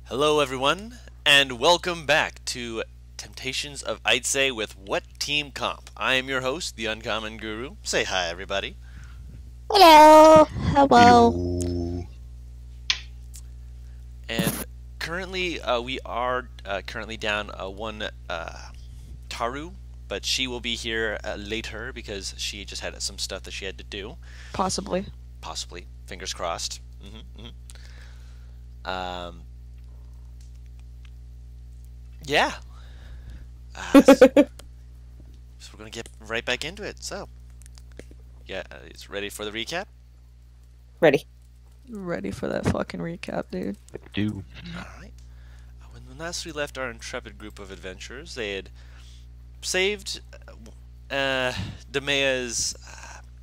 Hello, everyone, and welcome back to Temptations of Ait'seh with What Team Comp. I am your host, the Uncommon Guru. Say hi, everybody. Hello. Hello. Hello. And currently, we are currently down one Taru, but she will be here later because she just had some stuff that she had to do. Possibly. Possibly. Fingers crossed. Yeah. So we're going to get right back into it. So, yeah, is ready for the recap? Ready. Ready for that fucking recap, dude. Do. Alright. When last we left our intrepid group of adventurers, they had saved Demea's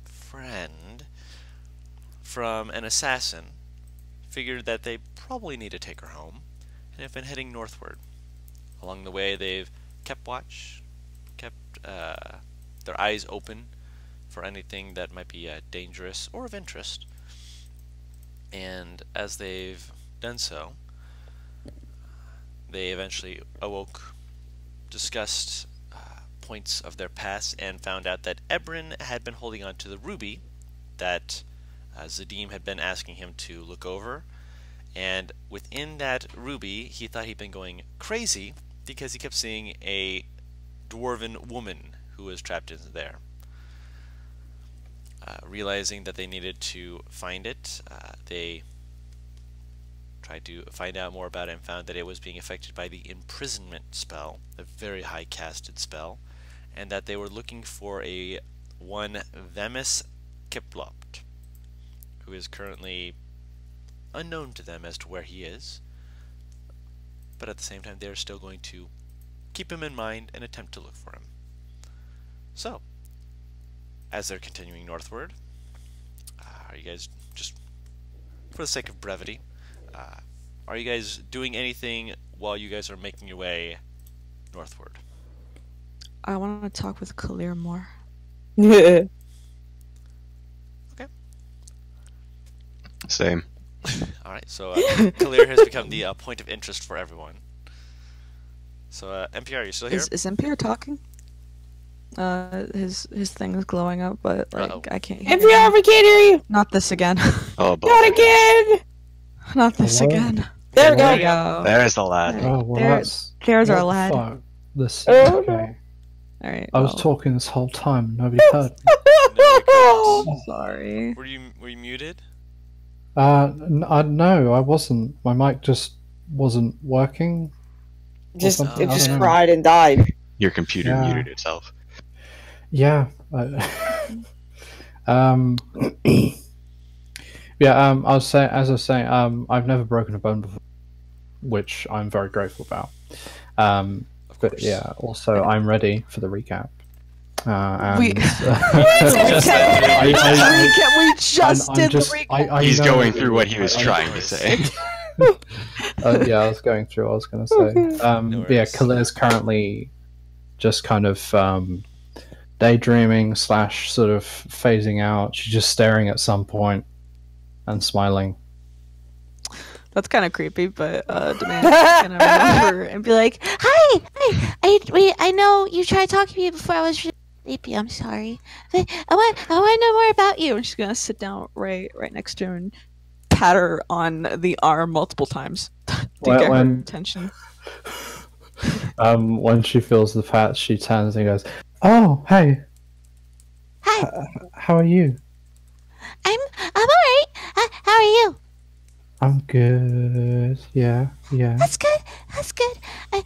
friend from an assassin, figured that they probably need to take her home, and have been heading northward. Along the way, they've kept watch, kept their eyes open for anything that might be dangerous or of interest. And as they've done so, they eventually awoke, discussed points of their past, and found out that Ebrin had been holding on to the ruby that Zadim had been asking him to look over. And within that ruby, he thought he'd been going crazy because he kept seeing a dwarven woman who was trapped in there. Realizing that they needed to find it, they tried to find out more about it and found that it was being affected by the imprisonment spell, a very high casted spell, and that they were looking for one Vemis Kiplopt, who is currently unknown to them as to where he is, but at the same time they're still going to keep him in mind and attempt to look for him. So, as they're continuing northward, are you guys, just for the sake of brevity, are you guys doing anything while you guys are making your way northward? I want to talk with Kalir more. Okay. Same. Alright, so Kalir has become the point of interest for everyone. So, NPR, are you still here? Is NPR talking? His thing is glowing up, but like I can't hear him. NPR, we can't hear you. Not this again. Oh, Not again. Not this Hello? again. There we There we go. go. there's the lad. Oh, well, There's our what the lad. fuck? This Oh, okay. Alright. I was well, talking this whole time. Nobody heard me. sorry. Were you muted? No, I wasn't. My mic just wasn't working. Just something, it I just don't know. cried and died. Your computer Yeah. muted itself. Yeah. Yeah. I was saying, as I was saying, I've never broken a bone before, which I'm very grateful about. Of But course. yeah, also I'm ready for the recap. And, We- I- We just I'm did just- the recap. I He's know- going through what he was I- trying to say. Yeah, I was going through. I was going to say. No But yeah, worries. Kalir's currently just kind of daydreaming / sort of phasing out. She's just staring at some point and smiling. That's kind of creepy, but Demand's gonna run over and be like, Hi! I know you tried talking to me before I was really sleepy. I'm sorry. I want to know more about you. And she's gonna sit down right next to her and pat her on the arm multiple times to get her When- attention. When she feels the pat, she turns and goes, "Oh, hey, Hi, how are you? I'm alright. How are you? I'm good. Yeah. That's good. That's good. I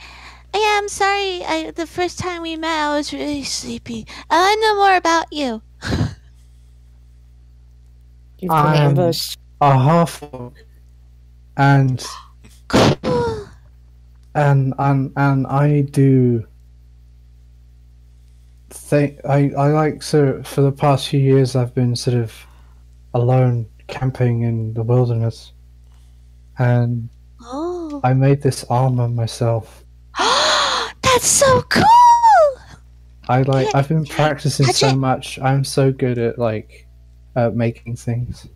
am sorry. The first time we met, I was really sleepy. I want to know more about you. You've been I'm- ambushed. A half-orc, and Cool. I do think I like sort of, for the past few years I've been sort of alone camping in the wilderness, and Oh. I made this armor myself. That's so cool. I've been practicing Touch so it. much. I'm so good at making things.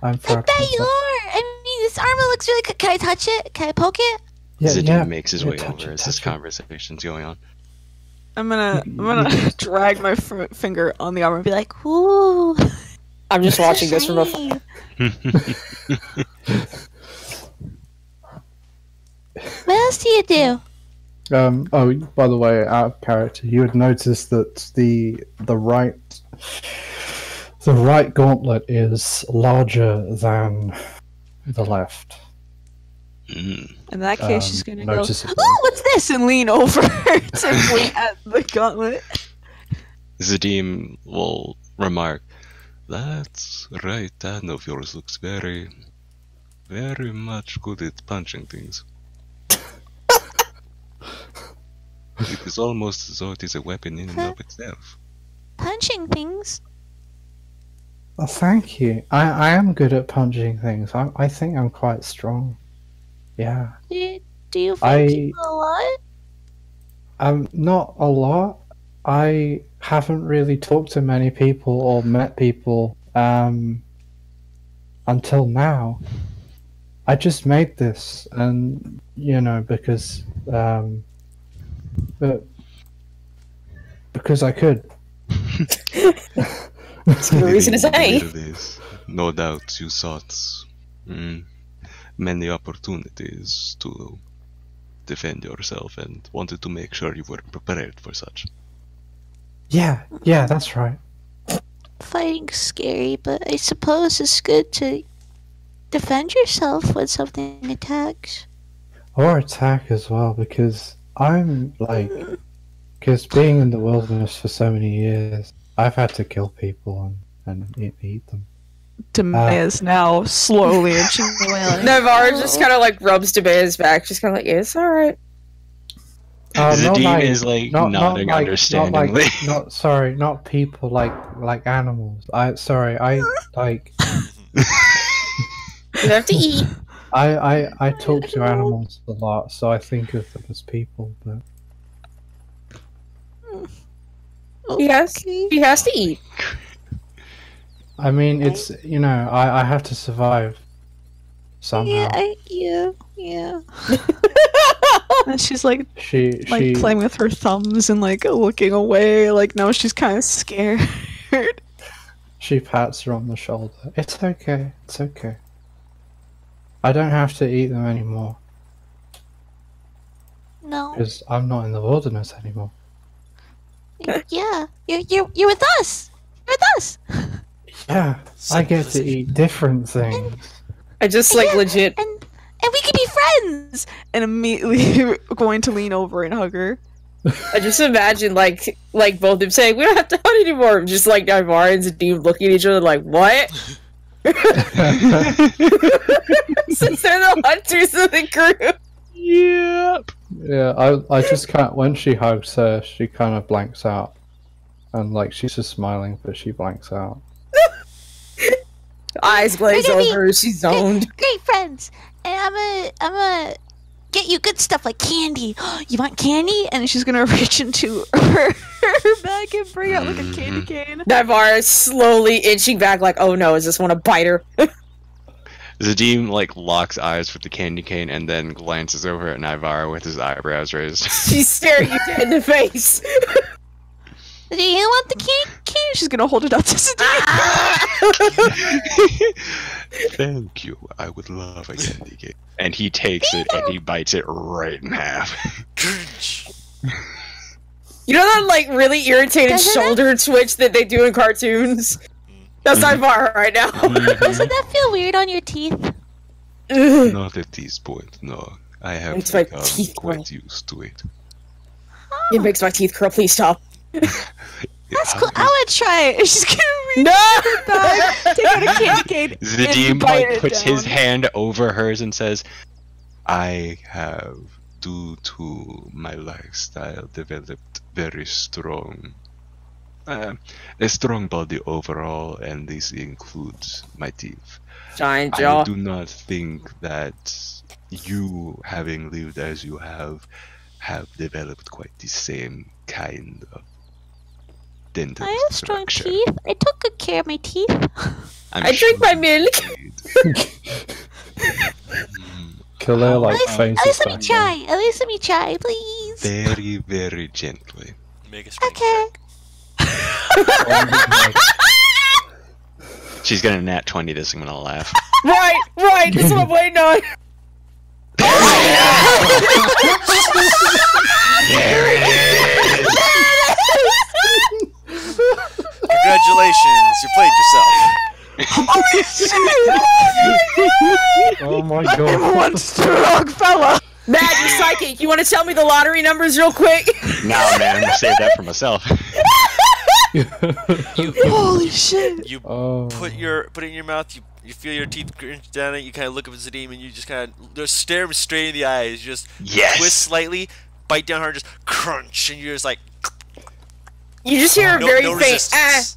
I'm I bet practicing. you are. I mean, This armor looks really good. Can I touch it? Can I poke it? Yeah, Zadim yeah. makes his yeah, way touch over it, as this touch it. conversation's going on. I'm gonna drag my finger on the armor and be like, Ooh. I'm just so watching this from afar. shiny. What else do you do? Oh, by the way, out of character, you would notice that the right gauntlet is larger than the left. Mm. in that case, she's gonna go, noticeably. oh, what's this? And lean over to point at the gauntlet. Zadim will remark, "That's right, that of yours looks very, very much good at punching things. It is almost as though it is a weapon in and of itself." Punching things. Oh, thank you. I am good at punching things. I think I'm quite strong. Yeah. Do you fight people a lot? Not a lot. I haven't really talked to many people or met people until now. I just made this, and because I could. That's a good reason to say. It is, no doubt you sought many opportunities to defend yourself and wanted to make sure you were prepared for such. Yeah, that's right. Fighting's scary, but I suppose it's good to defend yourself when something attacks. Or attack as well, because because being in the wilderness for so many years, I've had to kill people and eat them. Demea's now slowly inching away. Navarre just kind of like rubs Demea's back. She's kind of like, yeah, it's alright. Zadim is like nodding understandingly. Not people, like animals. I like. You have to eat. I talk to animals a lot, so I think of them as people. But He has to eat. I mean, it's I have to survive somehow. Yeah. And she's like She playing with her thumbs and like looking away, like now she's kind of scared. She pats her on the shoulder. It's okay. It's okay. I don't have to eat them anymore No. because I'm not in the wilderness anymore. Yeah. You're with us. You're with us. Yeah, I get to eat different things. I just like Yeah, legit. And we can be friends. And immediately going to lean over and hug her. I just imagine like both of them saying, "We don't have to hunt anymore." Just like Navarre and Zadim looking at each other like, "What?" Since they're the hunters of the group. Yep. Yeah, I just can't. When she hugs her, she kind of blanks out, and like she's just smiling, but she blanks out. Eyes glaze We're gonna be over. She's zoned. Great friends. And I'm gonna get you good stuff like candy. You want candy? And she's gonna reach into her bag and bring out like a candy cane. Navarre is slowly inching back, like, "Oh no, is this one a biter?" Zadim like locks eyes with the candy cane and then glances over at Navarre with his eyebrows raised. She's staring you dead in the face. Do you want the candy? She's gonna hold it up to Zadim. Thank you. I would love a candy cane. And he takes it and he bites it right in half. You know that like really irritated shoulder twitch that they do in cartoons? That's Navarre right now. Doesn't that feel weird on your teeth? Ugh. Not at this point, no. I have Makes my become teeth quite curl. used to it. It makes my teeth curl. Please stop. That's cool. I would try it. She's gonna reach No! her bag, take out a candy cane, and Zadim bite like it puts down. his hand over hers and says, "I have, due to my lifestyle, developed very strong, a strong body overall, and this includes my teeth. Giant I jaw. do not think that you, having lived as you have developed quite the same kind of dental I have strong structure." teeth. I took good care of my teeth. I'm I drink sure my you milk. did. Khalil like At phases least let me back try. in. At least let me try, please. Very, very gently. Make a strength Okay. check. She's gonna nat 20 this, I'm gonna laugh. Right. That's what I'm waiting on. There it is! Congratulations, you played yourself. Oh my god. One strong fella. Matt, you're psychic. You want to tell me the lottery numbers real quick? Nah, man, I'm gonna save that for myself. Holy shit. You Oh. put it in your mouth. You feel your teeth grinch down it. You kind of look up at Zadim and you just kind of just stare him straight in the eyes. You just Yes! twist slightly, bite down hard, just crunch, and you're just like You just hear a no, very no faint resistance.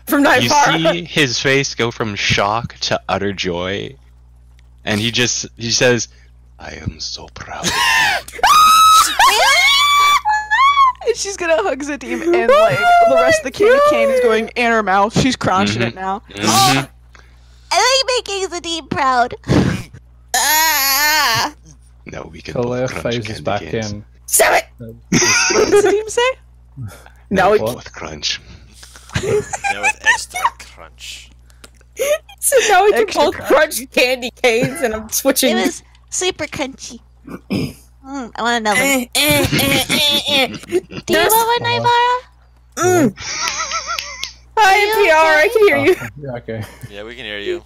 from You Nightmare. see his face go from shock to utter joy, and he says, "I am so proud." And she's gonna hug Zadim, and like the rest of the candy cane is going in her mouth. She's crunching it now. Mhm. I like making Zadim proud. Ah! No, we can Khalil both crunch phases candy back canes. in. Stop it! What does Zadim say? No, What? Both crunch. Now with extra crunch. so now we can Extra both crunch candy canes, and I'm It switching. was super crunchy. I want another. Do you want one, Nivara? Hi, NPR. I can hear you. Yeah, okay. Yeah, we can hear you.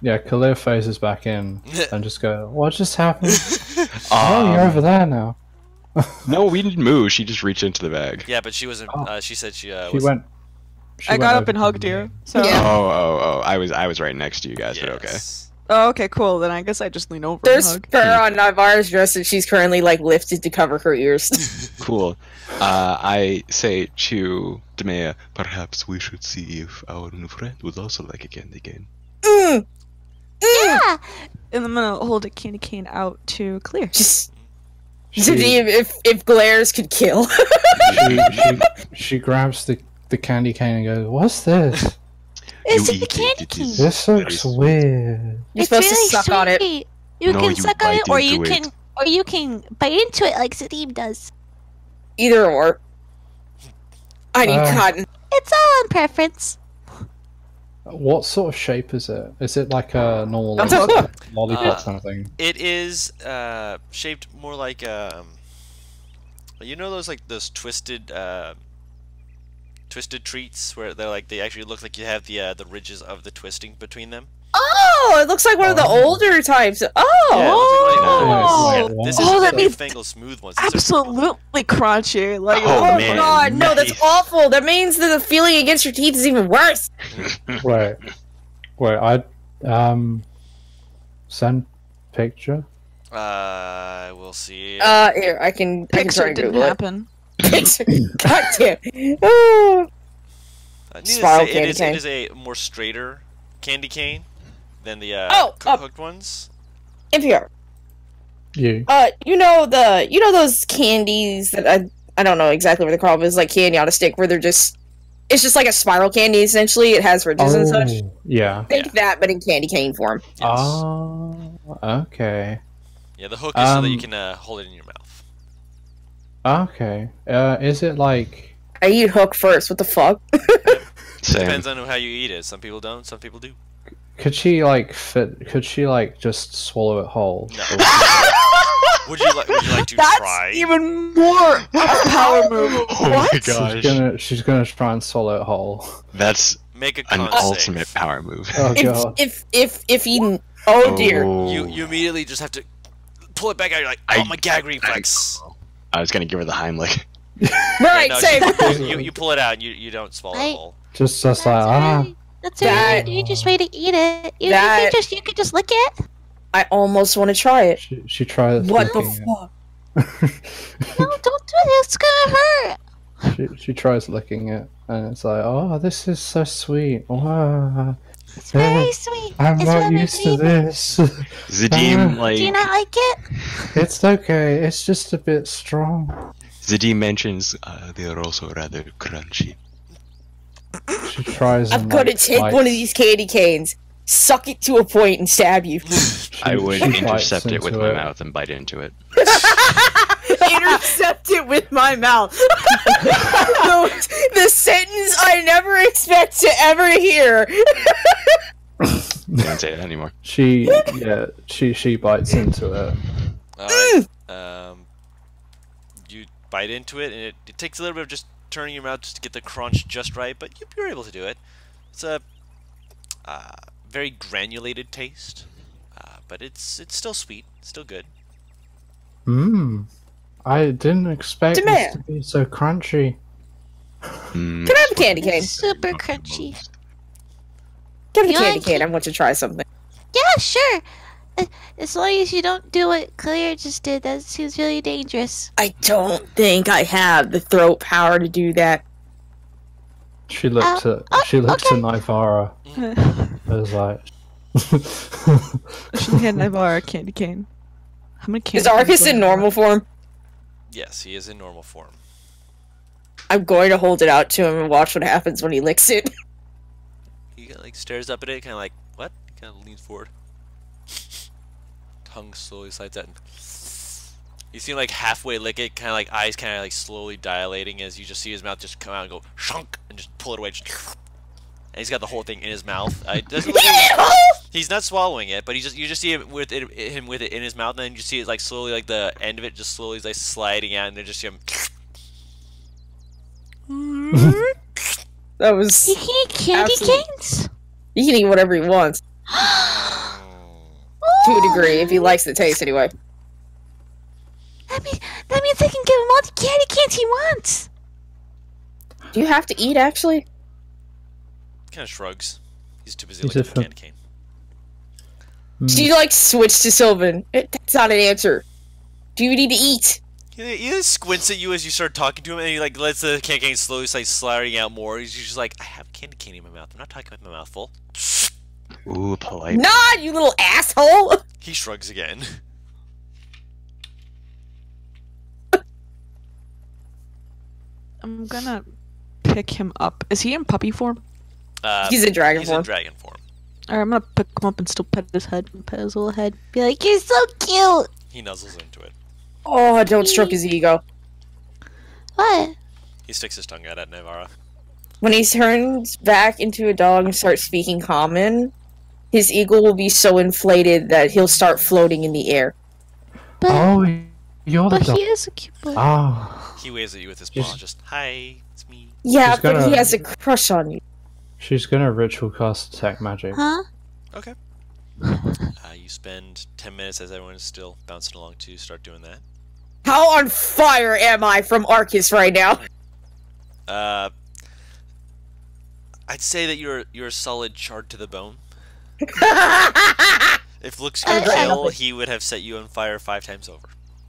Yeah, Khalil phases back in and just go, what just happened? Oh, Um, you're over there now. No, we didn't move. She just reached into the bag. Yeah, but she wasn't. Oh. She said she She was. went. I got up and hugged you. So. Yeah. Oh! I was right next to you guys, but okay. Yes. Oh, okay, cool. Then I guess I just lean over There's and hug. fur on Nivara's dress, and she's currently like lifted to cover her ears. Cool. I say to Demea, perhaps we should see if our new friend would also like a candy cane. Yeah. And I'm gonna hold a candy cane out to Clear. Just She, to see if glares could kill. she grabs the candy cane and goes, what's this? It's You a eat it, candy it cane. is- This looks Very weird. You're supposed to suck on it. sweet. You No, can you suck on it, bite or into you it. can, or you can bite into it like Zadim does. Either or. I need Uh, cotton. It's all on preference. What sort of shape is it? Is it like a normal That's like, all- lollipop kind of thing? It is shaped more like you know those twisted twisted treats where they actually look like you have the ridges of the twisting between them. Oh, it looks like one of the older types. Yeah, it looks like Oh! one of the older- Nice. This Oh, is that the means newfangled smooth ones. These are- Absolutely crunchy. Like, Oh, Oh man, god, no, that's nice. awful. That means that the feeling against your teeth is even worse. Wait, I send picture. We'll see. Here, I can try Pixar and didn't Google it. happen. Picture. God damn. Oh. Needless to spiral say, candy it cane. is a more straighter candy cane than the up. hooked ones. NPR. You. You know those candies that I don't know exactly what they're called, but it's like candy on a stick where it's just like a spiral candy essentially. It has ridges and such. Yeah. Think that, but in candy cane form. Yes. Oh, okay. Yeah, the hook is so that you can hold it in your mouth. Okay. Is it like... I eat hook first. What the fuck? Same. Depends on how you eat it. Some people don't. Some people do. Could she like just swallow it whole? No. Would you like to That's try? even more of a power move. Oh What? my gosh. She's gonna try and swallow it whole. That's Make a an con save. ultimate power move. Oh god. If eaten. Oh dear. You immediately just have to pull it back out. You're like, oh, my gag reflex. I was gonna give her the Heimlich. Right, no, same. you pull it out and you don't swallow it whole. Just That's like alright. That's alright. That- You just wait to eat it. You that- can just lick it. I almost want to try it. she tries. What the licking fuck? No, don't do it. It's gonna hurt. it. She tries licking it, and it's like, oh, this is so sweet. Wow. It's very sweet. I'm It's not very used to sweet. this. Zadim, Do you like, not like it? It's okay. It's just a bit strong. Zadim mentions they are also rather crunchy. She tries. I'm and, gonna like, take one of bites. these candy canes, suck it to a point and stab you. I would she bites intercept it with into my it. mouth and bite into it. Intercept it with my mouth. The sentence I never expect to ever hear. Can't say it anymore. She bites into it. Alright. You bite into it, and it takes a little bit of just turning your mouth just to get the crunch just right, but you're able to do it. It's a very granulated taste, but it's still sweet, still good. Mmm. I didn't expect this to be so crunchy. Mm, Can I have a candy cane? Super crunchy. Give me a You candy want cane. I want to try something. Yeah, sure. As long as you don't do what Claire just did, that seems really dangerous. I don't think I have the throat power to do that. She looked at Nivara. I was like, She hand Nivara a candy cane. How many candy Is Arcus in normal form? Yes, he is in normal form. I'm going to hold it out to him and watch what happens when he licks it. He kinda, like stares up at it, kind of like, what? Kind of leans forward. Tongue slowly slides out. And you see him like halfway lick it, kind of like eyes kind of like slowly dilating as you just see his mouth just come out and go shunk and just pull it away. And he's got the whole thing in his mouth. It doesn't look like he's not swallowing it, but you just see him with it in his mouth, and then you see it like slowly, like the end of it just slowly like sliding out, and then just see him. That was. You can eat candy Absolutely. canes? He can eat whatever he wants. To a degree, if he likes the taste anyway. That means I can give him all the candy canes he wants. Do you have to eat, actually? Kind of shrugs. He's too busy He's looking at the a candy cane. She, like, switched to Sylvan. That's not an answer. Do you need to eat? He just squints at you as you start talking to him, and he like lets the candy cane slowly start sliding out more. He's just like, I have a candy cane in my mouth. I'm not talking with my mouth full. Ooh, polite. Nah, you little asshole! He shrugs again. I'm gonna pick him up. Is he in puppy form? He's in dragon He's form. in dragon form. Alright, I'm gonna pick him up and still pet his head. Pet his little head. Be like, you're so cute. He nuzzles into it. Oh, don't stroke his ego. What? He sticks his tongue out at Navara. When he turns back into a dog and starts speaking common, his ego will be so inflated that he'll start floating in the air. But, oh, you're the but dog. he is a cute boy. Ah, He waves at you with his Just- paw, just, hi, it's me. Yeah, She's but he gonna- has a crush on you. she's gonna ritual cast detect magic. Huh? Okay. You spend 10 minutes as everyone is still bouncing along to start doing that. How on fire am I from Arcus right now? I'd say that you're a solid charred to the bone. If looks could kill, he would have set you on fire 5 times over.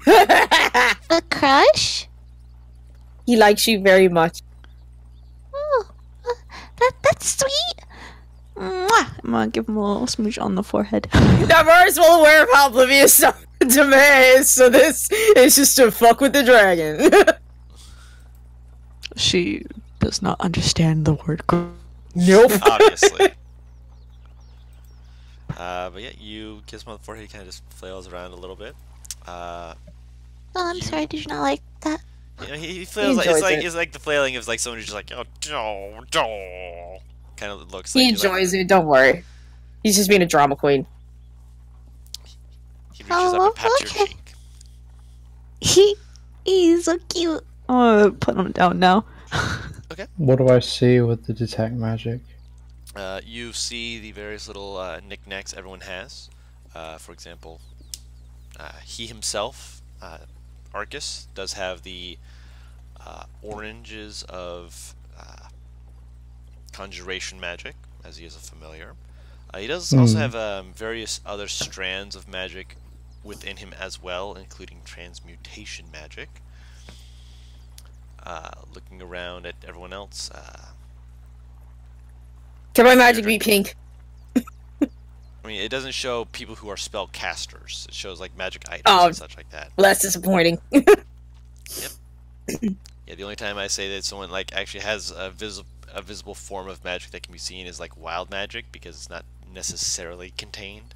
A crush? He likes you very much. Oh, that's sweet. Mwah. I'm gonna give him a little smooch on the forehead. Navara's well aware of how oblivious to me is, so this is just to fuck with the dragon. She does not understand the word. Nope. Obviously. But yeah, you kiss him on the forehead, he kind of just flails around a little bit. Oh, I'm sorry. Did you not like that? You know, he flails like, enjoys it. it's like the flailing of like someone who's just like, oh, kind of looks He like enjoys it, don't worry. He's just being a drama queen. He reaches up and pats your okay. cheek. He's so cute. I'm gonna put him down now. What do I see with the detect magic? You see the various little knickknacks everyone has. For example, he himself, Arcus, does have the oranges of conjuration magic, as he is a familiar. He does also have various other strands of magic within him as well, including transmutation magic. Looking around at everyone else, Can my magic be pink? I mean, it doesn't show people who are spell casters. It shows like magic items Oh. and such like that. Well, that's disappointing. Yeah, the only time I say that someone like actually has a visible form of magic that can be seen is like wild magic, because it's not necessarily contained.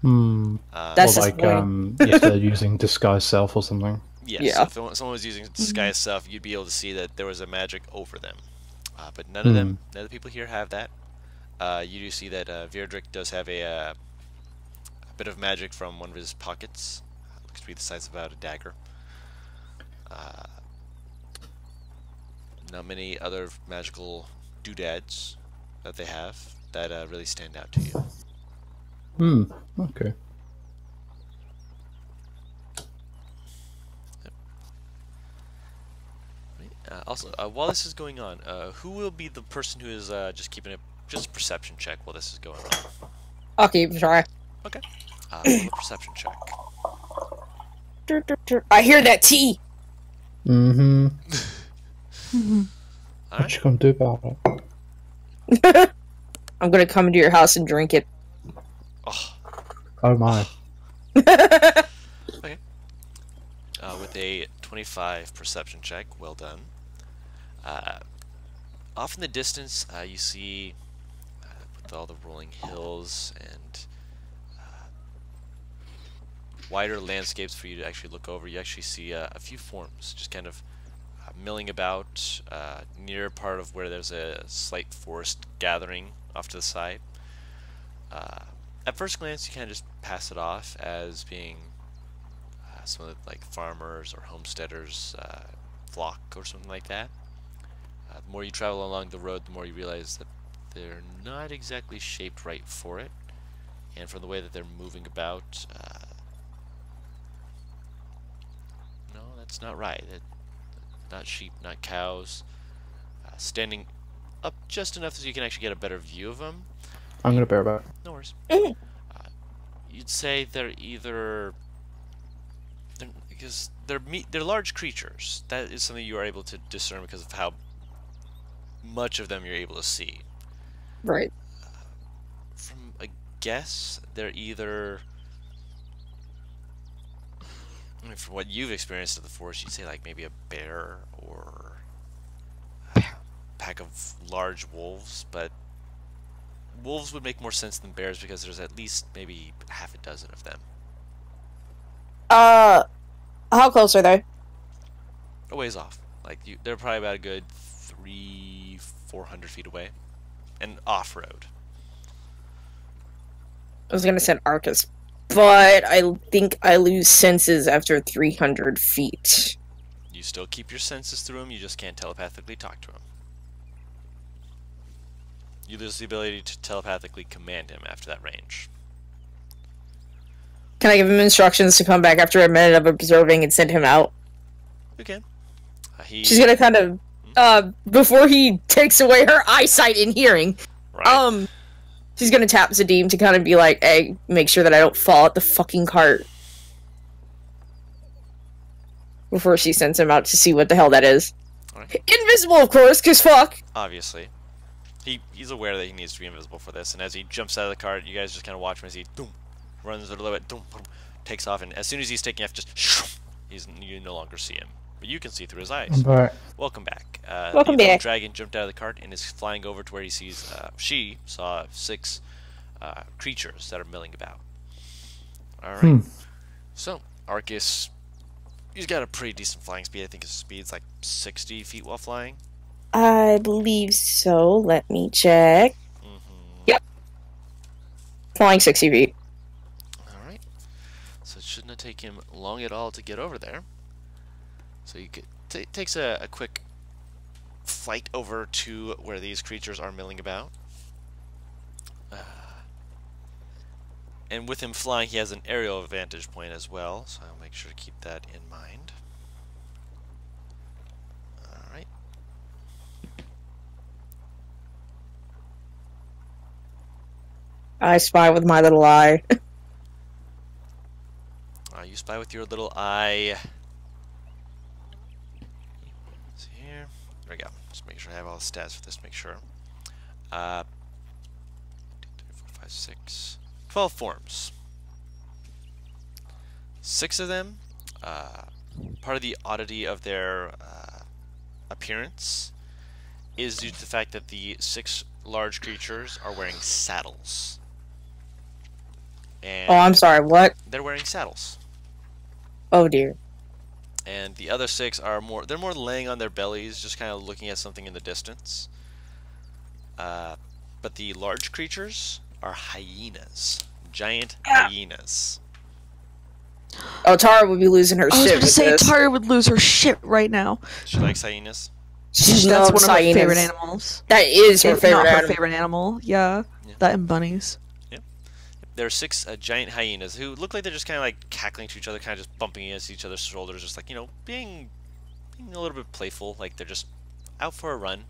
Hmm. That's Or disappointing. if they're using disguise self or something. Yes, Yeah. so if someone was using disguise self, you'd be able to see that there was a magic over them. But none of them, none of the people here have that. You do see that Vierdrick does have a bit of magic from one of his pockets. Looks to be the size of about a dagger. Not many other magical doodads that they have that really stand out to you. Hmm. Okay. Also, while this is going on, who will be the person who is just keeping just a perception check while this is going on? I'll keep trying. Okay. Roll a perception check. I hear that tea. Mm-hmm. All What right. you gonna do about it? I'm gonna come into your house and drink it. Oh, Oh my. with a 25 perception check, well done. Off in the distance, you see, with all the rolling hills and wider landscapes for you to actually look over, you actually see a few forms just kind of milling about near part of where there's a slight forest gathering off to the side. At first glance, you kind of just pass it off as being some of the, like, farmers or homesteaders' flock or something like that. The more you travel along the road, the more you realize that they're not exactly shaped right for it, and from the way that they're moving about, no, that's not right. Not sheep, not cows. Standing up just enough so you can actually get a better view of them. I'm gonna bear back. No worries. You'd say they're either because they're large creatures. That is something you are able to discern because of how much of them you're able to see. Right. From a guess, they're either, I mean, from what you've experienced at the forest, you'd say like maybe a bear or a pack of large wolves, but wolves would make more sense than bears because there's at least maybe half a dozen of them. How close are they? A ways off. Like they're probably about a good 400 feet away, and off-road. I was gonna send Arcus, but I think I lose senses after 300 feet. You still keep your senses through them. You just can't telepathically talk to him. You lose the ability to telepathically command him after that range. Can I give him instructions to come back after a minute of observing and send him out? You can. She's gonna kind of, before he takes away her eyesight and hearing, Right. she's gonna tap Zadim to kind of be like, hey, make sure that I don't fall at the fucking cart. Before she sends him out to see what the hell that is. Right. Invisible, of course, cause fuck! Obviously. He's aware that he needs to be invisible for this, and as he jumps out of the cart, you guys just kind of watch him as he runs a little bit, takes off, and as soon as he's taking off, just you no longer see him. But you can see through his eyes. I'm back. Welcome back. Welcome the little back. dragon jumped out of the cart and is flying over to where he sees, she saw 6 creatures that are milling about. Alright. So, Arcus, he's got a pretty decent flying speed. I think his speed's like 60 feet while flying. I believe so. Let me check. Yep. Flying 60 feet. Alright. So it shouldn't take him long at all to get over there. So he takes a quick flight over to where these creatures are milling about. And with him flying, he has an aerial vantage point as well, so I'll make sure to keep that in mind. Alright. I spy with my little eye. You spy with your little eye. See here. There we go. Just make sure I have all the stats for this. Make sure. 2, 3, 4, 5, 6, 12 forms. 6 of them. Part of the oddity of their appearance is due to the fact that the 6 large creatures are wearing saddles. And Oh, I'm sorry. What? they're wearing saddles. Oh dear. And the other 6 are more laying on their bellies, just kind of looking at something in the distance. But the large creatures are hyenas. Giant hyenas. Oh, Tara would be losing her I was shit going to with say this. Tara would lose her shit right now. She likes hyenas. She That's loves one of her hyenas. favorite animals. That is her If favorite not her animal. favorite animal, yeah. Yeah. That and bunnies. There are 6 giant hyenas who look like they're just kind of like cackling to each other, kind of just bumping against each other's shoulders, just like, you know, being a little bit playful, like they're just out for a run.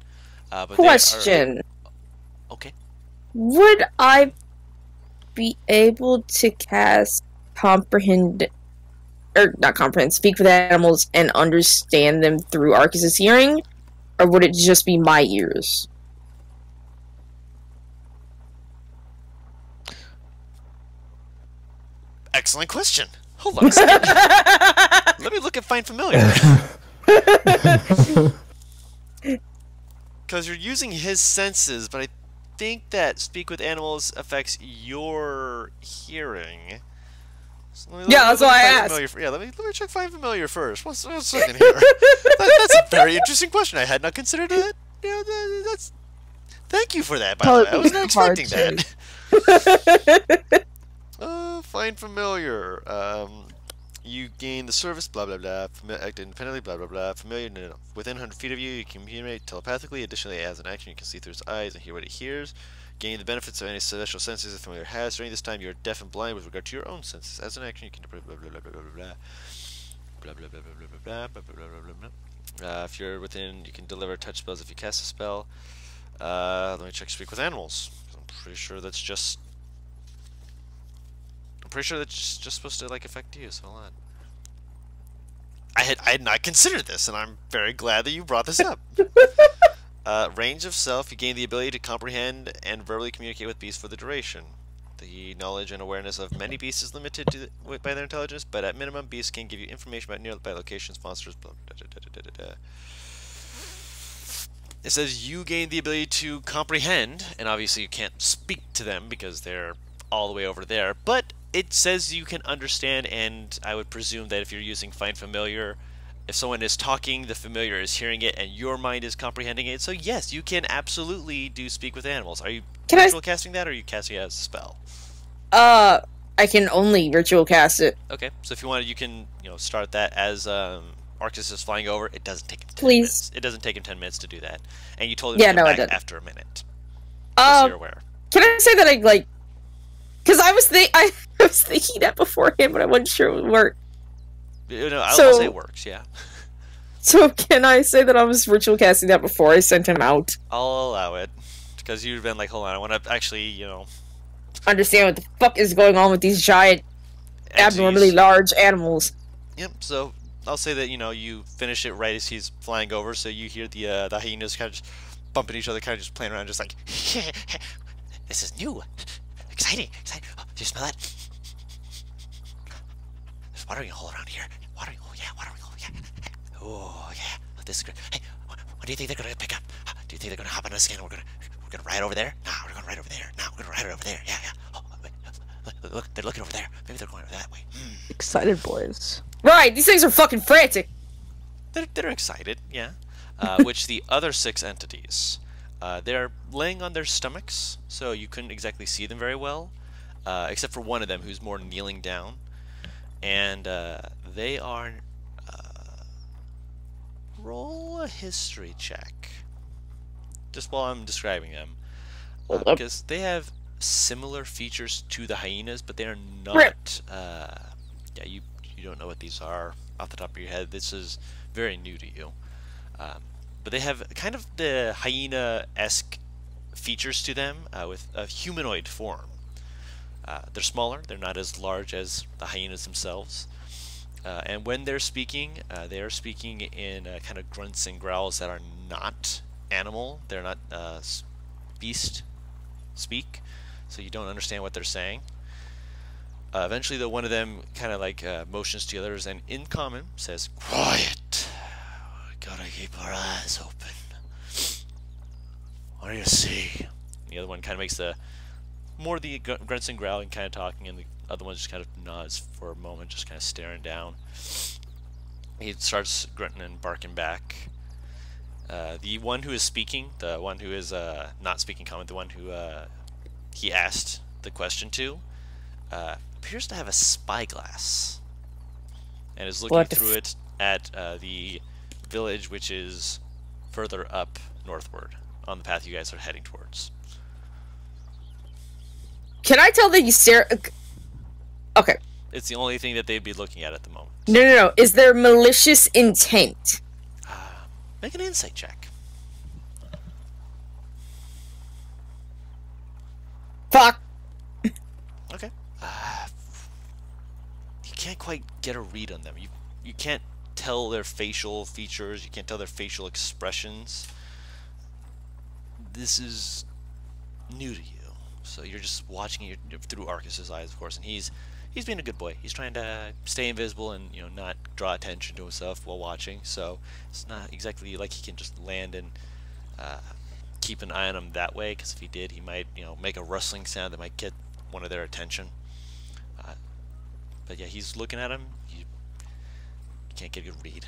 But Question. Okay. Would I be able to cast comprehend, or not comprehend, speak with animals and understand them through Arcus's hearing? Or would it just be my ears? Excellent question. Hold on a second. Let me look at Find Familiar. Because you're using his senses, but I think that Speak with Animals affects your hearing. So let me Yeah, that's look why at I Find asked. Familiar. Let me check Find Familiar first. One second here. That's a very interesting question. I had not considered that. You know, that's. Thank you for that. By the way, I was not Hard expecting to- that. Find Familiar. You gain the service, blah blah blah. Act independently, blah blah blah. Familiar, no. Within 100 feet of you, you can communicate telepathically. Additionally, as an action, you can see through its eyes and hear what it hears. Gain the benefits of any special senses the familiar has. During this time, you are deaf and blind with regard to your own senses. As an action, you can blah blah blah blah blah blah blah blah blah blah blah blah blah blah blah blah. If you're within, you can deliver touch spells if you cast a spell. Let me check Speak with Animals. I'm pretty sure that's just. I'm pretty sure that's just supposed to like affect you. So hold on. I had not considered this, and I'm very glad that you brought this up. Range of self. You gain the ability to comprehend and verbally communicate with beasts for the duration. The knowledge and awareness of many beasts is limited by their intelligence, but at minimum, beasts can give you information about nearby locations, monsters, blah, blah, blah, blah, blah, blah, blah. It says you gain the ability to comprehend, and obviously you can't speak to them because they're all the way over there, but it says you can understand, and I would presume that if you're using Find Familiar, if someone is talking, the familiar is hearing it, and your mind is comprehending it. So yes, you can absolutely do Speak with Animals. Are you ritual casting that, or are you casting it as a spell? I can only ritual cast it. Okay, so if you want, you can start that as Arcus is flying over. It doesn't take him 10 Please. minutes. It doesn't take him 10 minutes to do that, and you told him Yeah, to come no, it back doesn't. after a minute. Just so you're aware. Can I say that I like? Because I was thinking that beforehand, but I wasn't sure it would work. I'll So- say it works. Yeah, So can I say that I was ritual casting that before I sent him out? I'll allow it because you've been like, hold on, I want to actually, Understand what the fuck is going on with these giant, abnormally entities. large animals. Yep. So I'll say that you finish it right as he's flying over, so you hear the hyenas kind of just bumping each other, kind of just playing around, just like this is new, exciting. Oh, do you smell that? There's watering hole around here. Watering hole, yeah. Oh yeah, this is great. Hey, what do you think they're gonna pick up? Do you think they're gonna hop on a skin? We're gonna ride over there. No, we're gonna ride over there. No, we're gonna ride over there. Yeah. Oh, wait, look, they're looking over there. Maybe they're going over that way. Excited boys. Right, these things are fucking frantic. They're excited, yeah. Which the other 6 entities, they're laying on their stomachs, so you couldn't exactly see them very well, except for one of them who's more kneeling down, and they are. Roll a history check. Just while I'm describing them, Hold up. because they have similar features to the hyenas, but they are not. Yeah, you don't know what these are off the top of your head. This is very new to you. But they have kind of the hyena-esque features to them with a humanoid form. They're smaller. They're not as large as the hyenas themselves. And when they're speaking, they are speaking in kind of grunts and growls that are not animal. They're not beast speak, so you don't understand what they're saying. Eventually, though, one of them kind of like motions to the others and in common says, "Quiet. We gotta keep our eyes open. What do you see?" The other one kind of makes the grunts and growling, kind of talking, and the other one just kind of nods for a moment, just kind of staring down. He starts grunting and barking back. The one who is speaking, the one who is not speaking common, the one who he asked the question to, appears to have a spyglass and is looking through it at the village, which is further up northward on the path you guys are heading towards. Can I tell that you stare? Okay. It's the only thing that they'd be looking at the moment. No. Is there malicious intent? Make an insight check. Fuck. Okay. You can't quite get a read on them. You can't tell their facial features. You can't tell their facial expressions. This is new to you, so you're just watching it through Arcus's eyes, of course. And he's being a good boy. He's trying to stay invisible and not draw attention to himself while watching. So it's not exactly like he can just land and keep an eye on him that way. Because if he did, he might make a rustling sound that might get one of their attention. But yeah, he's looking at him. You can't get a good read.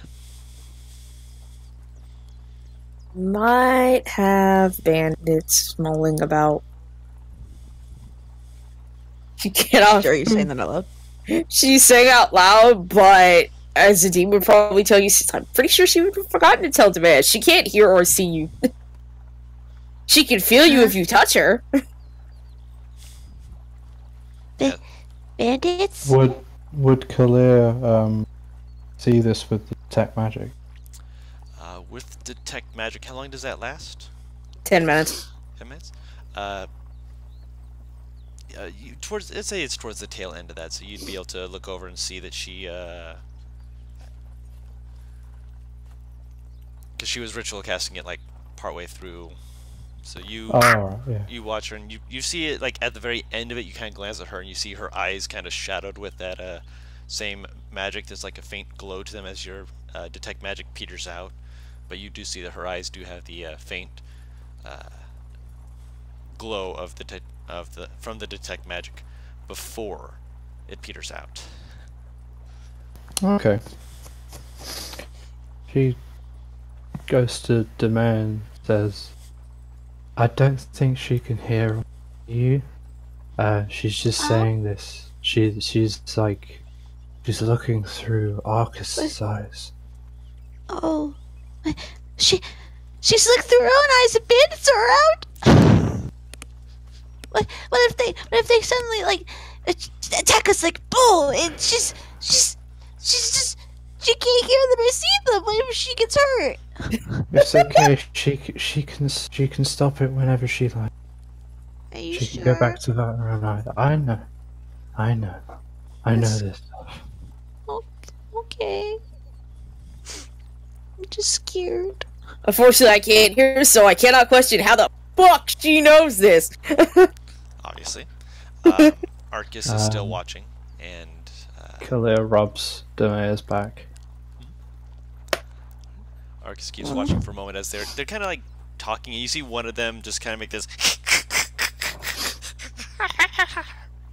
Might have bandits mulling about. She cannot. Are you saying that out loud? She's saying out loud, but as a demon would probably tell you, I'm pretty sure she would have forgotten to tell Damash. She can't hear or see you. She can feel you if you touch her. Bandits? Would Kalir see this with the detect magic? With detect magic, how long does that last? 10 minutes. 10 minutes? Let's say it's towards the tail end of that, so you'd be able to look over and see that she, because she was ritual casting it like partway through, so you you watch her and you see it like at the very end of it. You kind of glance at her and you see her eyes kind of shadowed with that same magic. There's like a faint glow to them as your detect magic peters out, but you do see that her eyes do have the faint glow of from the detect magic before it peters out. Okay. She goes to Demand, says, I don't think she can hear you. She's just saying this. She's looking through Arcus's eyes. Oh, she's looked through her own eyes and bandits are out. What if they suddenly like attack us like bull and she's just she can't hear them or see them. What if she gets hurt? It's okay. She can stop it whenever she likes. Are you She sure? can go back to that room either. I know this stuff. Okay. I'm just scared. Unfortunately, I can't hear, so I cannot question how the fuck she knows this. Obviously. Arcus is still watching, and Kalir rubs Demaya's back. Arcus keeps watching for a moment as they're kind of like talking, and you see one of them just kind of make this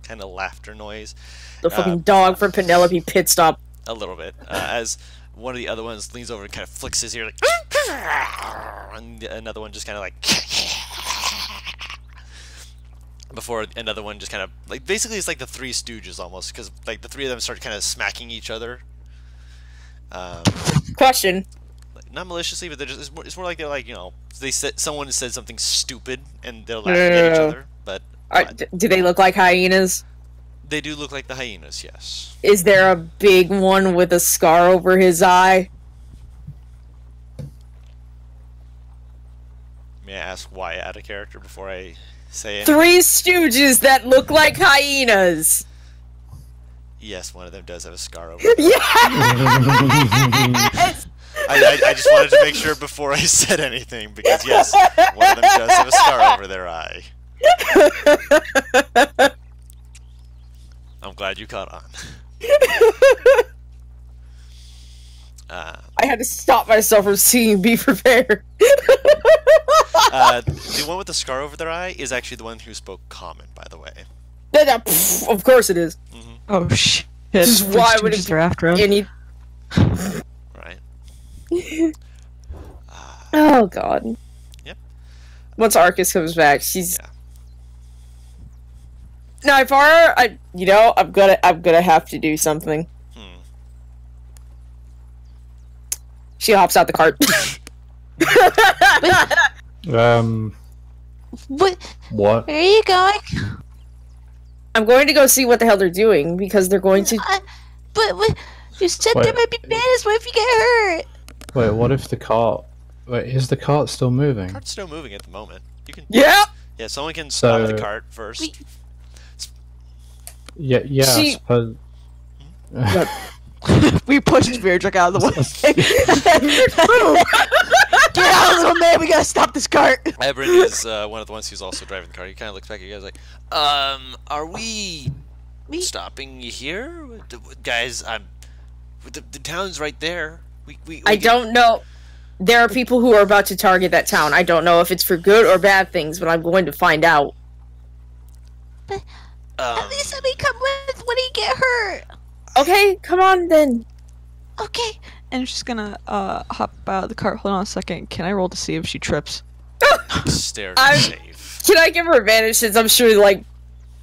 kind of laughter noise. The fucking dog from Penelope Pit Stop. A little bit. As one of the other ones leans over and kind of flicks his ear like, and another one just kind of like, before another one just kind of like, basically it's like the Three Stooges almost, because like the three of them start kind of smacking each other. Question. Not maliciously, but they're just, it's more like they're like, someone said something stupid and they're laughing at each other. But do they look like hyenas? they do look like the hyenas, yes. Is there a big one with a scar over his eye? May I ask why out of character before I say it? Three Stooges that look like hyenas. Yes, one of them does have a scar over. Yes. I just wanted to make sure before I said anything, because yes, one of them does have a scar over their eye. I'm glad you caught on. I had to stop myself from seeing Be Prepared. The one with the scar over their eye is actually the one who spoke common, by the way. Of course it is. Oh shit! Just why would Just are after him? Any... Right. Oh god. Yep. Once Arcus comes back, she's... Yeah. Nivara, I'm gonna have to do something. She hops out the cart. What? What? Where are you going? I'm going to go see what the hell they're doing, because they're going to... But you said there Wait. might be bandits. What if you get hurt? Wait, what if the cart... Wait, is the cart still moving? Cart's still moving at the moment. You can. Yeah! Yeah, someone can stop the So- cart first. We- Yeah, I She- suppose... We pushed Virdrick out of the way. Get out, little man! We gotta stop this cart. Ebrin is one of the ones who's also driving the car. He kind of looks back at you guys like, are we stopping you here? Guys, the town's right there. We I don't know. There are people who are about to target that town. I don't know if it's for good or bad things, but I'm going to find out. At least let me come with when he get hurt. Okay, come on then. Okay. And she's gonna hop out of the cart. Hold on a second. Can I roll to see if she trips? Stairs I'm- are safe. Can I give her advantage since I'm sure, like,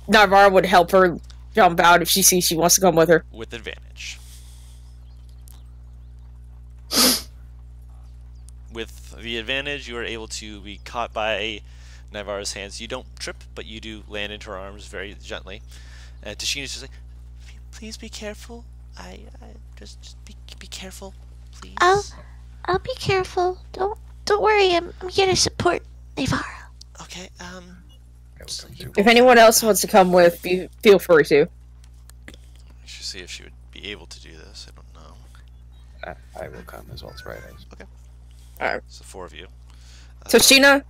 Navara would help her jump out if she sees she wants to come with her? With advantage. With the advantage, you are able to be caught by Navara's hands. You don't trip, but you do land into her arms very gently. Tashina's just like, please be careful. I just be careful, please. I'll be careful. Don't worry. I'm here to support Navara. Okay. If anyone else wants to come with, feel free to. I should see if she would be able to do this. I don't know. I will come as well. It's right. Alright. So 4 of you. Toshina,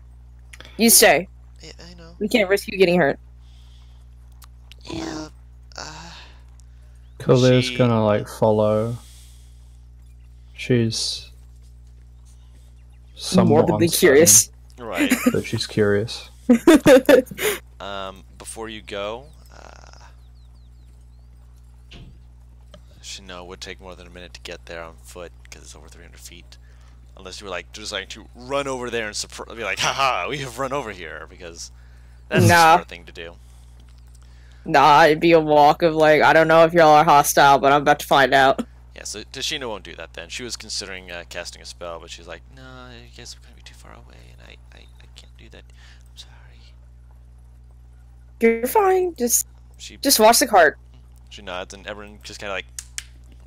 you stay. Yeah, I know. We can't risk you getting hurt. Yeah. Khalil's She- gonna, like, follow. She's... somewhat Morbidly uncertain, curious. Right. But she's curious. Before you go, Shino would take more than a minute to get there on foot because it's over 300 feet. Unless you were like deciding to run over there and be like, haha, we have run over here, because that's the Nah. smart thing to do. Nah, it'd be a walk of, like, I don't know if y'all are hostile, but I'm about to find out. Yeah, so Tashina won't do that then. She was considering casting a spell, but she's like, no, I guess we're going to be too far away, and I can't do that. I'm sorry. You're fine. She Just watch the cart. She nods, and everyone just kind of like,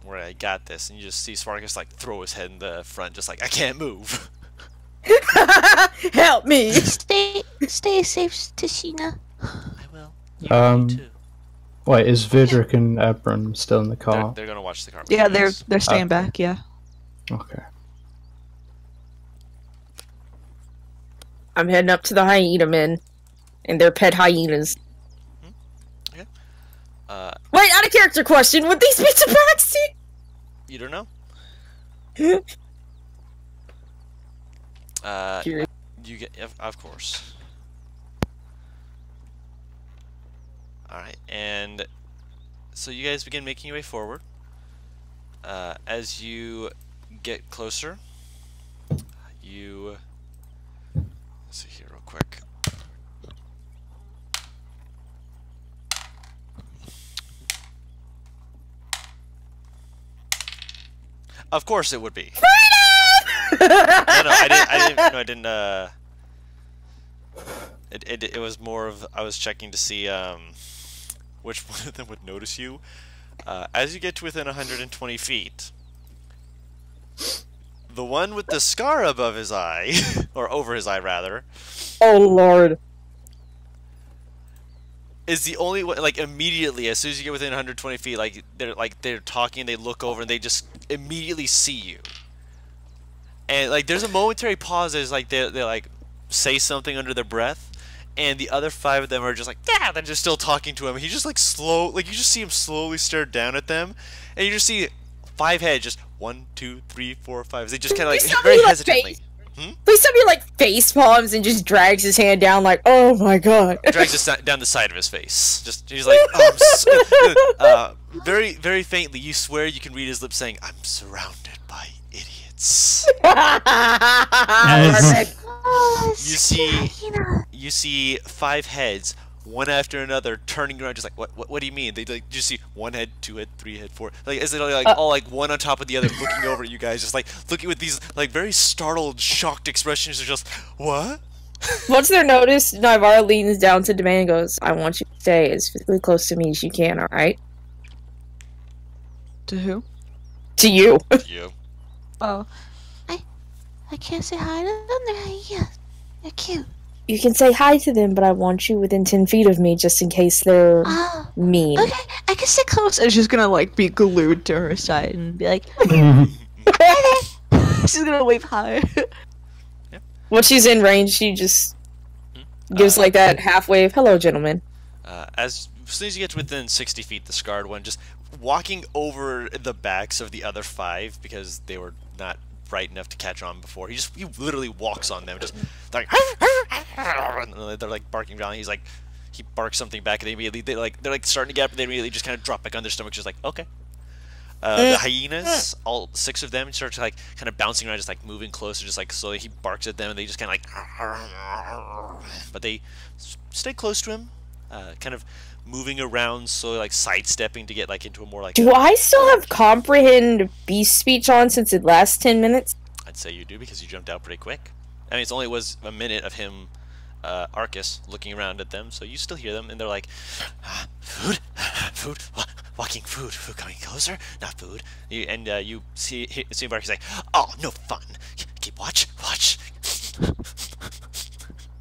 where I got this, and you just see Sparkus like throw his head in the front, just like, I can't move. Help me! Stay safe, Tashina. I will. You Um, too. Wait, is Vidrick and Ebron still in the They're, car? they're gonna watch the car. with Yeah, you they're guys. staying Okay. back. Yeah. Okay. I'm heading up to the hyena men. And their pet hyenas. Wait, out of character question, would these be Tabaxi? You don't know? Curious. You get, of course. Alright, and so you guys begin making your way forward. As you get closer, let's see here real quick. Of course it would be. No, I didn't. It was more of, I was checking to see which one of them would notice you. As you get to within 120 feet, the one with the scar above his eye, or over his eye rather, Oh lord. is the only one. Like immediately, as soon as you get within 120 feet, they're talking, they look over, and they just immediately see you. And like there's a momentary pause as like they like say something under their breath, and the other 5 of them are just like, yeah, they're just still talking to him. He just like you just see him slowly stare down at them, and you just see 5 heads, just 1, 2, 3, 4, 5. They just kind of like You saw very me, like, hesitantly. Please tell me, like, face palms and just drags his hand down, like, oh my god. Drags it down the side of his face. Just he's like, very, very faintly. You swear you can read his lips saying, "I'm surrounded by idiots." Perfect. Oh, You see 5 heads, one after another, turning around, just like, what do you mean? They like just see 1 head, 2 head, 3 head, 4. Like, is it like all like one on top of the other, looking over at you guys, just like looking with these like very startled, shocked expressions. They're just, what? Once they're noticed, Naivara leans down to Demand and goes, I want you to stay as physically close to me as you can, alright? To who? To you. You. Oh. I can't say hi to them. Yeah, they're cute. You can say hi to them, but I want you within 10 feet of me just in case they're Oh, mean. okay. I can sit close. And she's gonna like be glued to her side and be like, she's gonna wave hi. Once she's in range, she just gives like that half wave, hello, gentlemen. As soon as you get within 60 feet, the scarred one just walking over the backs of the other 5 because they were not bright enough to catch on before. He literally walks on them, just like, and they're like barking down. He barks something back, and they immediately they're like starting to get up, and they immediately just kind of drop back on their stomach, just like, okay. The hyenas, all 6 of them, start to like kind of bouncing around, just like moving closer, just like slowly. He barks at them, and they just kind of like, but they stay close to him, kind of moving around, slowly like sidestepping to get like into a more like. Do I still have comprehend beast speech on since it lasts 10 minutes? I'd say you do, because you jumped out pretty quick. I mean, it only was a minute of him, Arcus, looking around at them, so you still hear them, and they're like, food, food, walking food, food coming closer, not food. You see Arcus say, oh, no fun. Keep watch.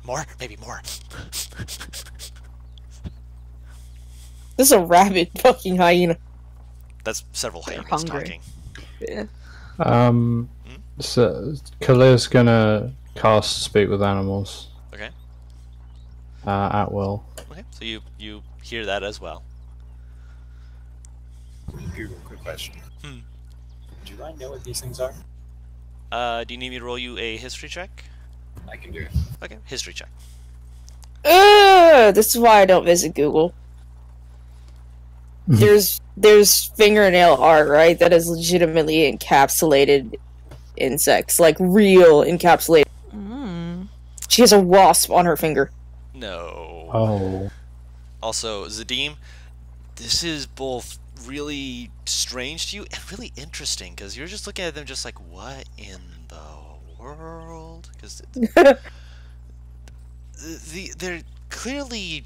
More, maybe more. This is a rabid fucking hyena. That's several They're hyenas hungry. talking. Yeah. So Khalil's gonna cast Speak with Animals. Okay. At will. Okay. So you hear that as well. Quick question. Do I know what these things are? Do you need me to roll you a history check? I can do it. Okay, history check. This is why I don't visit Google. There's fingernail art, right? That is legitimately encapsulated insects, like real encapsulated. She has a wasp on her finger. No. Oh. Also, Zadim, this is both really strange to you and really interesting, because you're just looking at them just like, what in the world? Because they're clearly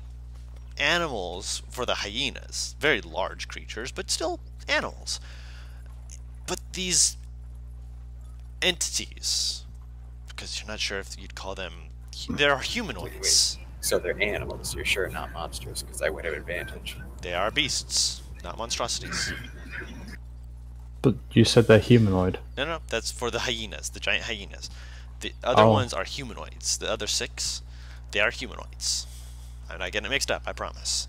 animals for the hyenas, very large creatures, but still animals. But these entities, because you're not sure if you'd call them, they're humanoids. So they're animals. You're sure not monsters, because I would have advantage. They are beasts, not monstrosities. But you said they're humanoid. No, that's for the hyenas, the giant hyenas. The other ones are humanoids. The other 6, they are humanoids. I'm not getting it mixed up, I promise.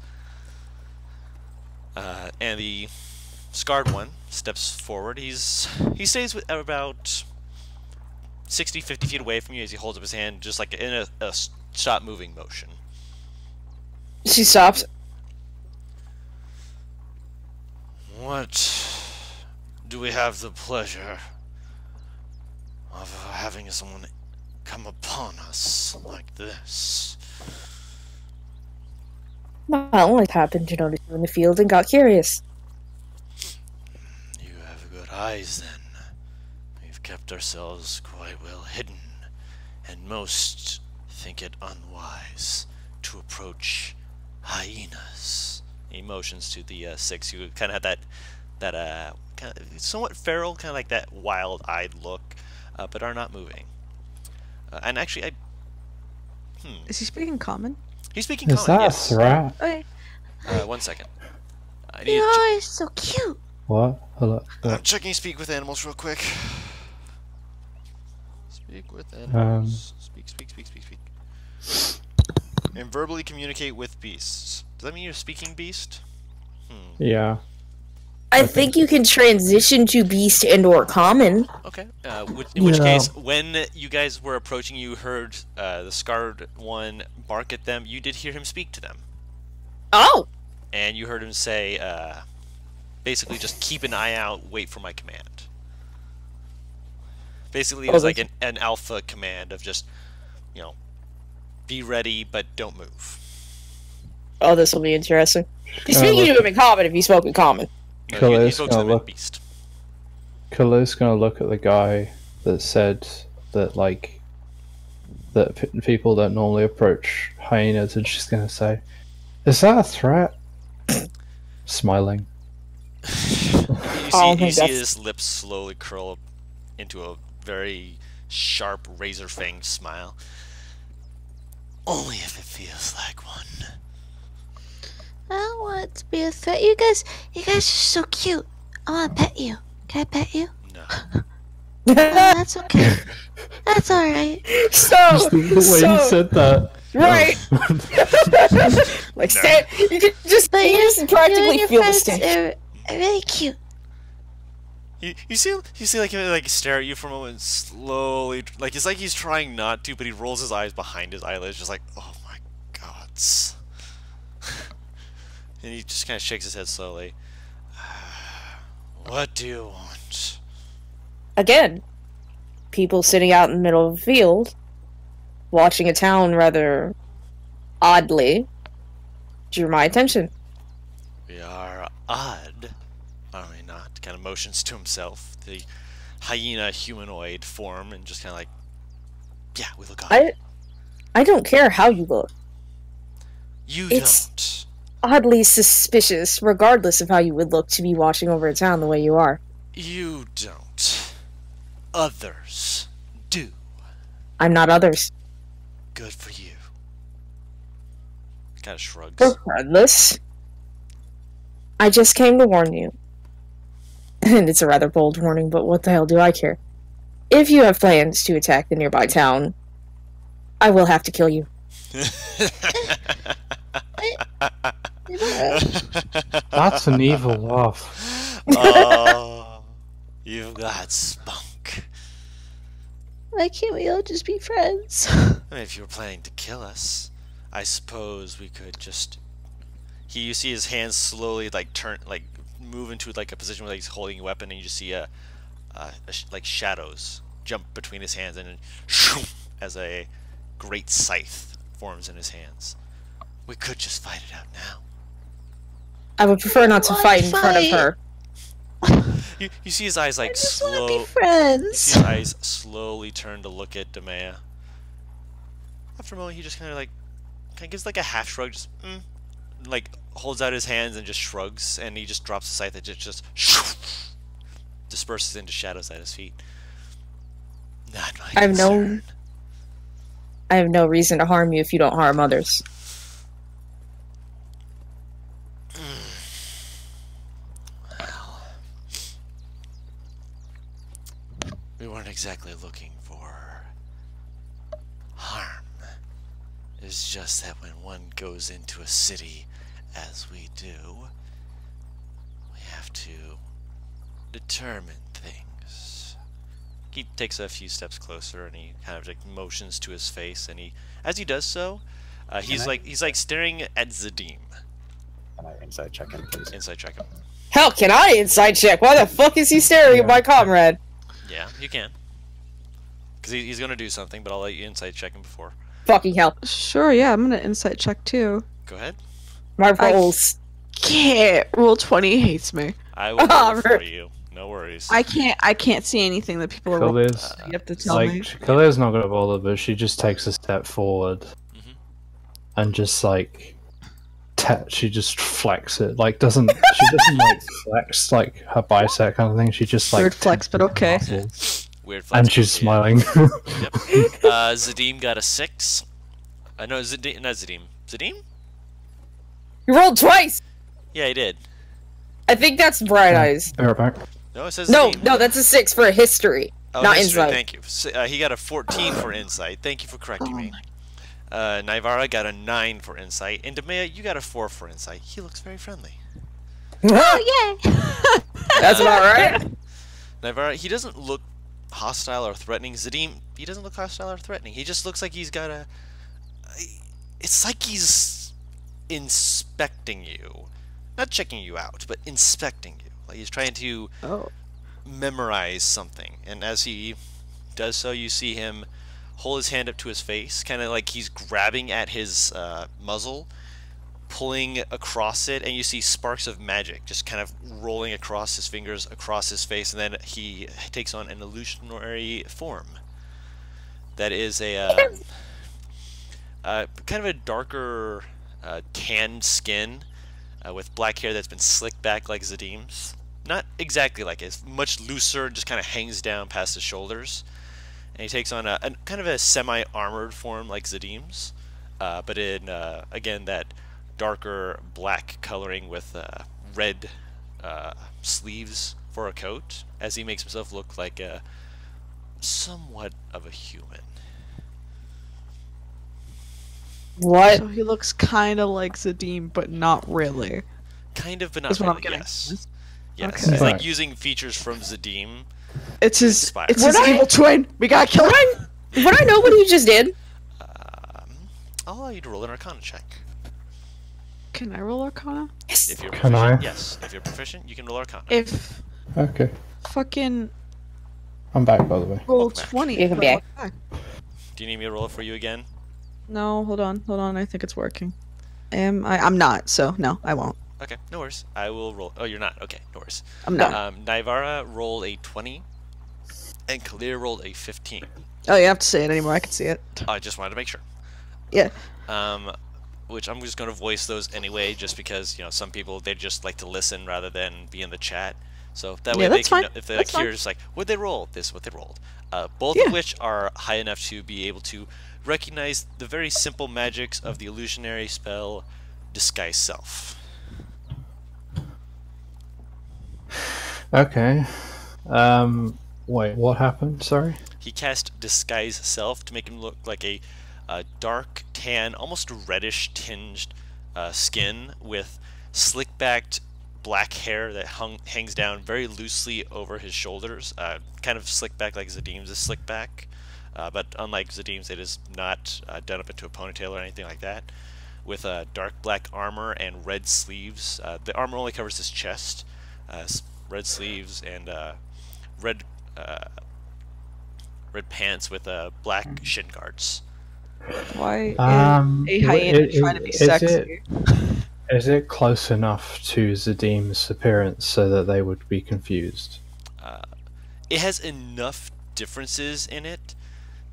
And the scarred one steps forward. He stays about 60, 50 feet away from you as he holds up his hand, just like in a stop moving motion. She stops. What do we have the pleasure of having someone come upon us like this? I only happened to notice you in the field and got curious. You have good eyes, then. We've kept ourselves quite well hidden, and most think it unwise to approach hyenas. He motions to the 6 who kind of had that kind of somewhat feral, kind of like that wild-eyed look, but are not moving. And actually, Is he speaking common? he's speaking Is common. that a Yes. threat? Okay. 1 second. I need They to are so cute. What? Hello. I'm checking speak with animals real quick. Speak with animals. Speak. And verbally communicate with beasts. Does that mean you're speaking beast? Yeah. I think you can transition to beast and or common. Okay. In which Yeah. case, when you guys were approaching, you heard the scarred one bark at them. You did hear him speak to them, Oh, and you heard him say, basically, just keep an eye out, wait for my command. Basically, it was like an alpha command of just, be ready, but don't move. oh, this will be interesting. He's speaking to him in common if he spoke in common. No, Cool, he it's spoke to gonna them in look- beast. Khalil's gonna look at the guy that said that people don't normally approach hyenas, and she's gonna say, "Is that a threat?" Smiling. You don't see think that's- his lips slowly curl up into a very sharp, razor-fanged smile. Only if it feels like one. I don't want it to be a threat. You guys are so cute. I want to pet you. Can I pet you? No. Oh, that's okay. That's alright. So, The way you said that. right. Like, No. stand, you can just, But you you just practically and your feel the friends stench. are really cute. You see like him like stare at you for a moment, and slowly, like it's like he's trying not to, but he rolls his eyes behind his eyelids, just like, oh my gods. And he just kind of shakes his head slowly. What do you want? Again, people sitting out in the middle of a field, watching a town rather oddly, drew my attention. We are odd, are we not? Kind of motions to himself, the hyena humanoid form, and just kind of like, yeah, we look odd. I don't care how you look. You it's- don't. Oddly suspicious, regardless of how you would look to be watching over a town the way you are. You don't. Others do. I'm not others. Good for you. Kind of shrugs. Regardless, I just came to warn you. And it's a rather bold warning, but what the hell do I care? If you have plans to attack the nearby town, I will have to kill you. That's an evil laugh. Oh, you've got spunk. Why can't we all just be friends? I mean, if you were planning to kill us, I suppose we could just. You see his hands slowly move into like a position where he's holding a weapon, and you just see like shadows jump between his hands, and then as a great scythe forms in his hands. We could just fight it out now. I would prefer not to Why fight in front of fight? her. You see his eyes I like just want to slow. be friends. See his eyes slowly turn to look at Demea. After a moment, he just kind of gives like a half shrug, just like holds out his hands and just shrugs, and he just drops the scythe that just disperses into shadows at his feet. Not my I have no- concern. I have no reason to harm you if you don't harm others. We weren't exactly looking for harm. It's just that when one goes into a city, as we do, we have to determine things. He takes a few steps closer and he kind of like motions to his face, and as he does so, he's like staring at Zadim. Can I inside check in, please? Inside check him. Hell, can I inside check? Why the fuck is he staring at my comrade? Yeah, you can. Because he's gonna do something, but I'll let you inside check him before. Fucking hell. Sure, yeah, I'm gonna insight check too. Go ahead. My rolls. Can't. Roll 20 hates me. I will roll it for you. No worries. I can't see anything that people are rolling. Khalil's You have to tell me. Khalil's not gonna bother, but she just takes a step forward Mhm. and just like she just flex it. Like she doesn't like flex like her bicep kind of thing. She just like Weird flex, but okay. muscles. Weird flex. And she's yeah. smiling. Yep. Zadim got a 6. No, Zadim, not Zadim. Zadim? You rolled twice! Yeah, he did. I think that's Bright Eyes. Be right back. No, it says No, Zadim. no, that's a 6 for a history. Oh, not history, insight. Thank you. He got a 14 for insight. Thank you for correcting me. Naivara got a 9 for insight. And Demea, you got a 4 for insight. He looks very friendly. Oh yeah. That's about right. Navarra, he doesn't look hostile or threatening. Zadim, he doesn't look hostile or threatening. He just looks like he's got a... It's like he's inspecting you. Not checking you out, but inspecting you. Like he's trying to Oh. memorize something. And as he does so, you see him hold his hand up to his face, kind of like he's grabbing at his muzzle, pulling across it, and you see sparks of magic just kind of rolling across his fingers, across his face, and then he takes on an illusionary form. That is a kind of a darker tanned skin with black hair that's been slicked back like Zadim's. Not exactly like it. It's much looser, just kind of hangs down past his shoulders. And he takes on a kind of a semi-armored form like Zadim's, but in, again, that darker black coloring with red sleeves for a coat, as he makes himself look like somewhat of a human. What? So he looks kind of like Zadim, but not really. Kind of, but not That's what I'm really, getting. yes. Yes, Okay. he's like Right. using features from Zadim. It's his. Inspired. It's his What I- evil twin. We gotta kill him. Would I know what he just did? I'll allow you to roll an Arcana check. Can I roll Arcana? Yes. If you're Can proficient, I? yes. If you're proficient, you can roll Arcana. If Okay. fucking I'm back, by the way. roll Welcome back. 20. You can be back. Do you need me to roll it for you again? No, hold on. I think it's working. I'm not. So no, I won't. Okay, no worries. I will roll. Oh, you're not. Okay, no worries. I'm not. Naivara rolled a 20, and Kalir rolled a 15. Oh, you have to say it anymore. I can see it. I just wanted to make sure. Yeah. Which I'm just going to voice those anyway, just because, you know, some people, they just like to listen rather than be in the chat. So that way Yeah, they that's can, fine. if they That's like hear fine. just like, what'd they roll? This is what they rolled. Both Yeah. of which are high enough to be able to recognize the very simple magics of the illusionary spell Disguise Self. Okay. Wait, what happened? Sorry? He cast Disguise Self to make him look like a dark tan, almost reddish tinged skin with slick-backed black hair that hangs down very loosely over his shoulders, kind of slick back like Zadim's is slick back, but unlike Zadim's, it is not done up into a ponytail or anything like that. With dark black armor and red sleeves. The armor only covers his chest. Red sleeves and red pants with black shin guards. Why is Um, a hyena it- trying to be is sexy? Is it close enough to Zadim's appearance so that they would be confused? It has enough differences in it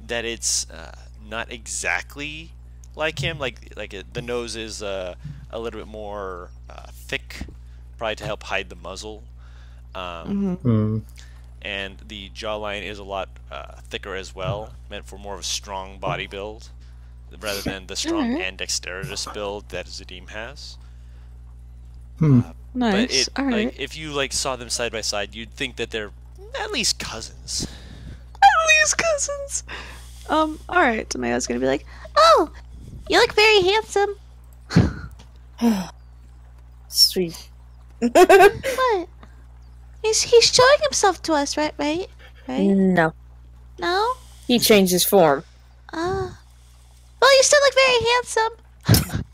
that it's not exactly like him. The nose is a little bit more thick, probably to help hide the muzzle. Hmm. And the jawline is a lot thicker as well, meant for more of a strong body build, rather than the strong Alright. and dexterous build that Zadim has. Hmm. But Nice. All right. like, if you like saw them side by side, you'd think that they're at least cousins. These cousins. All right. Tamaya's gonna be like, Oh, you look very handsome. Sweet. What? He's showing himself to us, right? Right? No. No? He changed his form. Well, you still look very handsome.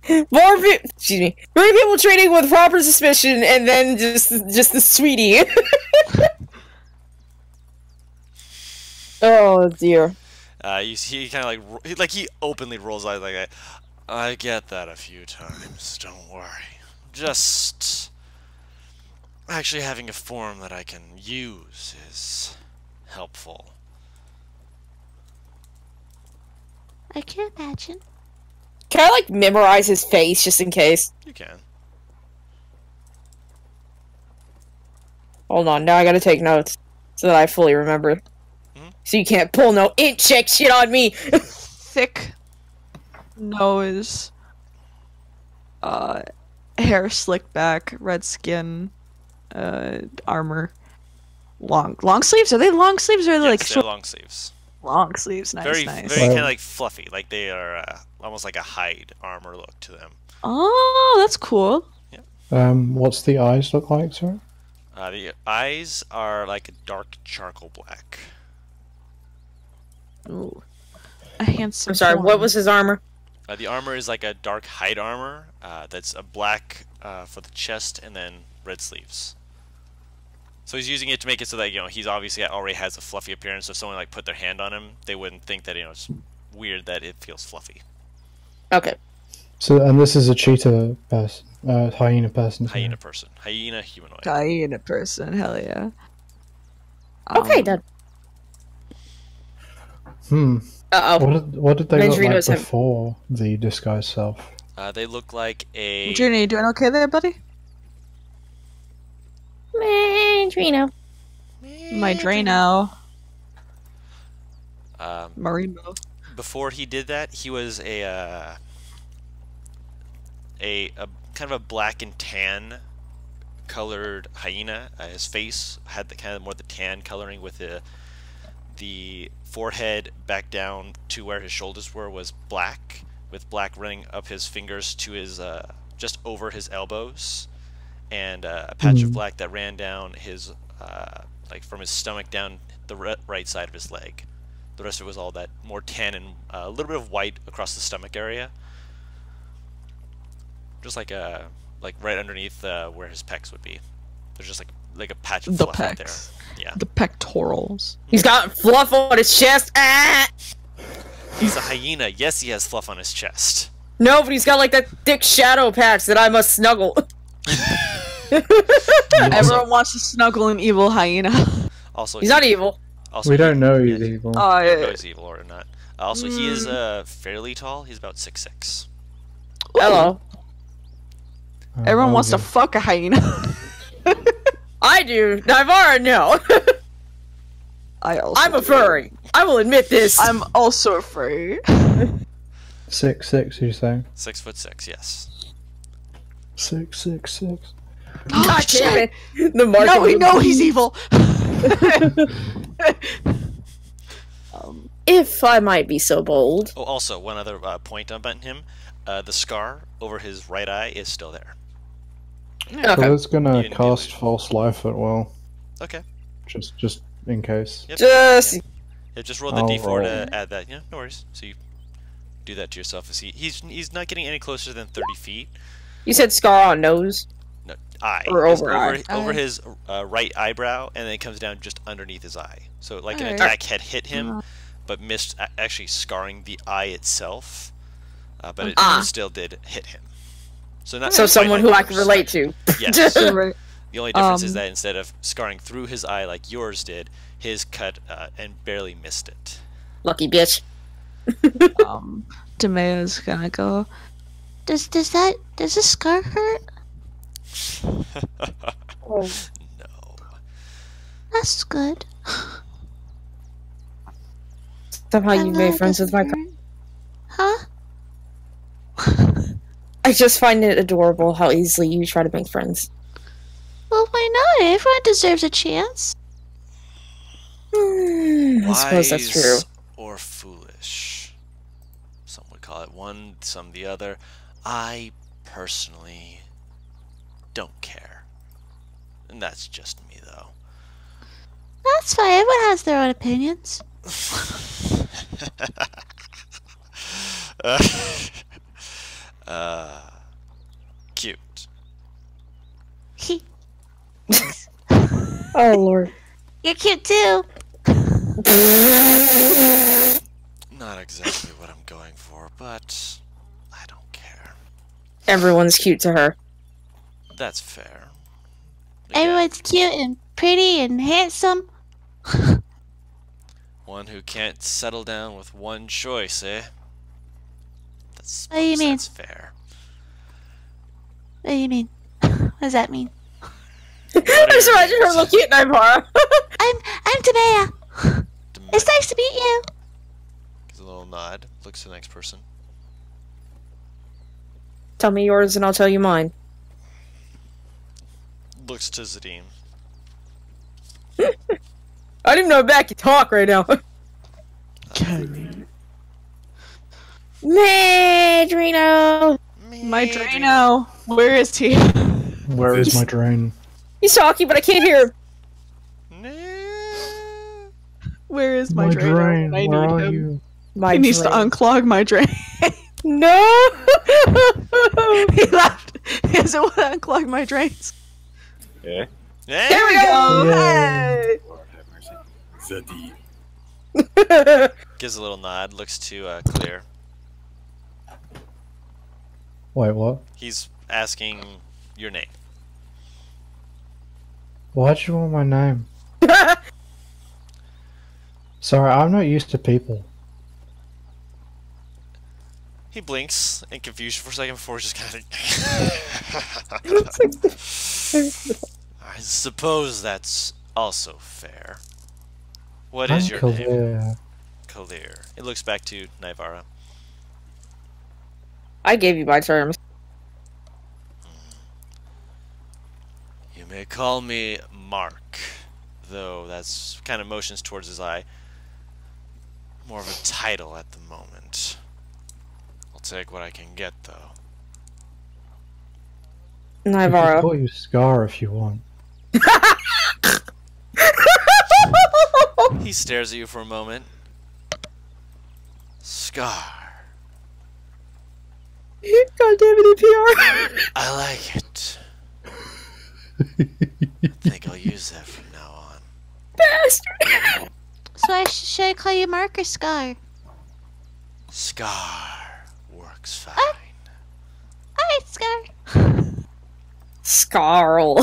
Excuse me. More people treating with proper suspicion, and then just the sweetie. Oh dear. You see, he kind of he openly rolls eyes like that. I get that a few times. Don't worry. Just actually having a form that I can use is helpful. I can imagine. Can I like memorize his face just in case? You can. Hold on, now I gotta take notes so that I fully remember. Mhm. So you can't pull no int check shit on me. thick nose, hair slicked back, red skin, armor, long sleeves. Are they long sleeves or are they Yes, like they're short? long sleeves. Long sleeves, nice, very nice. very Wow. kind of like fluffy, like they are almost like a hide armor look to them. Oh, that's cool. What's the eyes look like, sir? The eyes are like a dark charcoal black. Ooh. A handsome I'm sorry, form. what was his armor? The armor is like a dark hide armor that's a black for the chest and then red sleeves. So he's using it to make it so that he's obviously already has a fluffy appearance. So if someone like put their hand on him, they wouldn't think that it's weird that it feels fluffy. Okay. So, and this is a cheetah person, hyena person. sorry. Hyena person, hyena humanoid. Hyena person, hell yeah. Okay, then. Uh-oh. What did they look like Mandrinos have- before the disguise self? They look like a Junie, you doing okay there, buddy? Mandrino. My Drano. um, Marino. before he did that, he was a kind of a black and tan colored hyena. His face had the kind of more the tan coloring with the forehead back down to where his shoulders were was black, with black running up his fingers to his just over his elbows, and a patch of black that ran down his like from his stomach down the right side of his leg. The rest of it was all that more tan and a little bit of white across the stomach area, just like right underneath where his pecs would be. There's just like a patch of The fluff right there. pecs. Yeah, The pectorals. He's got fluff on his chest. Ah! he's a hyena. Yes, he has fluff on his chest. No, but he's got like that thick shadow patch that I must snuggle. Everyone wants to snuggle an evil hyena. Also, He's not evil. Also, We don't know yeah, he's evil. Oh, I don't know yeah. he's evil or not. Also, he is fairly tall. He's about 6'6". Hello. Everyone wants to okay. fuck a hyena. I do. Nivara, no. I also I'm a do. furry. I will admit this. I'm also a furry. 6'6", you saying? 6'6", yes. 6'6". God damn it. The mark No, of we the know he's beast. evil. If I might be so bold. Oh, also, one other point about him. The scar over his right eye is still there. Okay. So it's gonna You didn't cast do it. false life at will, Okay. just in case. Yep. Just Yeah, just roll the I'll d4 roll. to add that. Yeah, no worries. So you do that to yourself. As he's not getting any closer than 30 feet. you said scar on nose. No, eye. Or It's over eye. over Eye. his right eyebrow, and then it comes down just underneath his eye. So like an Alright. attack had hit him, but missed actually scarring the eye itself. But it Ah. still did hit him. So not So quite someone like who I yours. can relate to. Yes. Right. The only difference is Um, that instead of scarring through his eye like yours did, his cut and barely missed it. Lucky bitch. Demea's gonna go. Does this scar hurt? No. That's good. Somehow you I'm made glad friends it with my. doesn't hurt. Huh? I just find it adorable how easily you try to make friends. Well, why not? Everyone deserves a chance. I suppose that's true. Wise or foolish. Some would call it one, some the other. I personally don't care. And that's just me, though. That's fine. Everyone has their own opinions. Cute. Oh lord. You're cute too. Not exactly what I'm going for, but I don't care. Everyone's cute to her. That's fair. Again, Everyone's cute and pretty and handsome. one who can't settle down with one choice, eh? That's, What do you mean? That's fair. What do you mean? What does that mean? I just imagine her look cute, Nivara. I'm Tamea. It's nice to meet you. Gives a little nod. Looks to the next person. Tell me yours and I'll tell you mine. Looks to Zadim. I don't even know if Beck can talk right now. Kenny. Madrino! My Drano. Where is he? Where is my drain? He's talking, but I can't hear him. Where is my My Drano? drain, I where need are him. you? My He needs to drain. unclog my drain. No! He left. He doesn't want to unclog my drains. Yeah. There we go! Yay. Lord have mercy. The Gives a little nod, looks to Clear. Wait, what? He's asking your name. Why'd you want my name? Sorry, I'm not used to people. He blinks in confusion for a second before just kind of. I suppose that's also fair. What is your name? Khalil. Kalir. It looks back to Naivara. I gave you my terms. You may call me Mark, though that's kind of motions towards his eye. More of a title at the moment. I'll take what I can get, though. I can Naivara. call you Scar if you want. He stares at you for a moment. Scar. God damn it, EPR. I like it. I think I'll use that from now on. Bastard. So should I call you Mark or Scar? Scar works fine. Alright, Scar. Scarl.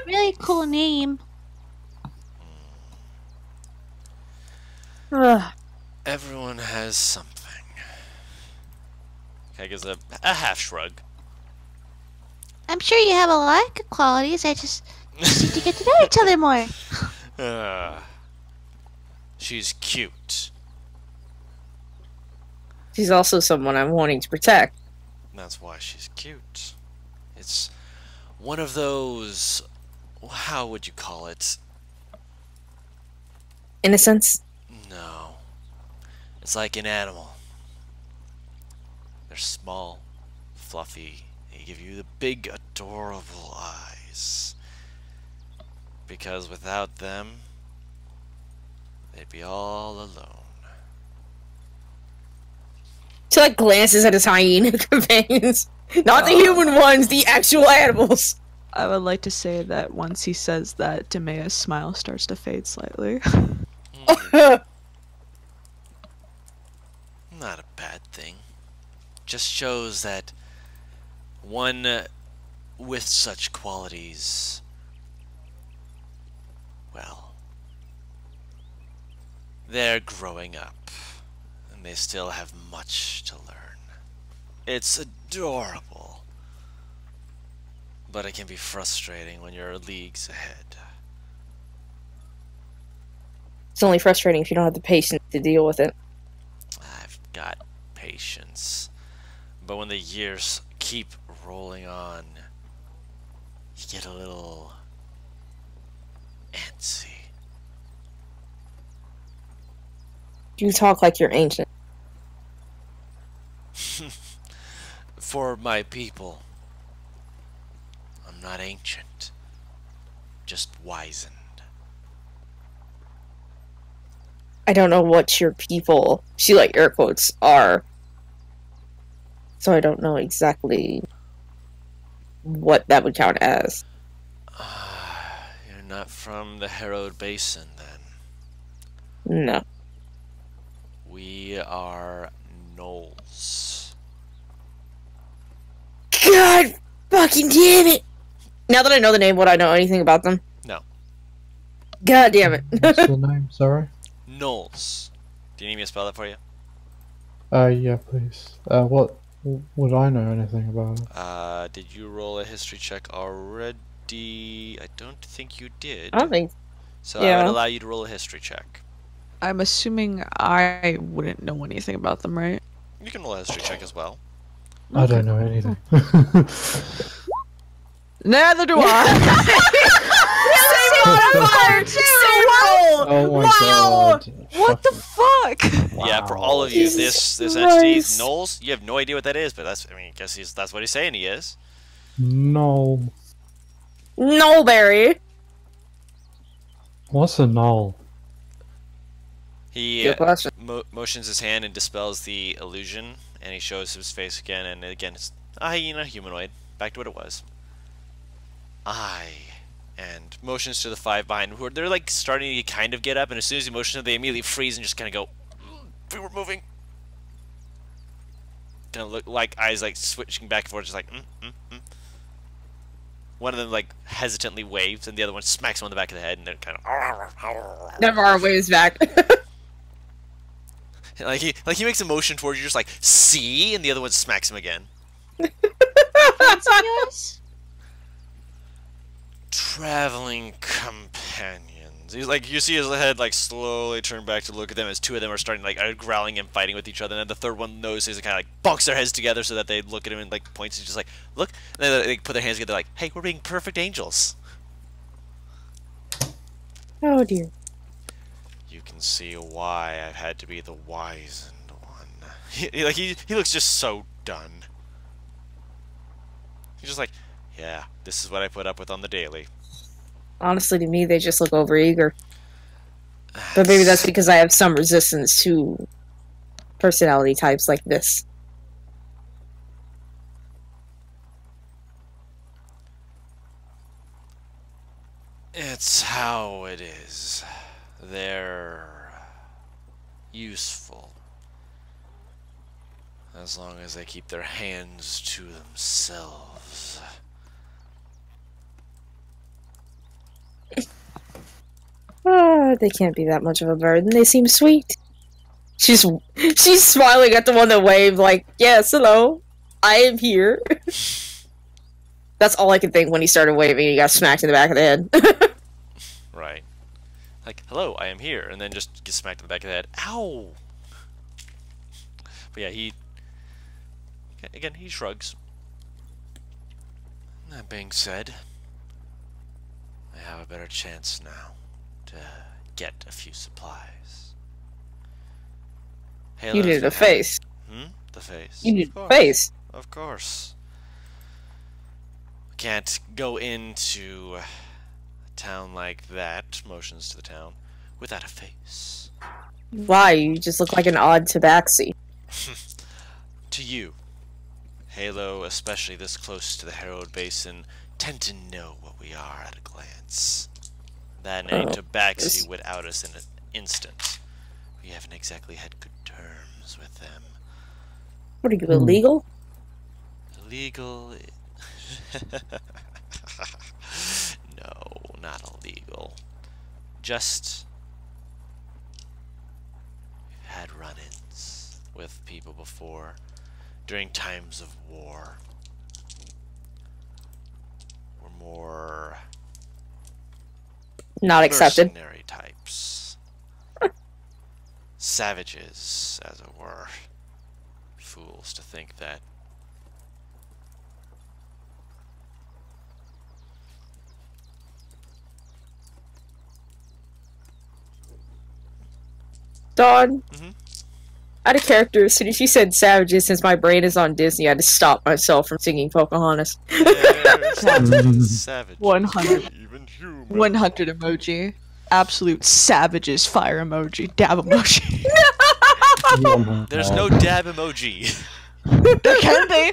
Really cool name. Ugh. Everyone has something. I gives a half shrug. I'm sure you have a lot of good qualities. I just need to get to know each other more. She's cute. She's also someone I'm wanting to protect. That's why she's cute. It's one of those. How would you call it? Innocence? No. It's like an animal. They're small, fluffy. They give you the big, adorable eyes. Because without them, they'd be all alone. She like glances at his hyena companions. Not the human ones, the actual animals. I would like to say that once he says that, Demea's smile starts to fade slightly. Not a bad thing. Just shows that one with such qualities, well, they're growing up, and they still have much to learn. It's adorable, but it can be frustrating when you're leagues ahead. It's only frustrating if you don't have the patience to deal with it. I've got patience, but when the years keep rolling on, you get a little antsy. You talk like you're ancient. For my people, I'm not ancient, just wizened. I don't know what your people, she like air quotes, are. So I don't know exactly what that would count as. You're not from the Harrowed Basin, then. No. We are Gnolls. God fucking damn it! Now that I know the name, would I know anything about them? No. God damn it. What's the name? Sorry. Gnolls. Do you need me to spell that for you? Yeah, please. What would I know anything about it? Did you roll a history check already? I don't think you did. I don't think. So I yeah. would allow you to roll a history check. I'm assuming I wouldn't know anything about them, right? You can roll a history check as well. I don't know anything. Neither do I. modifier zero. Oh my Wow. god. What the fuck? Yeah, for all of you, Jesus this entity, Christ. Gnolls, you have no idea what that is, but that's, I mean, I guess that's what he's saying he is. No. Nullberry. What's a null? He Good question. motions his hand and dispels the illusion, and he shows his face again, and again, it's a hyena humanoid. Back to what it was. And motions to the 5 behind, who are, they're like starting to kind of get up, and as soon as he motions them, they immediately freeze and just kind of go, we were moving. Kind of look like eyes like switching back and forth, just like, One of them like hesitantly waves, and the other one smacks him on the back of the head, and they're kind of. Never waves back. Like he makes a motion towards you, just like see, and the other one smacks him again. Friends of yours? Traveling companions. He's like, you see his head like slowly turn back to look at them as 2 of them are starting like growling and fighting with each other, and then the third one notices and kind of like bonks their heads together so that they look at him and like points and just like look, and then they put their hands together like, hey, we're being perfect angels. Oh dear. You can see why I've had to be the wizened one. He looks just so done. He's just like, yeah, this is what I put up with on the daily. Honestly, to me, they just look overeager. But maybe that's because I have some resistance to personality types like this. It's how it is. They're useful. As long as they keep their hands to themselves. They can't be that much of a burden. They seem sweet. She's smiling at the one that waved, like, yes, hello, I am here. That's all I could think when he started waving. He got smacked in the back of the head. Right. Like, hello, I am here, and then just gets smacked in the back of the head. Ow! But yeah, he shrugs. That being said, I have a better chance now to get a few supplies. You needed a face. The face. You need a face. Of course. Can't go into a town like that, motions to the town, without a face. Why? You just look like an odd tabaxi. To you, Halo, especially this close to the Herald Basin, tend to know what we are at a glance. That and any tabaxi would out us in an instant. We haven't exactly had good terms with them. What are you, illegal? Illegal? No, not illegal. Just we've had run-ins with people before during times of war. We're more Not accepted. mercenary types. Savages, as it were. Fools to think that. Dawn, Mm-hmm. out of character, as soon as you said savages, since my brain is on Disney, I had to stop myself from singing Pocahontas. Savage. 100. Even human. 100 emoji. Absolute savages fire emoji. Dab emoji. Oh my There's God. no dab emoji. There can be.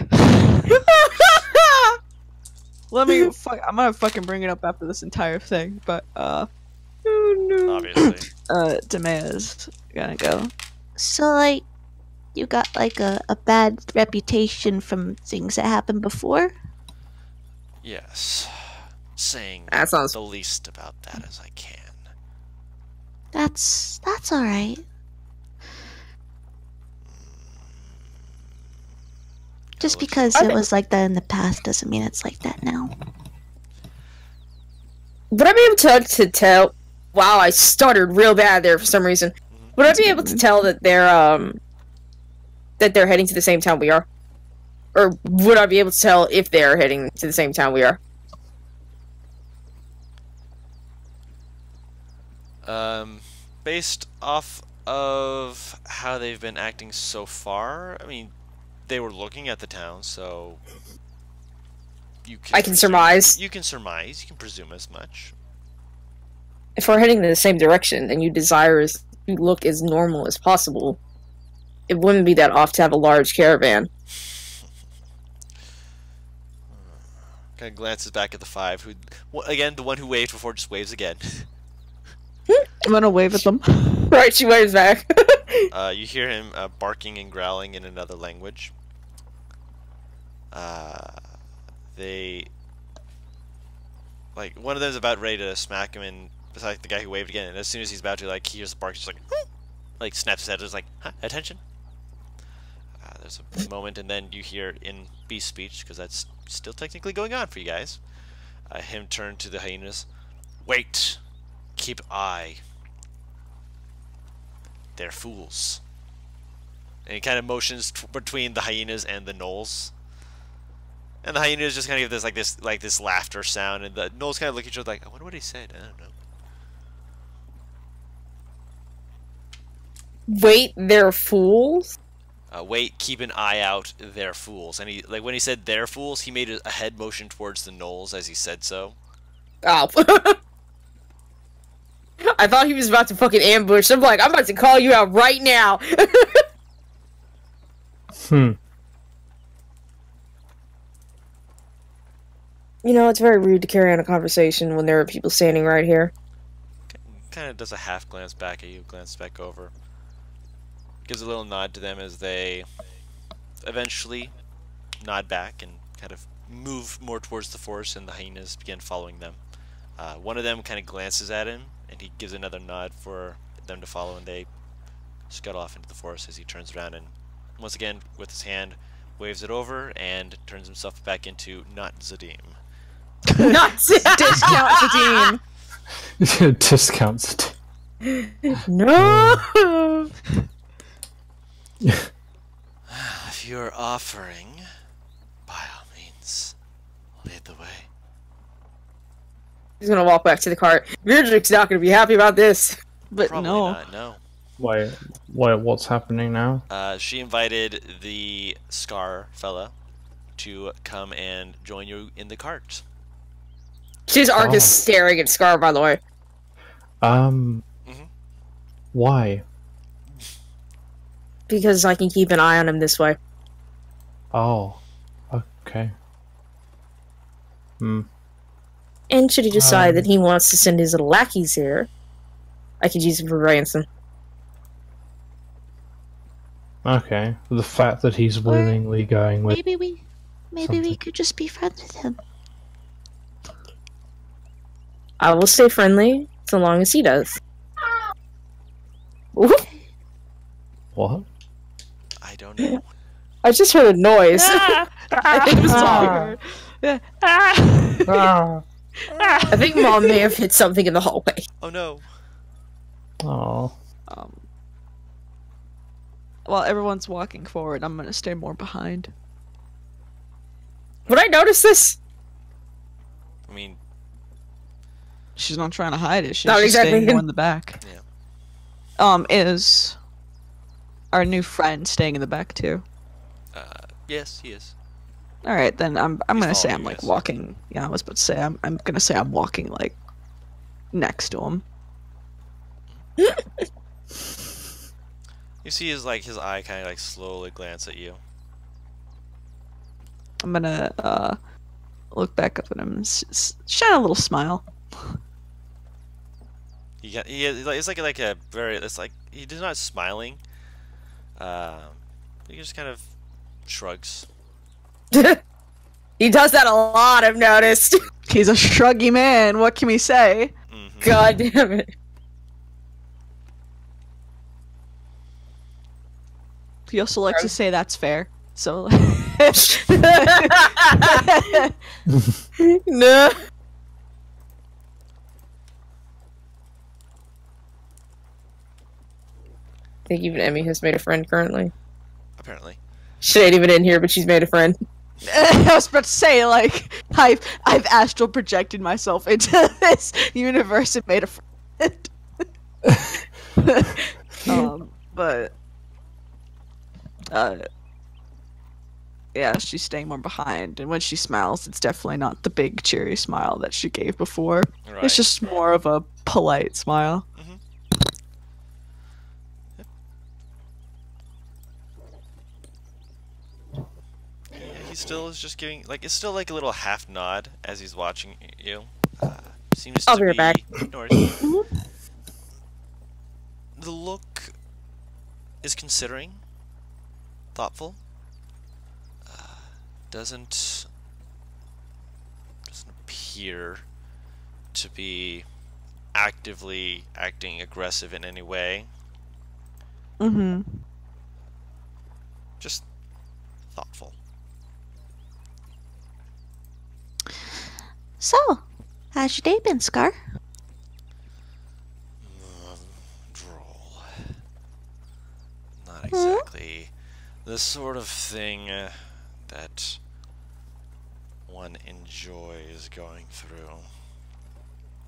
Let me. I'm gonna fucking bring it up after this entire thing. But Oh no. Obviously. Demea's gonna go. So, like, you got, like, a bad reputation from things that happened before? Yes. Saying That sounds- the least about that as I can. That's alright. Just because it was like that in the past doesn't mean it's like that now. Would I be able to tell? Wow, I stuttered real bad there for some reason. Would I be able to tell that they're heading to the same town we are? Or would I be able to tell if they're heading to the same town we are? Based off of how they've been acting so far, I mean, they were looking at the town, so I can surmise. You can surmise. You can presume as much. If we're heading in the same direction and you desire to look as normal as possible, it wouldn't be that off to have a large caravan. Kind of glances back at the 5, who, again, the one who waved before just waves again. I'm gonna wave at them. Right, she waves back. You hear him barking and growling in another language. They, like, one of them's about ready to smack him, and besides the guy who waved again, and as soon as he's about to, like, he hears the bark, just like snaps his head, just like, huh, attention. There's a moment, and then you hear in beast speech, because that's still technically going on for you guys, him turn to the hyenas. Wait! Keep eye. They're fools. And he kind of motions between the hyenas and the gnolls. And the hyenas just kind of give this laughter sound, and the gnolls kind of look at each other like, I wonder what he said. I don't know. Wait, they're fools? Wait, keep an eye out, they're fools. And he, like, when he said they're fools, he made a head motion towards the gnolls as he said so. Oh. I thought he was about to fucking ambush. I'm like, I'm about to call you out right now. Hmm. You know, it's very rude to carry on a conversation when there are people standing right here. Kind of does a half glance back at you, glance back over. Gives a little nod to them as they eventually nod back and kind of move more towards the forest, and the hyenas begin following them. One of them kind of glances at him, and he gives another nod for them to follow, and they scuttle off into the forest as he turns around and, once again, with his hand, waves it over and turns himself back into not Zadim. Not Discount Zadim. Discounts. No. If you're offering, by all means, lead the way. He's gonna walk back to the cart. Virdrik's not gonna be happy about this. But Probably no. not, no. Wait, what's happening now? She invited the Scar fella to come and join you in the cart. She's Arcus Oh. staring at Scar, by the way. Why? Because I can keep an eye on him this way. Oh, okay. Hmm. And should he decide that he wants to send his little lackeys here, I could use him for ransom. Okay. The fact that he's willingly going with Maybe we Something. could just be friends with him. I will stay friendly so long as he does. Ooh, what? I don't know. I just heard a noise. I think it was Ah. Ah. I think Mom may have hit something in the hallway. Oh no. Oh. While everyone's walking forward, I'm gonna stay more behind. Would I notice this? I mean, She's not trying to hide it. She's Not just exactly. staying more in the back. Yeah. Is our new friend staying in the back too? yes, he is. All right, then I'm gonna say following I'm you like guys. walking. Yeah, I was about to say I'm gonna say I'm walking like next to him. You see his eye kind of like slowly glance at you. I'm gonna look back up at him and shine a little smile. It's like a very, it's like he's not smiling. He just kind of shrugs. He does that a lot, I've noticed. He's a shruggy man. What can we say? God damn it. He also likes to say that's fair. So No. I think even Emmy has made a friend currently. Apparently. She ain't even in here, but she's made a friend. I was about to say, like, I've astral projected myself into this universe and made a friend. But yeah, she's staying more behind, and when she smiles, it's definitely not the big cheery smile that she gave before. Right. It's just more of a polite smile. Mhm. Yeah, he still is just giving, like, it's still like a little half nod as he's watching you. Seems I'll to be right back. No worries. The look is considering, thoughtful. Doesn't appear to be actively acting aggressive in any way. Mm-hmm. Just thoughtful. So, how's your day been, Scar? Droll. Not exactly the sort of thing that one enjoys going through.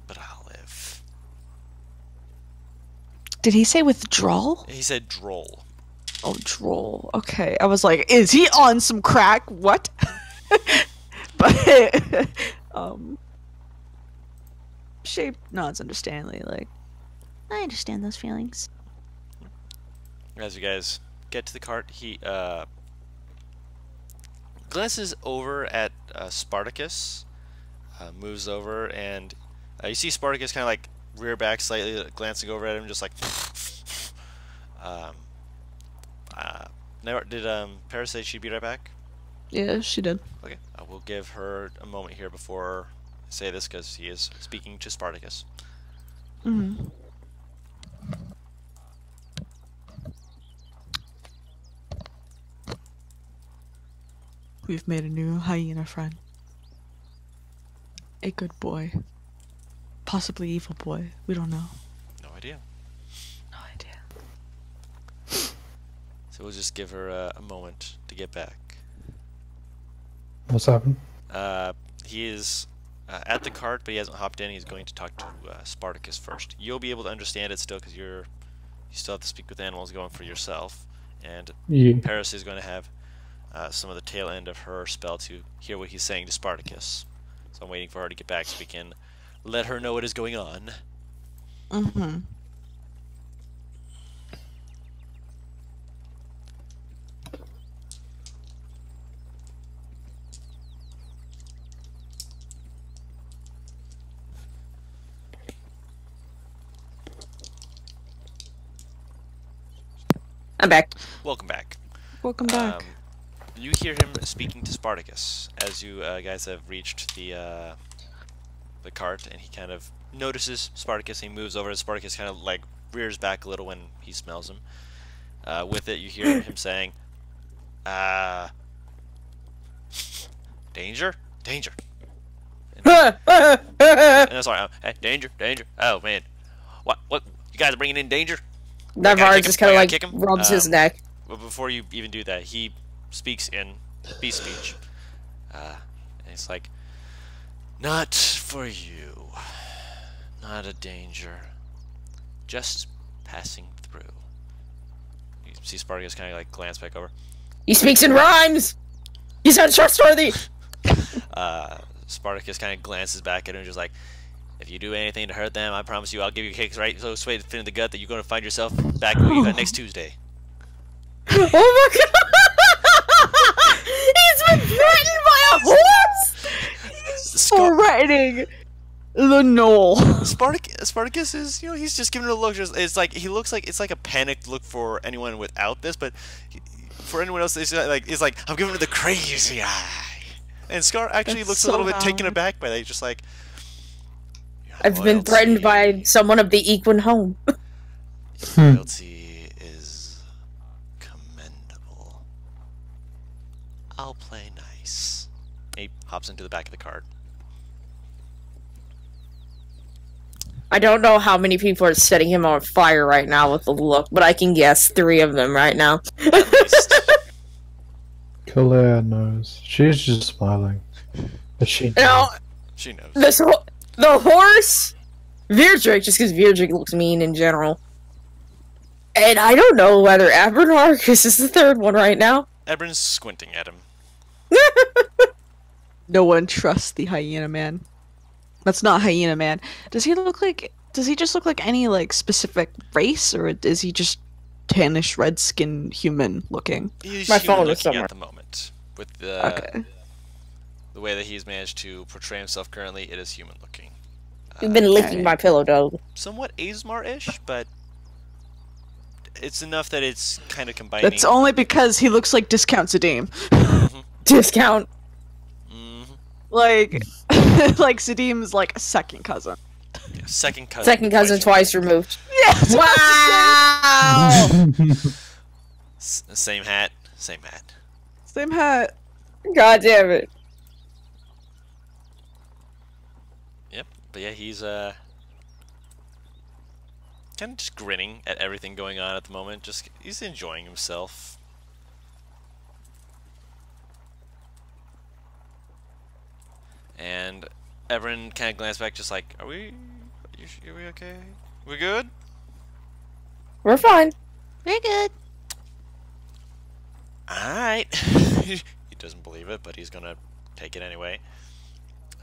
But I'll live. Did he say withdrawal? He said droll. Oh, droll. Okay, I was like, is he on some crack? What? But Shape nods understandingly, like, I understand those feelings. As you guys get to the cart, he glances over at Spartacus, moves over, and you see Spartacus kind of like rear back slightly, glancing over at him, just like. Did Paris say she'd be right back? yeah, she did. Okay, I will give her a moment here before I say this because he is speaking to Spartacus. Mm-hmm. We've made a new hyena friend. A good boy. Possibly evil boy. We don't know. No idea. No idea. So we'll just give her a moment to get back. What's happened? He is at the cart, but he hasn't hopped in. He's going to talk to Spartacus first. You'll be able to understand it still because you still have to speak with animals going for yourself. And Yeah. Paris is going to have some of the tail end of her spell to hear what he's saying to Spartacus. So I'm waiting for her to get back so we can let her know what is going on. Mm-hmm. I'm back. Welcome back. Welcome back. You hear him speaking to Spartacus as you guys have reached the cart, and he kind of notices Spartacus. And he moves over, and Spartacus kind of like rears back a little when he smells him. With it, you hear him saying, "Danger, danger." And sorry, hey, danger, danger. Oh man, what? You guys are bringing in danger? Navarre just kind of like kick him? rubs his neck. But before you even do that, he speaks in beast speech. And it's like, not for you. Not a danger. Just passing through. You see Spartacus kind of like glance back over. He speaks in rhymes! He's untrustworthy! Spartacus kind of glances back at him and just like, if you do anything to hurt them, I promise you I'll give you kicks right so straight to fit in the gut that you're going to find yourself back where you got next Tuesday. Oh my god! He's been threatened by a horse! Threatening the Gnoll. Spartacus is, he's just giving it a look. It's like he looks like it's like a panicked look for anyone without this, but for anyone else, it's like I'm giving it the crazy eye. And Scar actually That's looks so a little bit taken valid. aback by that. He's just like, I've been threatened by someone of the Equine home. Loyalty is commendable. I'll play nice. He hops into the back of the cart. I don't know how many people are setting him on fire right now with the look, but I can guess 3 of them right now. At least. Claire knows. She's just smiling. But she No, She knows. the horse, Virdrick, just because Virdrick looks mean in general. And I don't know whether Abernarcus is the third one right now. Ebron's squinting at him. No one trusts the hyena man. That's not hyena man. Does he just look like any like specific race, or is he just tannish red skin human looking? He's My human phone is looking somewhere. at the moment. With the Okay. the way that he's managed to portray himself currently, it is human looking. You've been licking my pillow, dog. Somewhat Asmar-ish, but it's enough that it's kind of combining. That's only because he looks like Discount Sadim. Discount. Like, like Sadim's like a second cousin. Yeah, second cousin. Second cousin twice removed. Yes. Wow! Same hat. Same hat. Same hat. God damn it. Yep. But yeah, he's kind of just grinning at everything going on at the moment. Just he's enjoying himself. And Everin kind of glanced back, just like, are we okay? We good? We're fine. We're good. Alright. He doesn't believe it, but he's gonna take it anyway.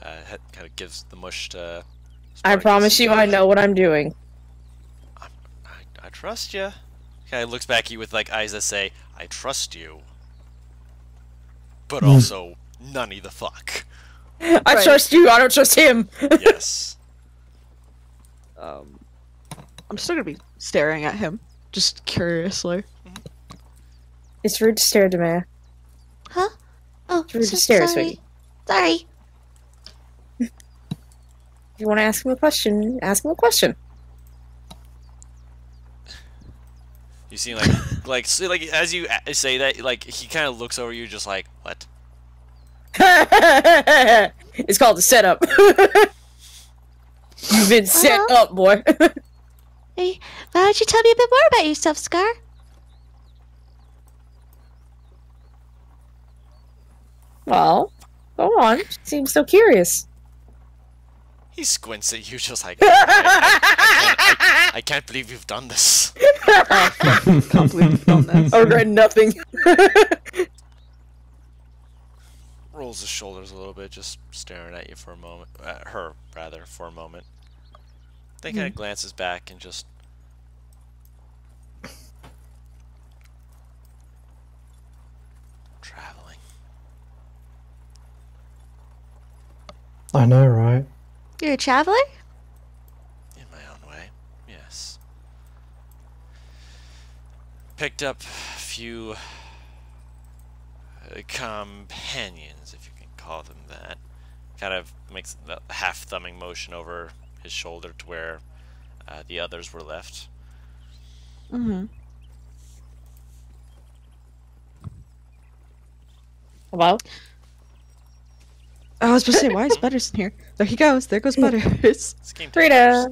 Kind of gives the mush to I Spartacus. promise you I know what I'm doing. I trust you. Kind of looks back at you with like eyes that say, I trust you. But also, none the fuck. I Right. trust you, I don't trust him. Yes. I'm still gonna be staring at him, just curiously. It's rude to stare at the man. Huh? Oh, It's rude to stare, sorry. sweetie. Sorry. If you want to ask him a question, ask him a question. You see, like as you say that, like he kind of looks over you, just like, what? It's called a setup. You've been set up, boy. Hey, why don't you tell me a bit more about yourself, Scar? Well, go on. Seems so curious. He squints at you, just like, I can't believe you've done this. Can't believe you've done this. I regret nothing. Rolls his shoulders a little bit, just staring at you for a moment. Her, rather, for a moment. Then kind of glances back and just... Traveling. I know, right? You're a traveler? In my own way, yes. Picked up a few companions, if you can call them that. Kind of makes the half-thumbing motion over his shoulder to where the others were left. Mm-hmm. Hello? I was supposed to say, why is Butters in here? There he goes. There goes Butters. This game takes Frida. hours.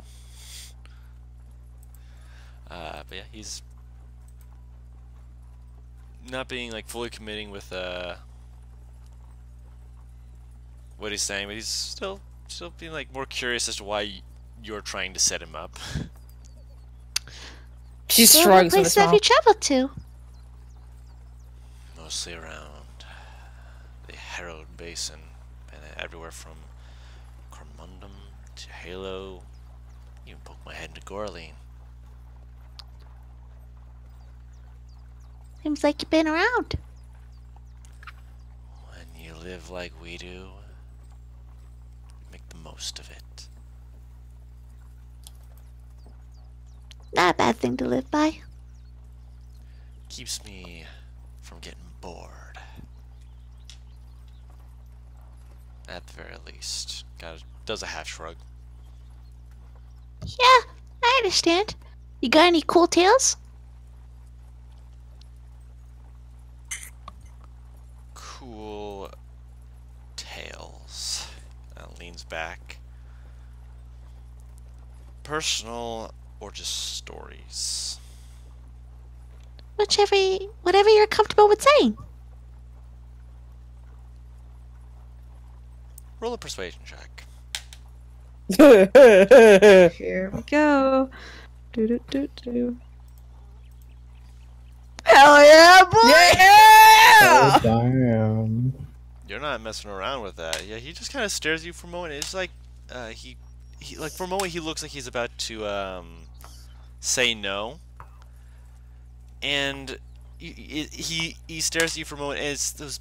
But yeah, he's not being like fully committing with what he's saying, but he's still being like more curious as to why you're trying to set him up. She What shrugs with a place have smile. you traveled to? Mostly around the Herald Basin, and everywhere from Cormundum to Halo. Even poke my head into Gorleen. Seems like you've been around. When you live like we do, make the most of it. Not a bad thing to live by. Keeps me from getting bored. At the very least. Does a half shrug. Yeah, I understand. You got any cool tales? Cool tales. Leans back. Personal or just stories? Whatever you're comfortable with saying. Roll a persuasion check. Here we go. Do. Hell yeah, boy! Yeah! Oh, damn. You're not messing around with that. Yeah, he just kind of stares at you for a moment. It's like he like for a moment he looks like he's about to say no, and he stares at you for a moment, and it's those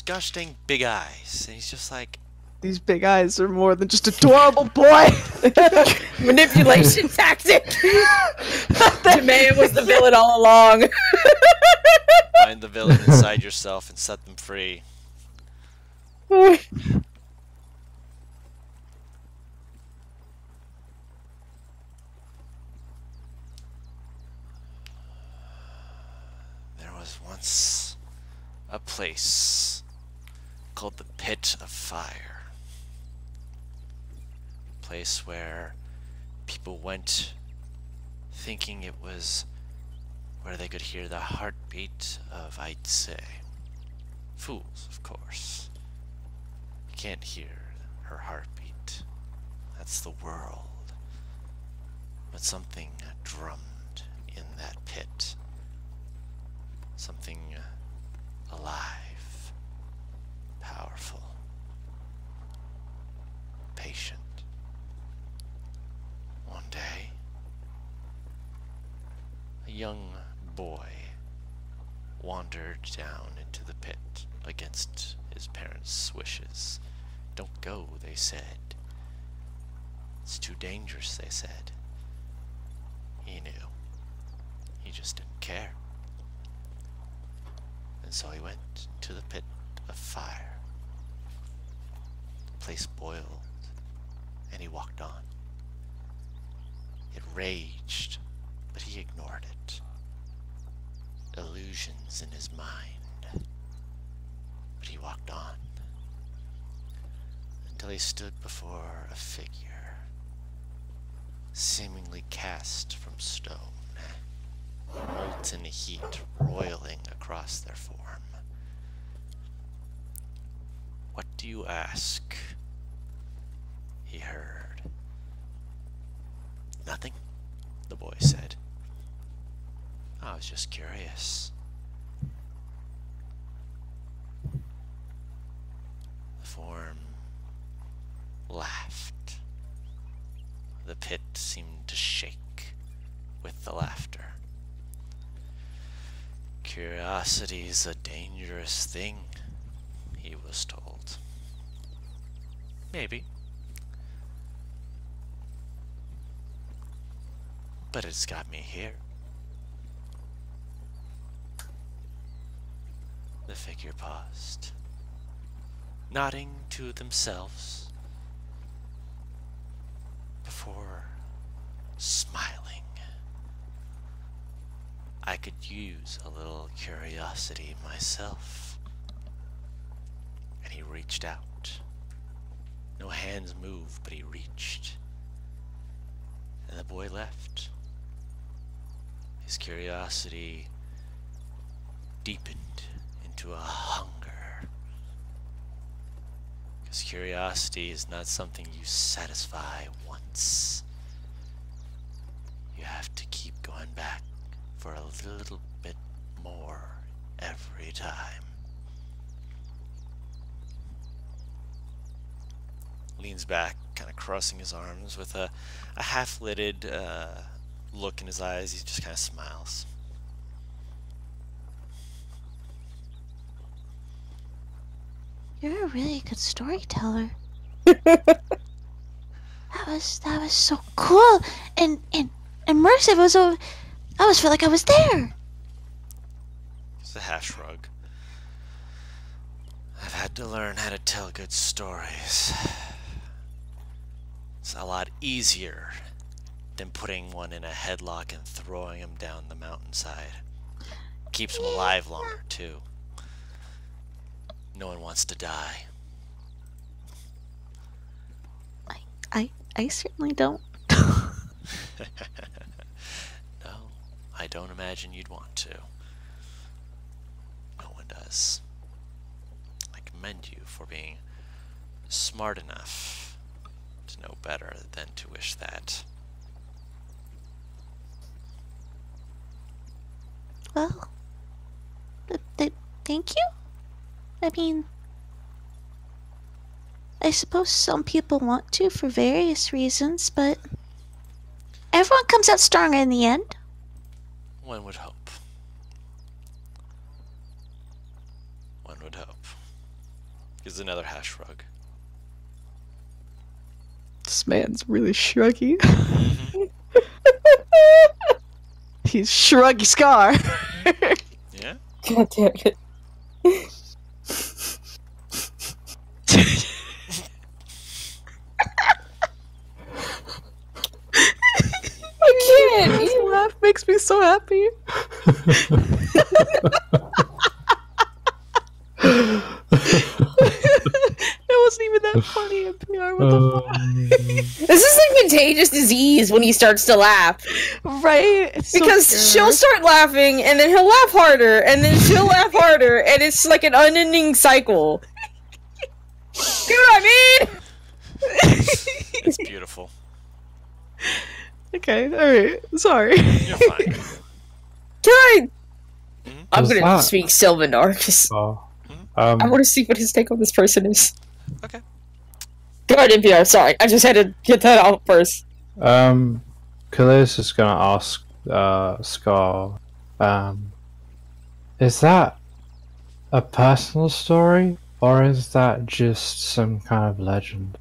gosh dang big eyes, and he's just like, These big eyes are more than just adorable, boy. Manipulation tactic. The man was the villain all along. find the villain inside yourself and set them free. There was once a place called the Pit of Fire. A place where people went thinking it was where they could hear the heartbeat of Ait'seh. Fools, of course. You can't hear her heartbeat. That's the world. But something drummed in that pit. Something alive, powerful, patient. One day, a young boy wandered down into the pit against his parents' wishes. Don't go, they said. It's too dangerous, they said. He knew. He just didn't care. And so he went to the pit of fire. The place boiled, and he walked on. It raged, but he ignored it. Illusions in his mind. But he walked on, until he stood before a figure, seemingly cast from stone, molten heat roiling across their form. What do you ask? He heard. Nothing, the boy said. I was just curious. The form laughed. The pit seemed to shake with the laughter. Curiosity's a dangerous thing, he was told. Maybe. But it's got me here. The figure paused, nodding to themselves before smiling. I could use a little curiosity myself. And he reached out. No hands moved, but he reached. And the boy left. His curiosity deepened into a hunger. Because curiosity is not something you satisfy once. You have to keep going back for a little bit more every time. Leans back, kind of crossing his arms with a half-lidded look in his eyes. He just kind of smiles. You're a really good storyteller. That was so cool and immersive. I always felt like I was there. It's a half shrug. I've had to learn how to tell good stories. It's a lot easier than putting one in a headlock and throwing him down the mountainside. Keeps him alive longer, too. No one wants to die. I certainly don't. No, I don't imagine you'd want to. No one does. I commend you for being smart enough to know better than to wish that. Well, I mean, I suppose some people want to for various reasons, but everyone comes out stronger in the end. One would hope. One would hope. Gives another half shrug. This man's really shruggy. He's shruggy Scar. Yeah? God damn it. I can't. His laugh makes me so happy. It wasn't even that funny in PR. What the fuck? This is like contagious disease when he starts to laugh. Right? It's so Because pure. she'll start laughing, and then he'll laugh harder, and then she'll laugh harder, and it's like an unending cycle. See what I mean? It's beautiful. Okay, alright. Sorry. You're fine. Can I? I'm Does gonna that- speak Sylvanar, because Oh. I want to see what his take on this person is. Okay. Go ahead, NPR. Sorry, I just had to get that out first. Khalil's is gonna ask Scar, is that a personal story or is that just some kind of legend?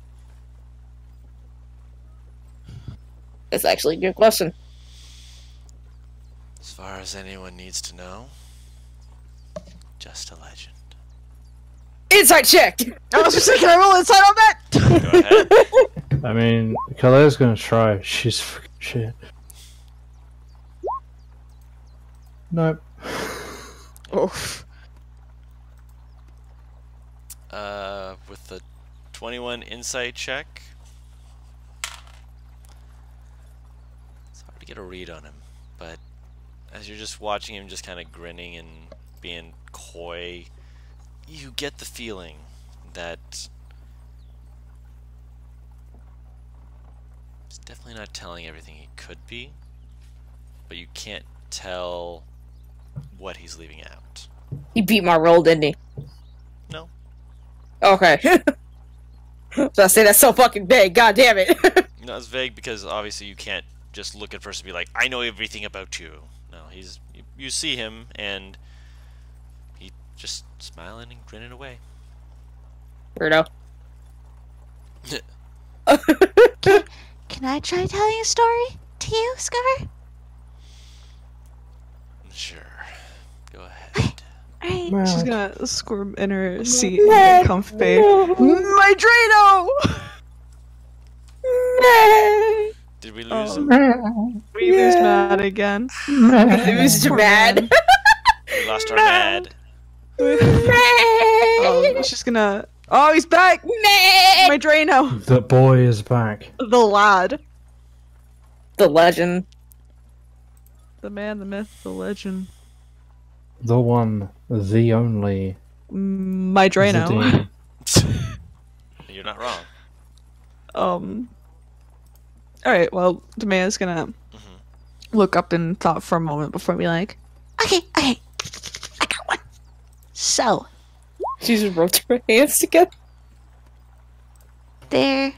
That's actually a good question. As far as anyone needs to know, just a legend. Insight check. I was just saying, can I roll inside on that? Go ahead. I mean, Khalil's gonna try. She's fucking shit. Nope. Oof. With the 21 insight check, it's hard to get a read on him, but as you're just watching him just kind of grinning and being coy, you get the feeling that he's definitely not telling everything he could be, but you can't tell what he's leaving out. He beat my roll, didn't he? No. Okay. So I say that's so fucking big. God damn it. No, it's vague because obviously you can't just look at first and be like, I know everything about you. No, you see him and he just smiling and grinning away. Weirdo. Can I try telling a story to you, Scar? Sure. Go ahead. Alright. She's gonna squirm in her seat and get comfy. My Drano! Did we lose him? We lose Matt again. Lose to Mad. We lost our Mad. Oh, she's gonna. Oh, he's back! My Drano! The boy is back. The lad. The legend. The man, the myth, the legend. The one, the only. My Drano. the You're not wrong. Alright, well, Demea's gonna look up in thought for a moment before we like. Okay, I got one. So, She just rubbed her hands together. there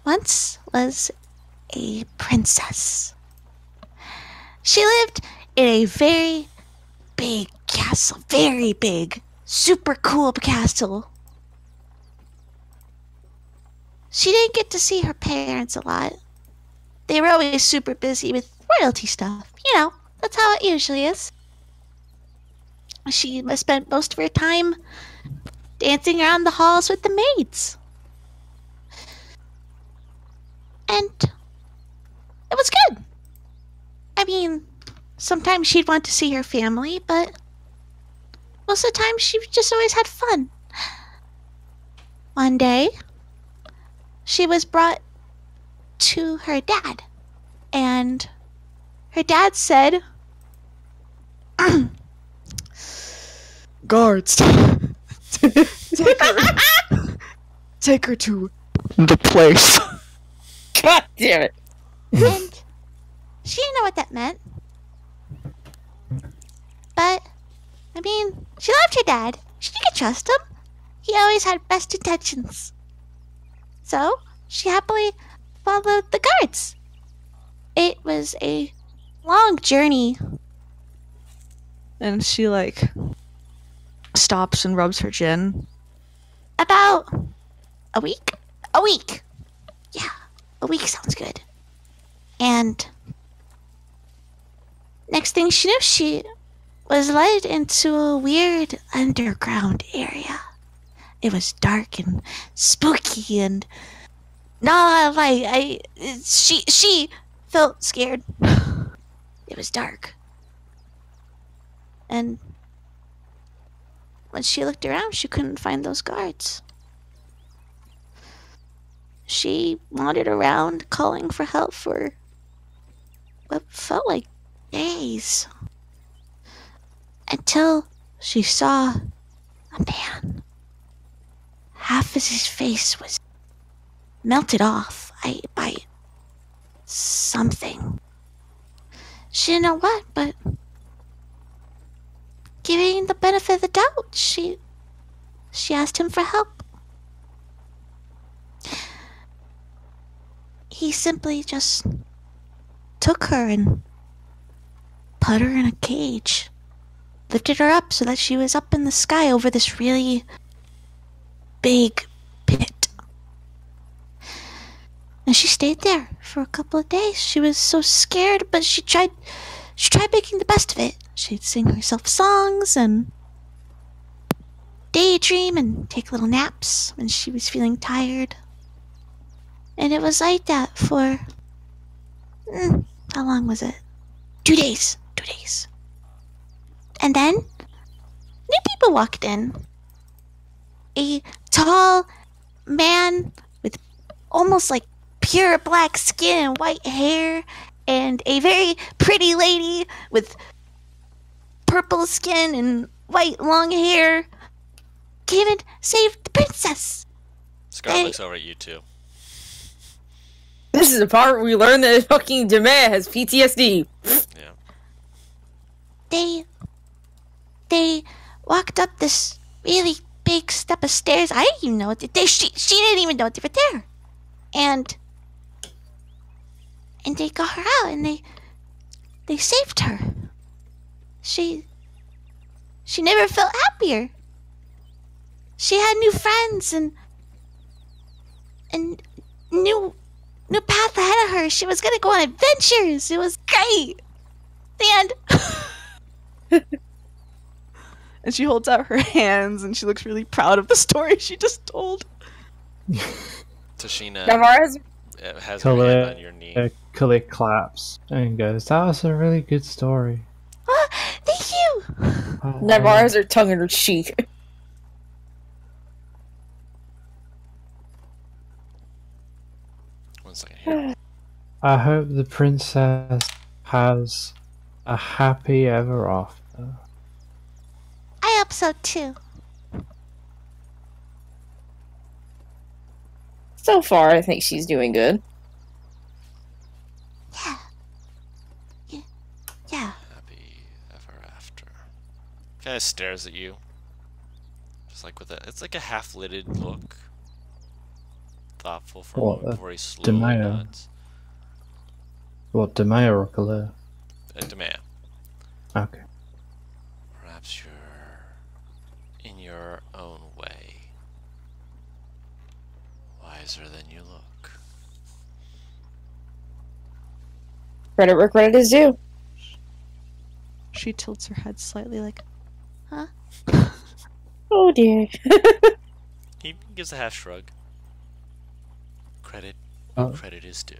once was a princess. She lived in a very big castle. Very big. Super cool castle. She didn't get to see her parents a lot. They were always super busy with royalty stuff. You know, that's how it usually is. She spent most of her time dancing around the halls with the maids. And it was good. I mean, sometimes she'd want to see her family, but most of the time she just always had fun. One day, she was brought to her dad, and her dad said, Guards! Take her to the place. God damn it. and she didn't know what that meant. But, I mean, she loved her dad. She could trust him. He always had best intentions. So, she happily followed the guards. It was a long journey. And she, like, stops and rubs her chin. About a week? A week. Yeah, a week sounds good. And next thing she knew, she was led into a weird underground area. It was dark and spooky and she felt scared. It was dark. And when she looked around, she couldn't find those guards. She wandered around calling for help for what felt like days. Until she saw a man. Half of his face was melted off by something. She didn't know what, but giving the benefit of the doubt, she asked him for help. He simply just took her and put her in a cage. Lifted her up so that she was up in the sky over this really big pit. And she stayed there for a couple of days. She was so scared, but she tried making the best of it. She'd sing herself songs and daydream and take little naps when she was feeling tired. And it was like that for how long was it? 2 days. 2 days. And then new people walked in. A tall man with almost like pure black skin and white hair, and a very pretty lady with purple skin and white long hair came and saved the princess. Scar looks over at you too. This is the part where we learn that fucking Demea has PTSD. Yeah. They walked up this really big step of stairs. I didn't even know what she didn't even know they were there. And they got her out and they saved her. She never felt happier. She had new friends and new path ahead of her. She was gonna go on adventures. It was great. The end. And she holds out her hands and she looks really proud of the story she just told. Tashina Navarre has her hand on your knee. Khalid claps and goes, "That was a really good story." Oh, thank you. Navarre has her tongue in her cheek. One second here. I hope the princess has a happy ever after. I hope so too. So far, I think she's doing good. Yeah. Happy ever after. Kind of stares at you. Just like it's like a half-lidded look. Thoughtful for a What, moment before he slowly Demea? nods. What, Demea or Khalid? Demea. Okay. Perhaps you're in your own way wiser than you look. Credit where credit is due. She tilts her head slightly like, Huh? Oh dear. He gives a half shrug. Credit Oh. credit is due.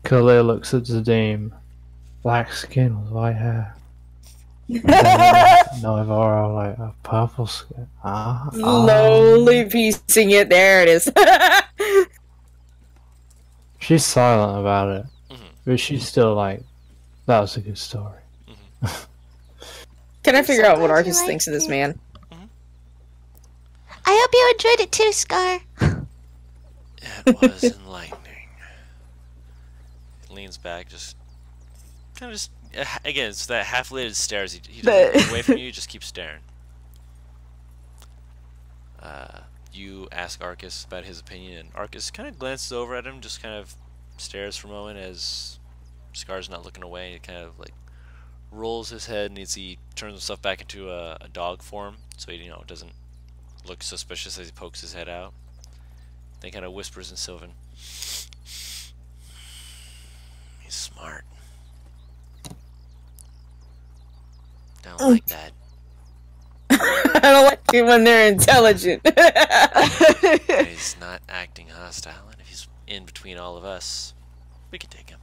Khalid looks at Zadim. Black skin with white hair. Navarre like a purple skin. Slowly piecing it. There it is. She's silent about it, Mhm. but she's still like, "That was a good story." Can I figure so out what glad you Arcus liked thinks of this it. man? I hope you enjoyed it too, Scar. It was enlightening. Leans back, just kind of just again. It's that half-lidded stares. He doesn't look away from you. Just keep staring. You ask Arcus about his opinion, and Arcus kind of glances over at him, just kind of stares for a moment as Scar's not looking away. He kind of like rolls his head, and he turns himself back into a dog form, so he doesn't look suspicious as he pokes his head out. Then kind of whispers in Sylvan. He's smart. Don't like that. I don't like it when they're intelligent. He's not acting hostile, and if he's in between all of us, we can take him.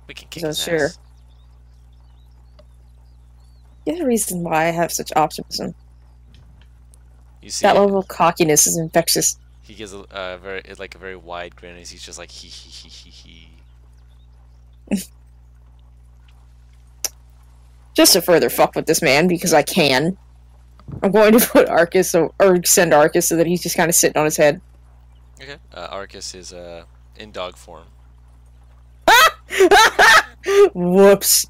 We can kick his sure. ass. There's a reason why I have such optimism. You see, That level of cockiness is infectious. he gives a very wide grin as he's just like he. Just to further fuck with this man, because I can. I'm going to put Arcus, or send Arcus so that he's just kind of sitting on his head. Okay. Arcus is in dog form. Whoops.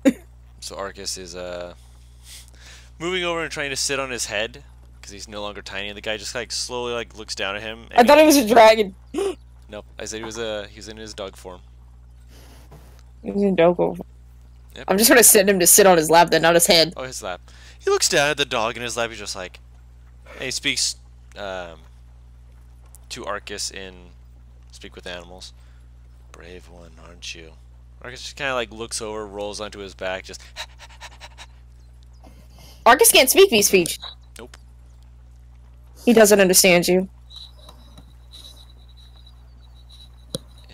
So Arcus is moving over and trying to sit on his head because he's no longer tiny. And the guy just like slowly like looks down at him. I thought he was a dragon. Nope. I said he was in his dog form. He was in Dogo. Yep. I'm just gonna send him to sit on his lap, then not his head. Oh, his lap. He looks down at the dog in his lap. He's just like, and he speaks to Arcus in Speak with Animals. Brave one, aren't you? Arcus just kind of like looks over, rolls onto his back, just. Arcus can't speak these speech. Nope. He doesn't understand you.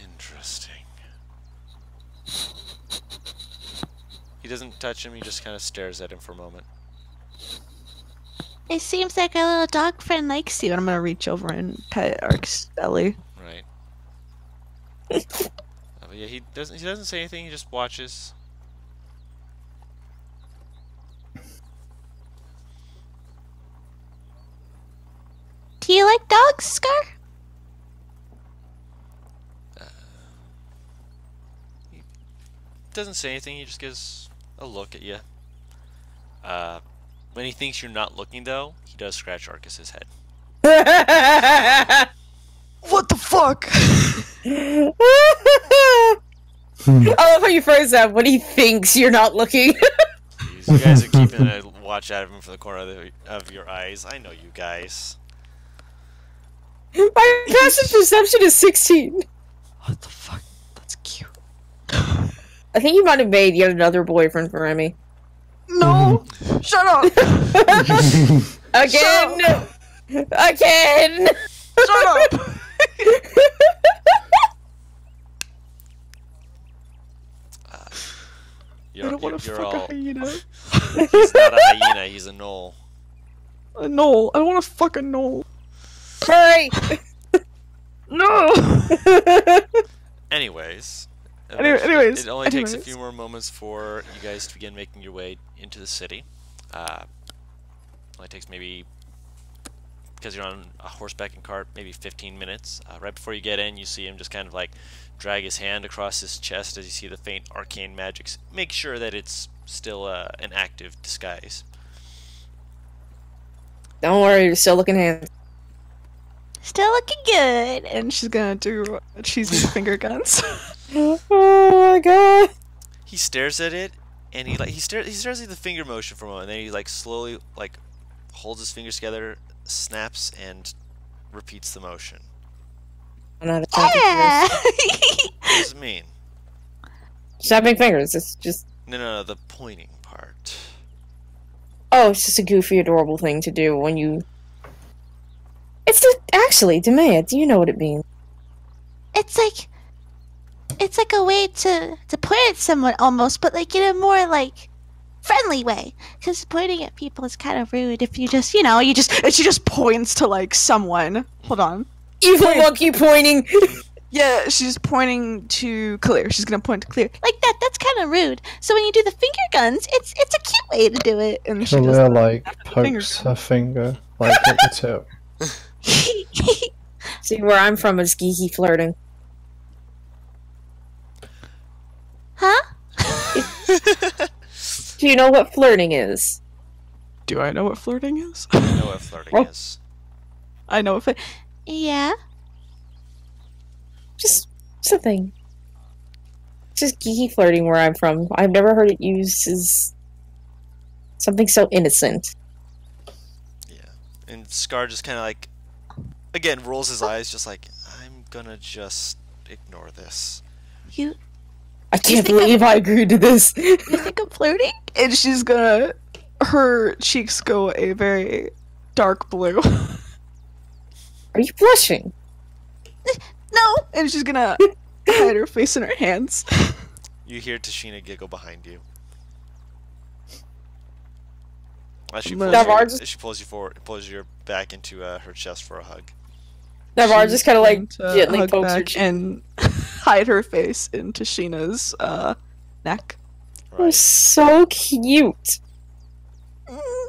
Interesting. He doesn't touch him. He just kind of stares at him for a moment. It seems like our little dog friend likes you. I'm gonna reach over and pet Ark's belly. Right. But yeah, he doesn't say anything. He just watches. Do you like dogs, Scar? He doesn't say anything. He just gives a look at you. When he thinks you're not looking, though, he does scratch Arcus's head. What the fuck? I love how you phrase that. When he thinks you're not looking. Jeez, you guys are keeping a watch out of him from the corner of your eyes. I know you guys. My passive perception is 16. What the fuck? That's cute. I think you might have made yet another boyfriend for Remy. No! Shut up! Again! Again! Shut up! I don't want to You're fuck all. a hyena. He's not a hyena. He's a gnoll. A gnoll. I don't want to fuck a gnoll. Hurry! No! Anyways. Anyways. It only takes a few more moments for you guys to begin making your way into the city. Only takes maybe, because you're on a horseback and cart, maybe 15 minutes. Right before you get in, you see him just kind of like drag his hand across his chest as you see the faint arcane magics. Make sure that it's still an active disguise. Don't worry, you're still looking handsome. Still looking good. And she's gonna do cheesy finger guns. Oh my god. He stares at it, and he stares at the finger motion for a moment, and then he like slowly like holds his fingers together, snaps, and repeats the motion. Yeah. What does it mean? Snapping fingers, it's just... No, the pointing part. Oh, it's just a goofy, adorable thing to do when you... Actually, Demea, do you know what it means? It's like a way to point at someone almost, but like in a more like friendly way. Because pointing at people is kind of rude if you just, And she just points to like someone. Hold on. Evil monkey pointing! Yeah, she's pointing to Clear. She's gonna point to Clear. like that. That's kind of rude. So when you do the finger guns, it's a cute way to do it. And she Kalia, just like, finger pokes her finger, like, at the tip. See, where I'm from is geeky flirting. Huh? Do you know what flirting is? Do I know what flirting is? You know what flirting Oh. is. I know if it. Yeah. Just a thing. Just geeky flirting where I'm from. I've never heard it used as something so innocent. Yeah. And Scar just kind of like, again, rolls his eyes, just like, I'm gonna just ignore this. You I can't think believe I agreed to this. you think I'm flirting? And she's gonna. Her cheeks go a very dark blue. Are you blushing? No. And she's gonna hide her face in her hands. You hear Tashina giggle behind you. As she No. pulls, Navarre you, just- as she pulls you forward, pulls your back into her chest for a hug. Navarre She's just kind of like going to gently hug pokes her back cheek. and hide her face into Sheena's neck. You're Right. so cute.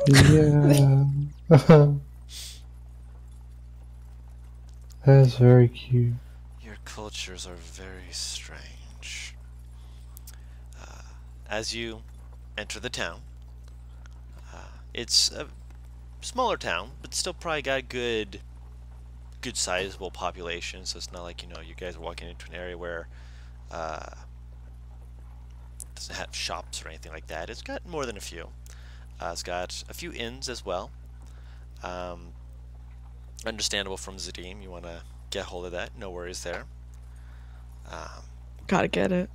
Yeah. That's very cute. Your cultures are very strange. As you enter the town, it's a smaller town, but still probably got a good sizable population. So it's not like, you guys are walking into an area where it doesn't have shops or anything like that. It's got more than a few. It's got a few inns as well. Understandable from Zadim. You want to get hold of that. No worries there. Gotta get it.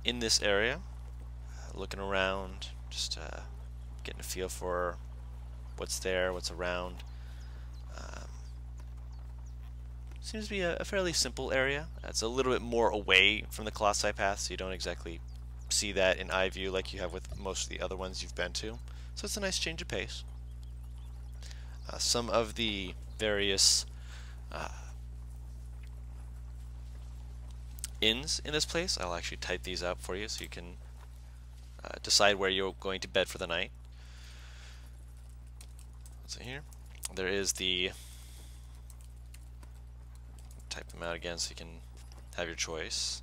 In this area, looking around, just getting a feel for what's there, what's around. Seems to be a fairly simple area. It's a little bit more away from the Colossi path, so you don't exactly see that in eye view like you have with most of the other ones you've been to. So it's a nice change of pace. Some of the various inns in this place, I'll actually type these out for you so you can decide where you're going to bed for the night. So here, there is the, type them out again so you can have your choice.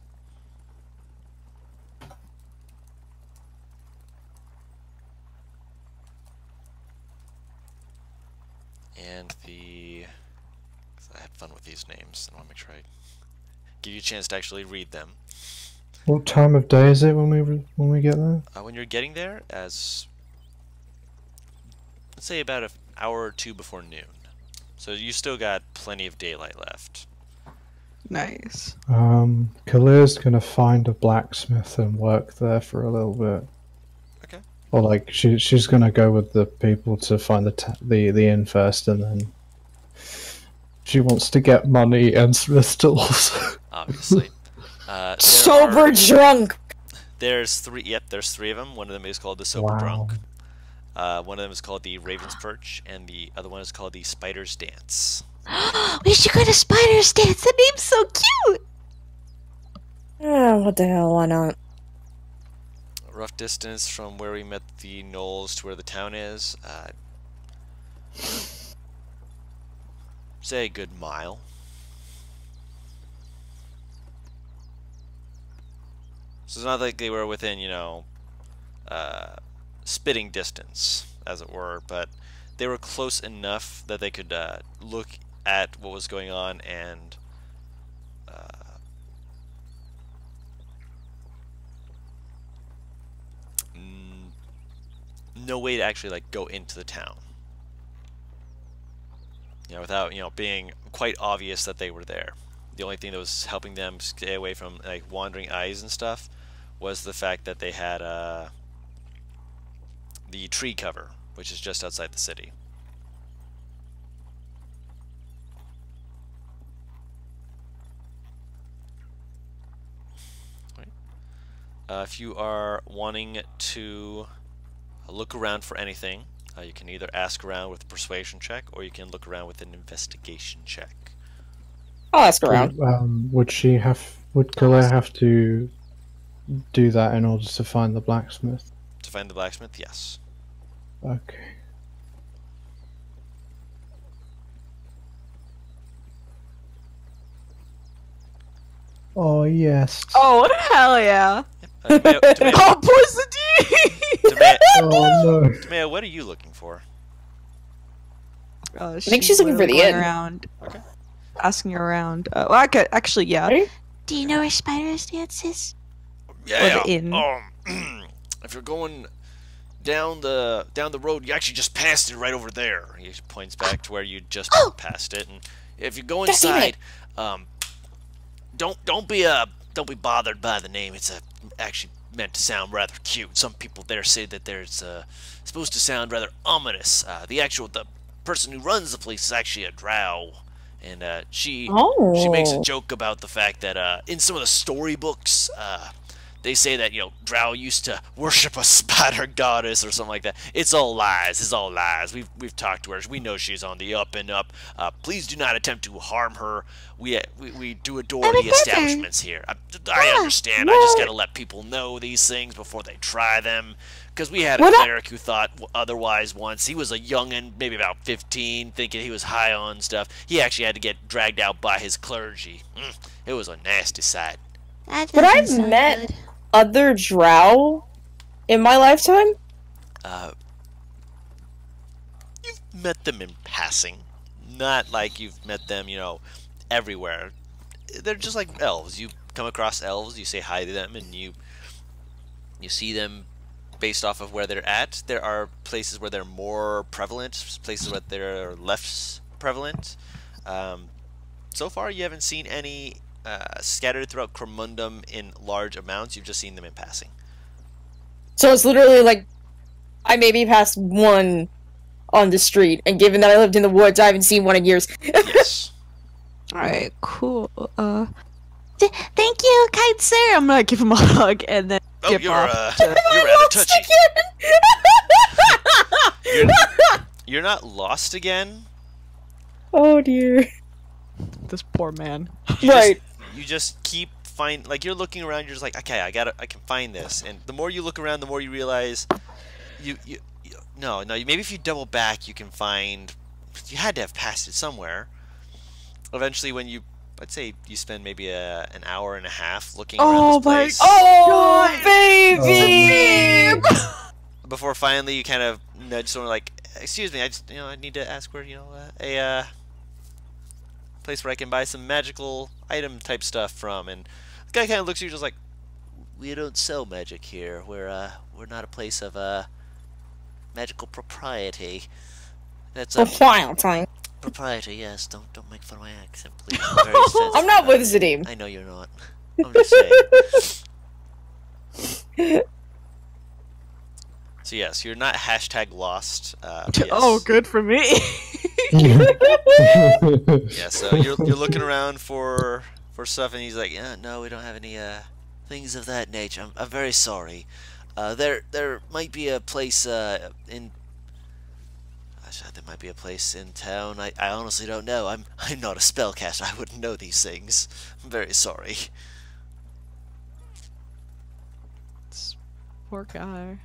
And I had fun with these names, I want to make sure I give you a chance to actually read them. What time of day is it when we get there? When you're getting there, let's say about an hour or two before noon. So you still got plenty of daylight left. Nice. Kalir's gonna find a blacksmith and work there for a little bit. Okay. Or like she's gonna go with the people to find the inn first, and then she wants to get money and smith tools. Obviously. Sober drunk. There's three. Yep, there's three of them. One of them is called the Sober Wow. Drunk. One of them is called the Raven's Perch, and the other one is called the Spider's Dance. We should go to Spider's Dance. That name's so cute. What the hell? Why not? A rough distance from where we met the Gnolls to where the town is. Say a good mile. So it's not like they were within, spitting distance, as it were, but they were close enough that they could look at what was going on and no way to actually go into the town. Without being quite obvious that they were there. The only thing that was helping them stay away from wandering eyes and stuff was the fact that they had the tree cover, which is just outside the city. If you are wanting to look around for anything, you can either ask around with a persuasion check, or you can look around with an investigation check. I'll ask around. Would Kalir have to do that in order to find the blacksmith? To find the blacksmith, yes. Okay. Oh yes. Oh hell yeah! To make, Oh, poison D! to Oh no. Maya, what are you looking for? I think she's looking for the inn. Around, Okay. asking her around. Well, I could actually, yeah. Right? Do you know where Spider's dance is? Yeah. the inn. If you're going down the road, you actually just passed it right over there. He points back to where you just passed it, and if you go inside, don't be bothered by the name. It's actually meant to sound rather cute. Some people there say that there's supposed to sound rather ominous. The person who runs the place is actually a drow, and she makes a joke about the fact that in some of the storybooks, they say that, drow used to worship a spider goddess or something like that. It's all lies. It's all lies. We've talked to her. We know she's on the up and up. Please do not attempt to harm her. We do adore the establishments here. I understand. I just gotta let people know these things before they try them. Because we had a cleric who thought otherwise once. He was a youngin', maybe about 15, thinking he was high on stuff. He actually had to get dragged out by his clergy. It was a nasty sight. That But I've doesn't sound met good. other drow in my lifetime. You've met them in passing. Not like you've met them, everywhere. They're just like elves. You come across elves, you say hi to them, and you see them based off of where they're at. There are places where they're more prevalent, places where they're less prevalent. So far, you haven't seen any scattered throughout Cremundum in large amounts. You've just seen them in passing. So it's literally like I maybe passed one on the street, and given that I lived in the woods, I haven't seen one in years. Yes. Alright, cool. Thank you, kind sir. I'm gonna give him a hug and then Oh, dip off. you're rather touchy. You're not lost again. Oh dear. This poor man. Right. You just keep you're looking around. You're just like, okay, I can find this. And the more you look around, the more you realize no. Maybe if you double back, you can find. You had to have passed it somewhere. Eventually, I'd say you spend maybe an hour and a half looking around this place. Oh, baby! Before finally you kind of nudge someone like, excuse me, I need to ask where, a place where I can buy some magical item type stuff from. And the guy kind of looks at you just like, we don't sell magic here. We're not a place of magical propriety. That's propriety, yes. Don't make fun of my accent, please. I'm very sensitive. I'm not visiting. I know you're not. I'm just saying. So yes, you're not #lost. Yes. Oh, good for me. Yeah, so you're looking around for stuff, and he's like, yeah, no, we don't have any things of that nature. I'm very sorry. There might be a place in. There might be a place in town. I honestly don't know. I'm not a spellcaster. I wouldn't know these things. I'm very sorry. This poor guy.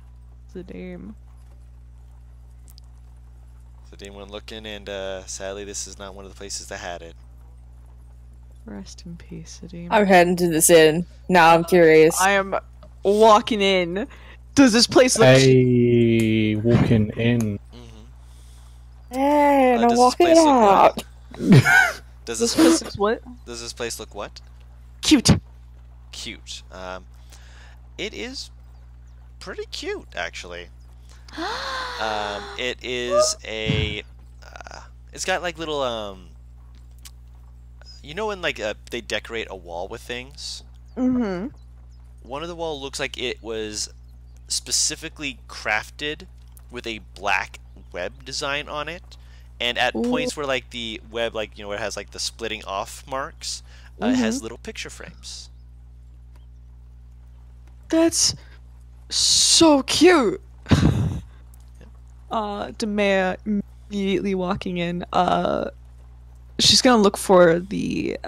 The dame. So Dean went looking, and sadly, this is not one of the places that had it. Rest in peace, Sadim. I'm heading to this inn. Now I'm curious. I am walking in. Does this place look Hey, walking in. Hey, and I'm Does this walking place look out. Does this this place looks what? Does this place look what? Cute. Cute. It is pretty cute, actually. It is a. It's got like little You know when they decorate a wall with things? Mm-hmm. One of the wall looks like it was specifically crafted with a black web design on it, and at points where the web where it has the splitting off marks, it has little picture frames. That's so cute. Demea immediately walking in. She's gonna look for the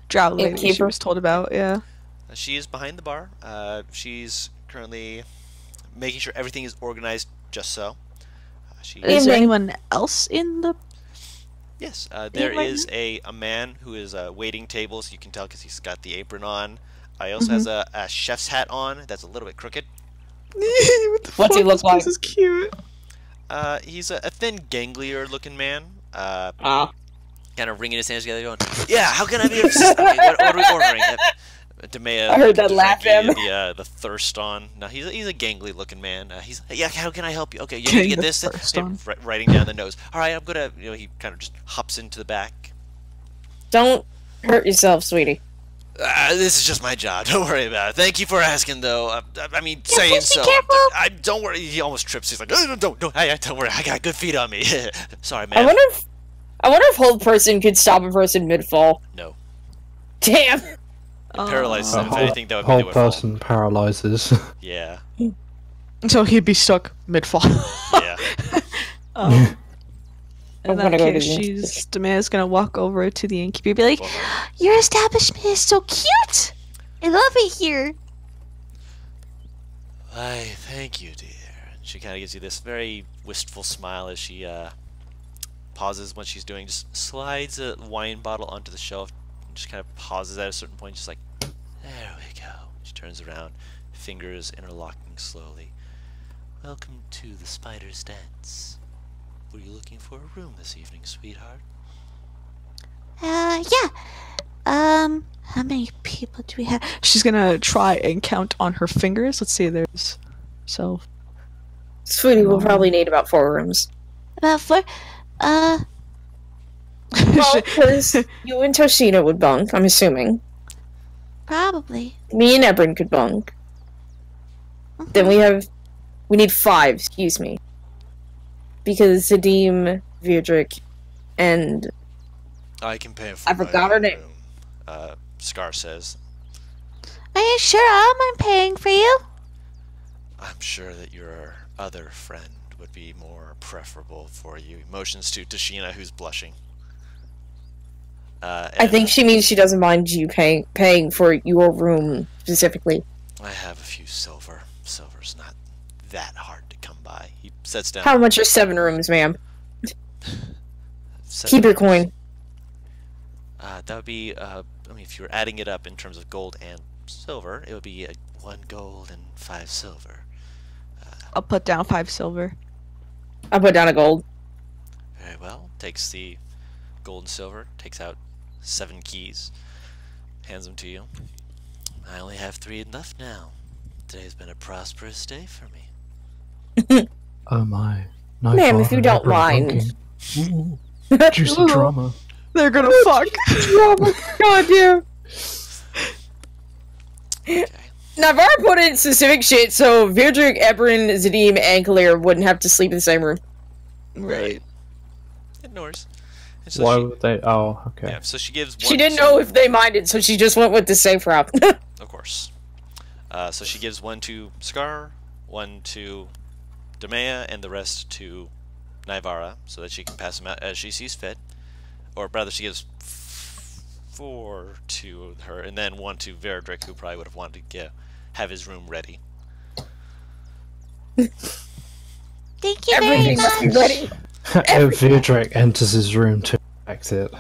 drow lady she Innkeeper. was told about. Yeah. She is behind the bar. She's currently making sure everything is organized just so. Is there anyone else in the? Yes, there right is a man who is waiting tables. You can tell because he's got the apron on. He also has a chef's hat on that's a little bit crooked. What the What's he fuck? look This place like? is cute. He's a thin, ganglier looking man. Ah. Kind of wringing his hands together, going, "Yeah, how can I be of assistance? Okay, what are we ordering?" Demea, I heard that laugh him. the thirst on. No, he's a gangly looking man. Yeah. How can I help you? Okay, you need to Getting get the this. thirst on. Writing down the notes. All right, I'm gonna. He kind of just hops into the back. Don't hurt yourself, sweetie. This is just my job. Don't worry about it. Thank you for asking, though. I mean, saying please be so. careful. Don't worry. He almost trips. He's like, "No, don't. Hey, don't worry. I got good feet on me." Sorry, I man. wonder if hold person could stop a person mid fall. No. Damn. Paralyzes A them. If anything, that would be whole they would fall. person paralyzes. Yeah. So he'd be stuck mid fall. Yeah. In I'm that gonna go to case, Demea's gonna walk over to the innkeeper and be like, Your establishment is so cute. I love it here. Why, thank you, dear. And she kind of gives you this very wistful smile as she pauses what she's doing, just slides a wine bottle onto the shelf, and just kind of pauses at a certain point, just like, there we go. She turns around, fingers interlocking slowly. Welcome to the Spider's Dance. Were you looking for a room this evening, sweetheart? Yeah. How many people do we have? she's gonna try and count on her fingers. Let's see, there's so Sweetie, we'll probably need about 4 rooms. About 4. Well, because you and Toshina would bunk, I'm assuming. Probably. Me and Ebrin could bunk. Then we need 5, excuse me. Because Zadim, Virdrick, and I can pay for I forgot her name. room, Scar says. Are you sure I'm paying for you? I'm sure that your other friend would be more preferable for you. Motions to Tashina, who's blushing. I think she means she doesn't mind you paying for your room specifically. I have a few silver. Silver's not that hard to come by. He sets down. How much are 7 rooms, ma'am? 7 Keep your rooms. coin. That would be, I mean, if you were adding it up in terms of gold and silver, it would be 1 gold and 5 silver. I'll put down 5 silver. I put down a gold. Very well. Takes the gold and silver, takes out 7 keys, hands them to you. I only have 3 left now. Today's been a prosperous day for me. Oh my. Ma'am, if you don't mind. Ooh, juicy drama. They're gonna fuck. Oh my god, yeah. Okay. Navarre put in specific shit so Virdrick, Ebrin, Zadim, and Kalir wouldn't have to sleep in the same room. Right. Ignores. And so Why she, would they? Oh, okay. yeah, so she gives one She didn't to- know if they minded, so she just went with the safe route. Of course. So she gives 1 to Scar, 1 to Demea, and the rest to Naivara, so that she can pass them out as she sees fit. Or rather, she gives 4 to her, and then 1 to Veradrick, who probably would have wanted to have his room ready. Thank you very Everything must be much. ready. Virdrick enters his room to exit.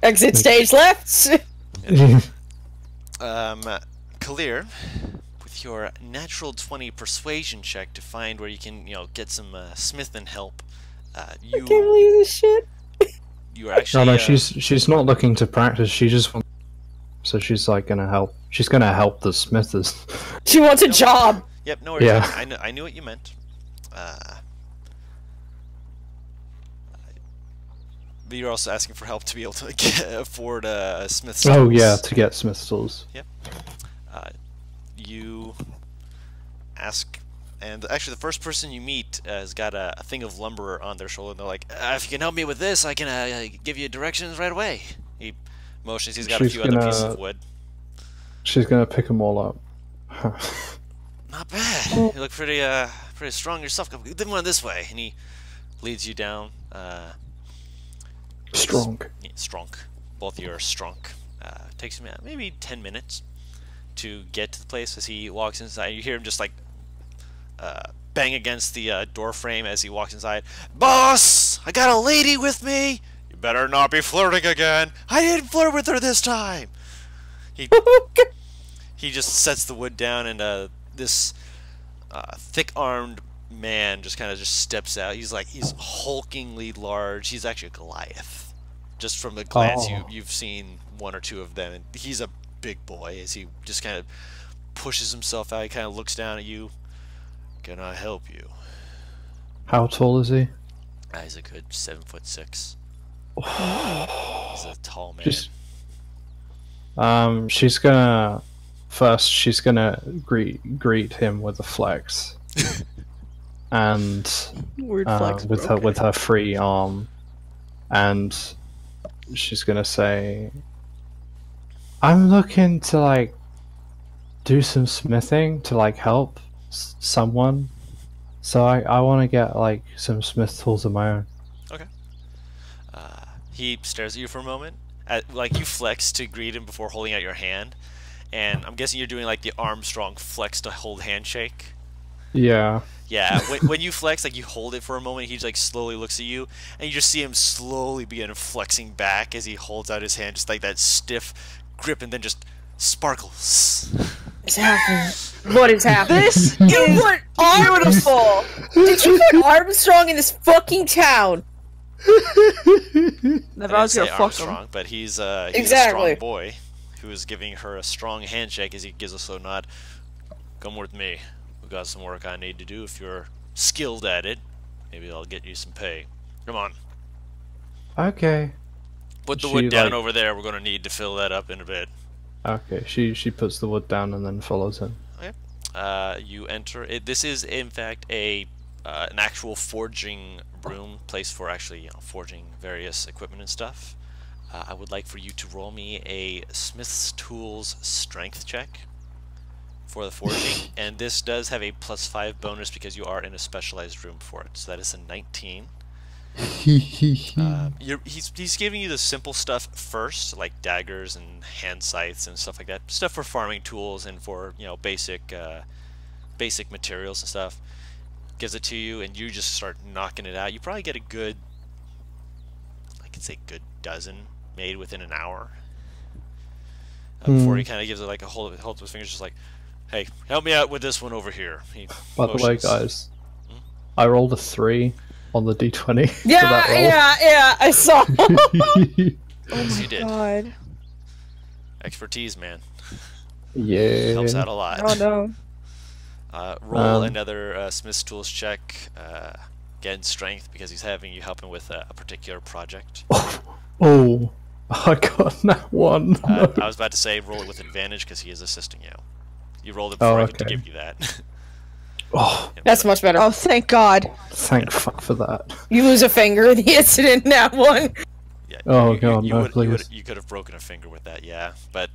Exit stage left. Kalir, with your natural 20 persuasion check to find where you can, get some Smithin help, I can't you believe this shit. you are actually. No, she's not looking to practice. She just wants. So she's like gonna help. She's gonna help the smithers. She wants a job. Yep, no worries. Yeah. I knew what you meant. But you're also asking for help to be able to afford Smith's Oh tools. yeah, to get smith tools. You ask, and actually the first person you meet has got a thing of lumber on their shoulder, and they're like, if you can help me with this, I can give you directions right away. He motions, he's got a She's few other gonna- pieces of wood. She's gonna pick them all up. Not bad. You look pretty strong yourself. Then one this way, and he leads you down. Strong. Yeah, strong. Both of you are strong. Takes him maybe 10 minutes to get to the place. As he walks inside, you hear him just like bang against the door frame as he walks inside. Boss, I got a lady with me. You better not be flirting again. I didn't flirt with her this time. He just sets the wood down and this thick-armed man just kind of just steps out. He's hulkingly large. He's actually a Goliath. Just from the glance you've seen one or two of them, and he's a big boy as he just kind of pushes himself out. He kind of looks down at you. Can I help you? How tall is he? He's a good 7'6". He's a tall man. She's gonna greet him with a flex, and Weird flex. with her free arm, and she's gonna say, "I'm looking to like do some smithing to like help someone, so I want to get like some smith tools of my own." Okay. He stares at you for a moment. Like you flex to greet him before holding out your hand, and I'm guessing you're doing like the Armstrong flex to hold handshake. Yeah. Yeah. when you flex, like you hold it for a moment, he just like slowly looks at you, and you just see him slowly begin flexing back as he holds out his hand, just like that stiff grip, and then just sparkles. What's happening? What is happening? This You is put beautiful. Did you put Armstrong in this fucking town? Never I was say gonna fuck Armstrong, him. but he's Exactly. a strong boy who is giving her a strong handshake as he gives a slow nod. Come with me. We've got some work I need to do. If you're skilled at it, maybe I'll get you some pay. Come on. Okay. Put the She, wood down like- over there. We're going to need to fill that up in a bit. Okay. She puts the wood down and then follows him. You enter. This is, in fact, an actual forging room, place for actually forging various equipment and stuff. I would like for you to roll me a Smith's Tools strength check for the forging, and this does have a +5 bonus because you are in a specialized room for it. So that is a 19. He's giving you the simple stuff first, like daggers and hand scythes and stuff like that. Stuff for farming tools and for basic materials and stuff. Gives it to you, and you just start knocking it out. You probably get a good, I could say, good dozen made within an hour. Before he kind of gives it like a hold of it, holds his fingers, just like, "Hey, help me out with this one over here." He By the way, motions. guys, I rolled a 3 on the d20 for Yeah, that roll. yeah, I saw. Yes, you did. God. Expertise, man. Yeah. Helps out a lot. Oh no. Roll another Smith's Tools check. Again, strength, because he's having you help him with a particular project. Oh, I got that one. I was about to say roll it with advantage because he is assisting you. You rolled it before I get to okay. give you that. Oh, That's much better. Oh, thank God. thank fuck for that. You lose a finger in the incident in that one. Yeah, Oh, God, no, please. You could have broken a finger with that, yeah. But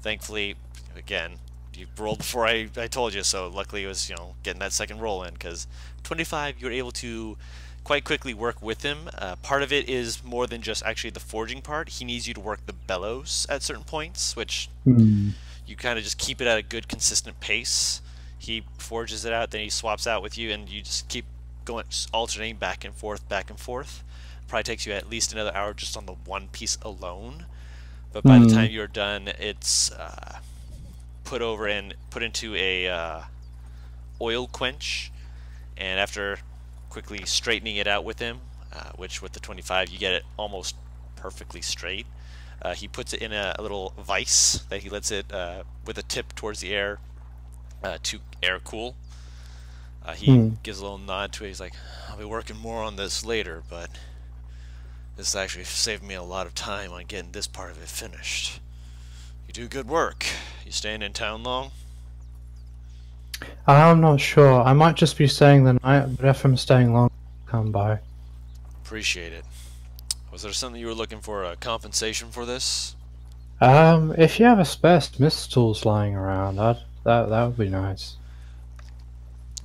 thankfully, again, you rolled before I told you, so luckily it was, getting that second roll in, because 25, you were able to quite quickly work with him. Part of it is more than just actually the forging part. He needs you to work the bellows at certain points, which you kind of just keep it at a good, consistent pace. He forges it out, then he swaps out with you, and you just keep going, just alternating back and forth, back and forth. Probably takes you at least another hour just on the one piece alone. But by the time you're done, it's put into a oil quench, and after quickly straightening it out with him, which with the 25 you get it almost perfectly straight, he puts it in a little vise that he lets it with a tip towards the air to air cool. He gives a little nod to it. He's like, "I'll be working more on this later, but this actually saved me a lot of time on getting this part of it finished. You do good work. You staying in town long?" I'm not sure. I might just be staying the night, but if I'm staying long, come by. Appreciate it. Was there something you were looking for, a compensation for this? If you have a spare Smith's tools lying around, that would be nice.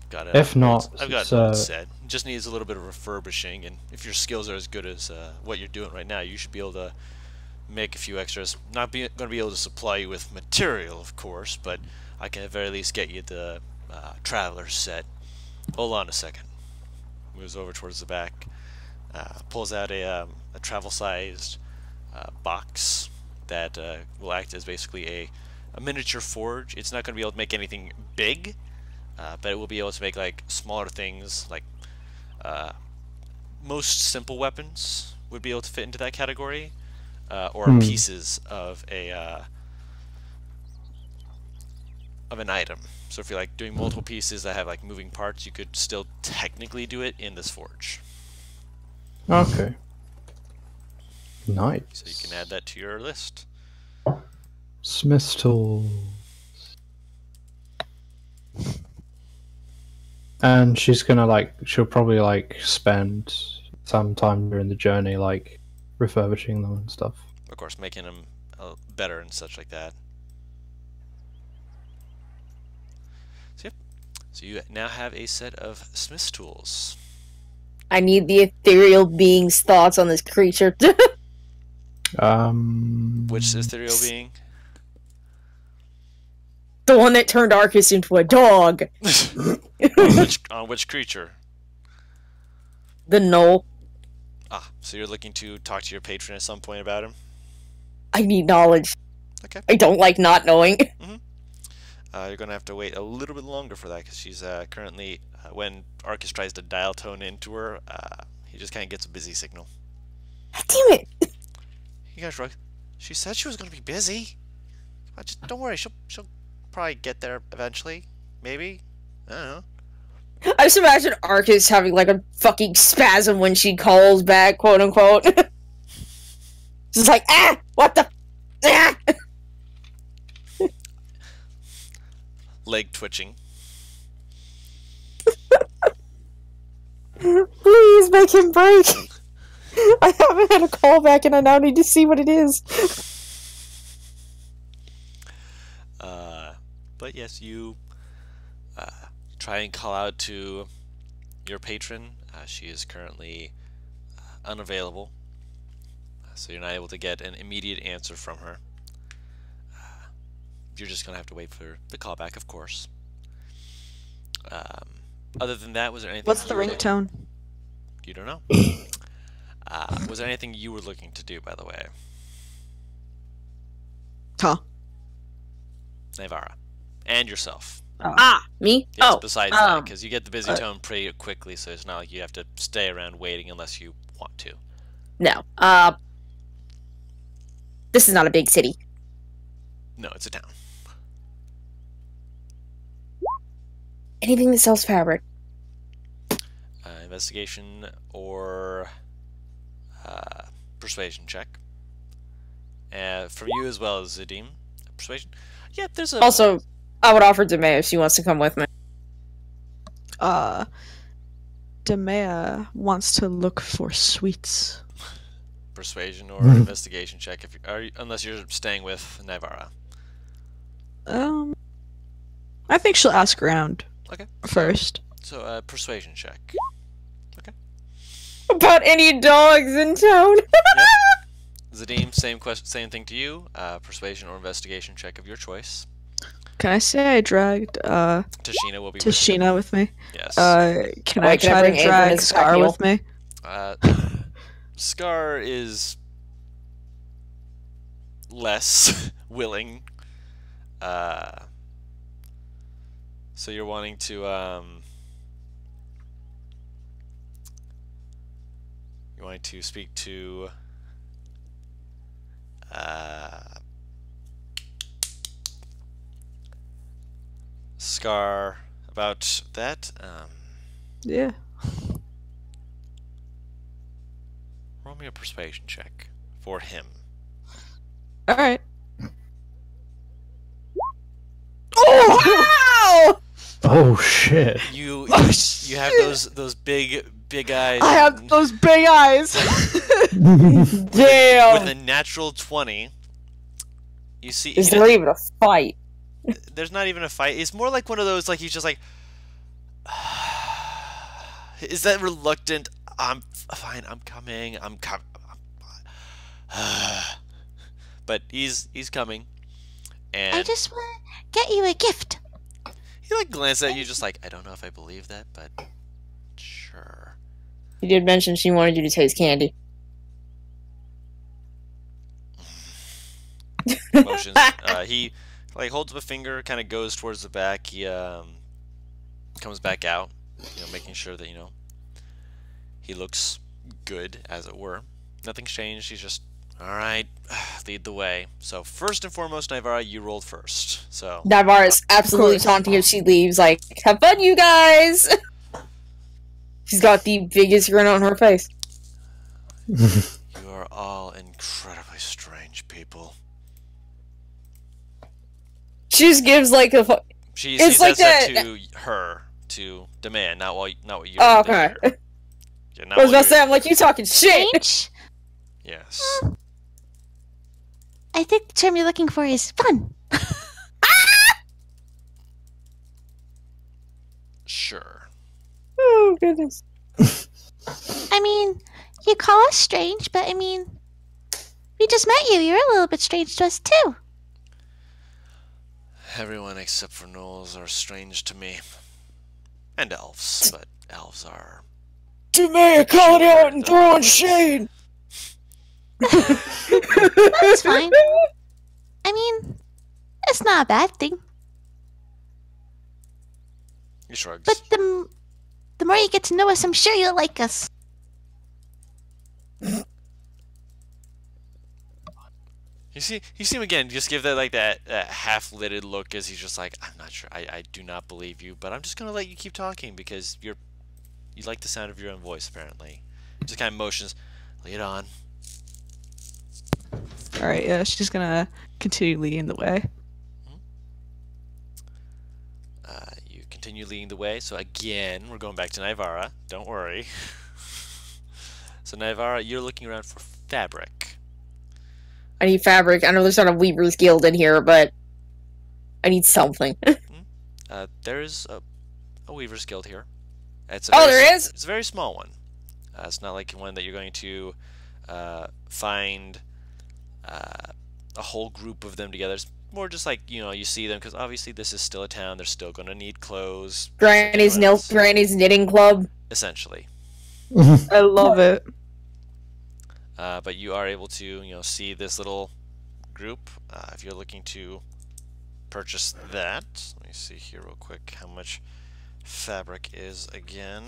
Got it. If not, I've got so- it set. It just needs a little bit of refurbishing, and if your skills are as good as what you're doing right now, you should be able to make a few extras. Not going to be able to supply you with material, of course, but I can at the very least get you the traveler set. Hold on a second. Moves over towards the back. Pulls out a travel-sized box that will act as basically a a miniature forge. It's not going to be able to make anything big, but it will be able to make like smaller things. Like most simple weapons would be able to fit into that category, or pieces of an item. So if you're like doing multiple pieces that have like moving parts, you could still technically do it in this forge. Okay. Nice. So you can add that to your list. Smith's tools. And she's gonna she'll probably spend some time during the journey refurbishing them and stuff. Of course, making them better and such like that. So yep. So you now have a set of Smith's tools. I need the ethereal being's thoughts on this creature. Which ethereal being? The one that turned Arcus into a dog. on which creature? The Gnoll. Ah, so you're looking to talk to your patron at some point about him? I need knowledge. Okay. I don't like not knowing. You're going to have to wait a little bit longer for that, because she's currently, when Arcus tries to dial tone into her, he just kind of gets a busy signal. Damn it! You guys, Rook, she said she was going to be busy. Just don't worry, she'll probably get there eventually. Maybe? I don't know. I just imagine Arcus having like a fucking spasm when she calls back, quote unquote. Just like, what the? Ah! Leg twitching. Please make him break. I haven't had a callback and I now need to see what it is. But yes, you try and call out to your patron. She is currently unavailable, so you're not able to get an immediate answer from her. You're just going to have to wait for the callback, of course. Other than that, was there anything... What's the ringtone? You don't know. Was there anything you were looking to do, by the way? Huh. Navarra. And yourself. Me? Yes, oh, besides that, because you get the busy tone pretty quickly, so it's not like you have to stay around waiting unless you want to. no. This is not a big city. No, it's a town. Anything that sells fabric. Investigation or persuasion check. From you as well as Zadim. Persuasion. Yeah, there's a... Also, I would offer Demea if she wants to come with me. Demea wants to look for sweets. Persuasion or investigation check, unless you're staying with Navarra. I think she'll ask around. Okay. First. So, persuasion check. Okay. About any dogs in town. Yep. Zadim, same thing to you. Persuasion or investigation check of your choice. Can I say I dragged Tashina will be Tashina with me? Yes. Can I try bring to Averin drag as Scar Skyfield? with me? Scar is less willing. So you're wanting to speak to Scar about that. Yeah. Roll me a persuasion check for him. All right. Oh, wow! Oh shit! You have those big eyes. I have those big eyes. Damn! With a natural 20. You see, Is there even a fight? there's not even a fight. It's more like one of those, like he's just like, is that reluctant? I'm fine. I'm coming. But he's coming, and I just want to get you a gift. he like glances at you, just like, I don't know if I believe that, but sure. She did mention she wanted you to taste candy. Motions. He like holds up a finger, kind of goes towards the back. He comes back out, making sure that he looks good, as it were. Nothing's changed. He's just all right. Lead the way. So first and foremost, Naivara, you rolled first. So Naivara's absolutely taunting if she leaves. Like, have fun, you guys. She's got the biggest grin on her face. You are all incredibly strange people. She just gives like a. She It's like says that that- to her, to demand, not what you. Oh, okay. Yeah, I was about to say, I'm like, you talking shit. Strange? Yes. I think the term you're looking for is fun. Sure. Oh goodness. I mean, you call us strange, but I mean, we just met you. You're a little bit strange to us, too. Everyone except for gnolls are strange to me. And elves, but elves are... Janae, call it out and throw on shade. That's fine. I mean, it's not a bad thing. He shrugs. But the more you get to know us, I'm sure you'll like us. You see him again, just give that half-lidded look as he's just like, I'm not sure, I do not believe you, but I'm just gonna let you keep talking because you like the sound of your own voice, apparently. Just kind of motions, lead on. Alright, yeah, she's gonna continue leading the way. You continue leading the way, so again, we're going back to Naivara, don't worry. So Naivara, you're looking around for fabric. I need fabric. I know there's not a Weaver's Guild in here, but I need something. There's a Weaver's Guild here. There is? It's a very small one. It's not like one that you're going to find a whole group of them together. It's more just like, you see them, because obviously this is still a town. They're still going to need clothes. Granny's knitting club. Essentially. I love it. But you are able to, see this little group. If you're looking to purchase that, let me see here real quick how much fabric is again.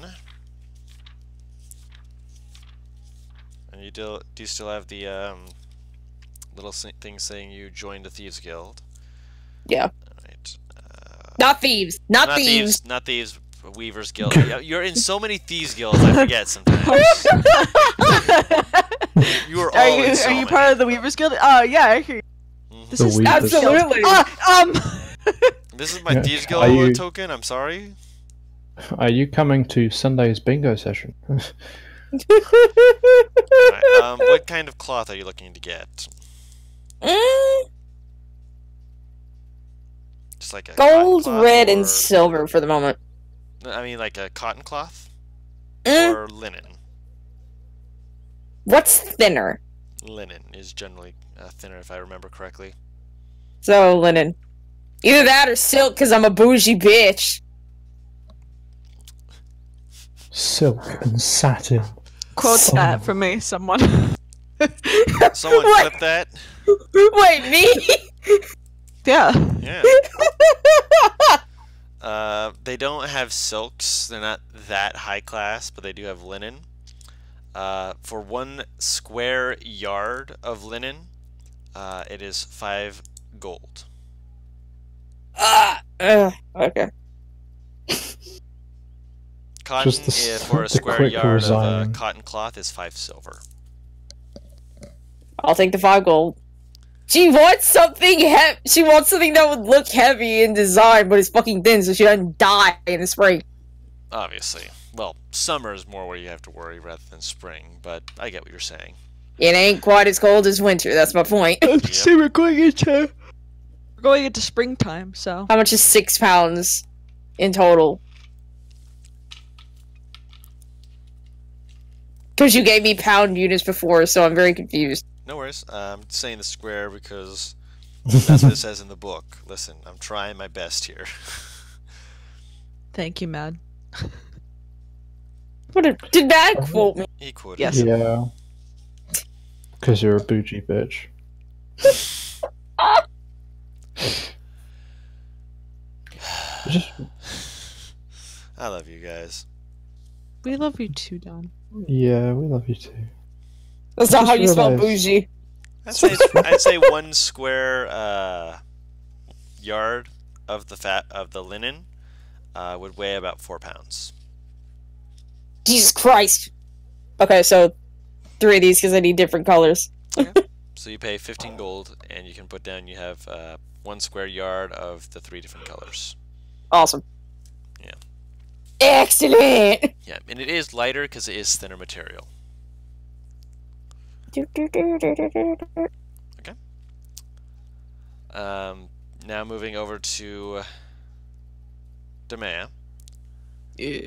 And do you still have the little thing saying you joined the Thieves Guild? Yeah. Alright. Not thieves. Not thieves. Not thieves. Weavers Guild. You're in so many Thieves Guilds, I forget sometimes. You are all in so Are you many. part of the Weavers Guild? Oh yeah, I hear you. Mhm. This The is Weavers- Absolutely. This is my Yeah. Thieves Are Guild you- token, I'm sorry. Are you coming to Sunday's bingo session? Alright, what kind of cloth are you looking to get? Just like a Gold, cotton cloth red, and or- silver for the moment. I mean, like a cotton cloth Mm. or linen. What's thinner? Linen is generally thinner, if I remember correctly. So, linen. Either that or silk, because I'm a bougie bitch. Silk and satin. Quote Oh. that from me, someone. Someone What? clip that? Wait, me? Yeah. Yeah. They don't have silks. They're not that high class, but they do have linen. For 1 square yard of linen, it is 5 gold. Okay. Cotton Just the for a the square quick yard of resigning. cotton cloth is 5 silver. I'll take the 5 gold. She wants something She wants something that would look heavy in design, but it's fucking thin, so she doesn't die in the spring. Obviously. Well, summer is more where you have to worry rather than spring, but I get what you're saying. It ain't quite as cold as winter. That's my point. See, we're going into springtime, so How much is 6 pounds in total? Because you gave me pound units before, so I'm very confused. No worries. I'm saying the square because that's what it says in the book. Listen, I'm trying my best here. thank you, Mad. Did Dad quote me? He quoted. Yes. Yeah. Because you're a bougie bitch. Just I love you guys. We love you too, Don. yeah, we love you too. That's not Just how you spell realized- bougie. I'd say 1 square yard of the linen would weigh about 4 pounds. Jesus Christ. Okay, so 3 of these because I need different colors. So you pay 15 gold, and you can put down you have 1 square yard of the 3 different colors. Awesome. Yeah. Excellent. Yeah, and it is lighter because it is thinner material. Now moving over to Demea. Yeah.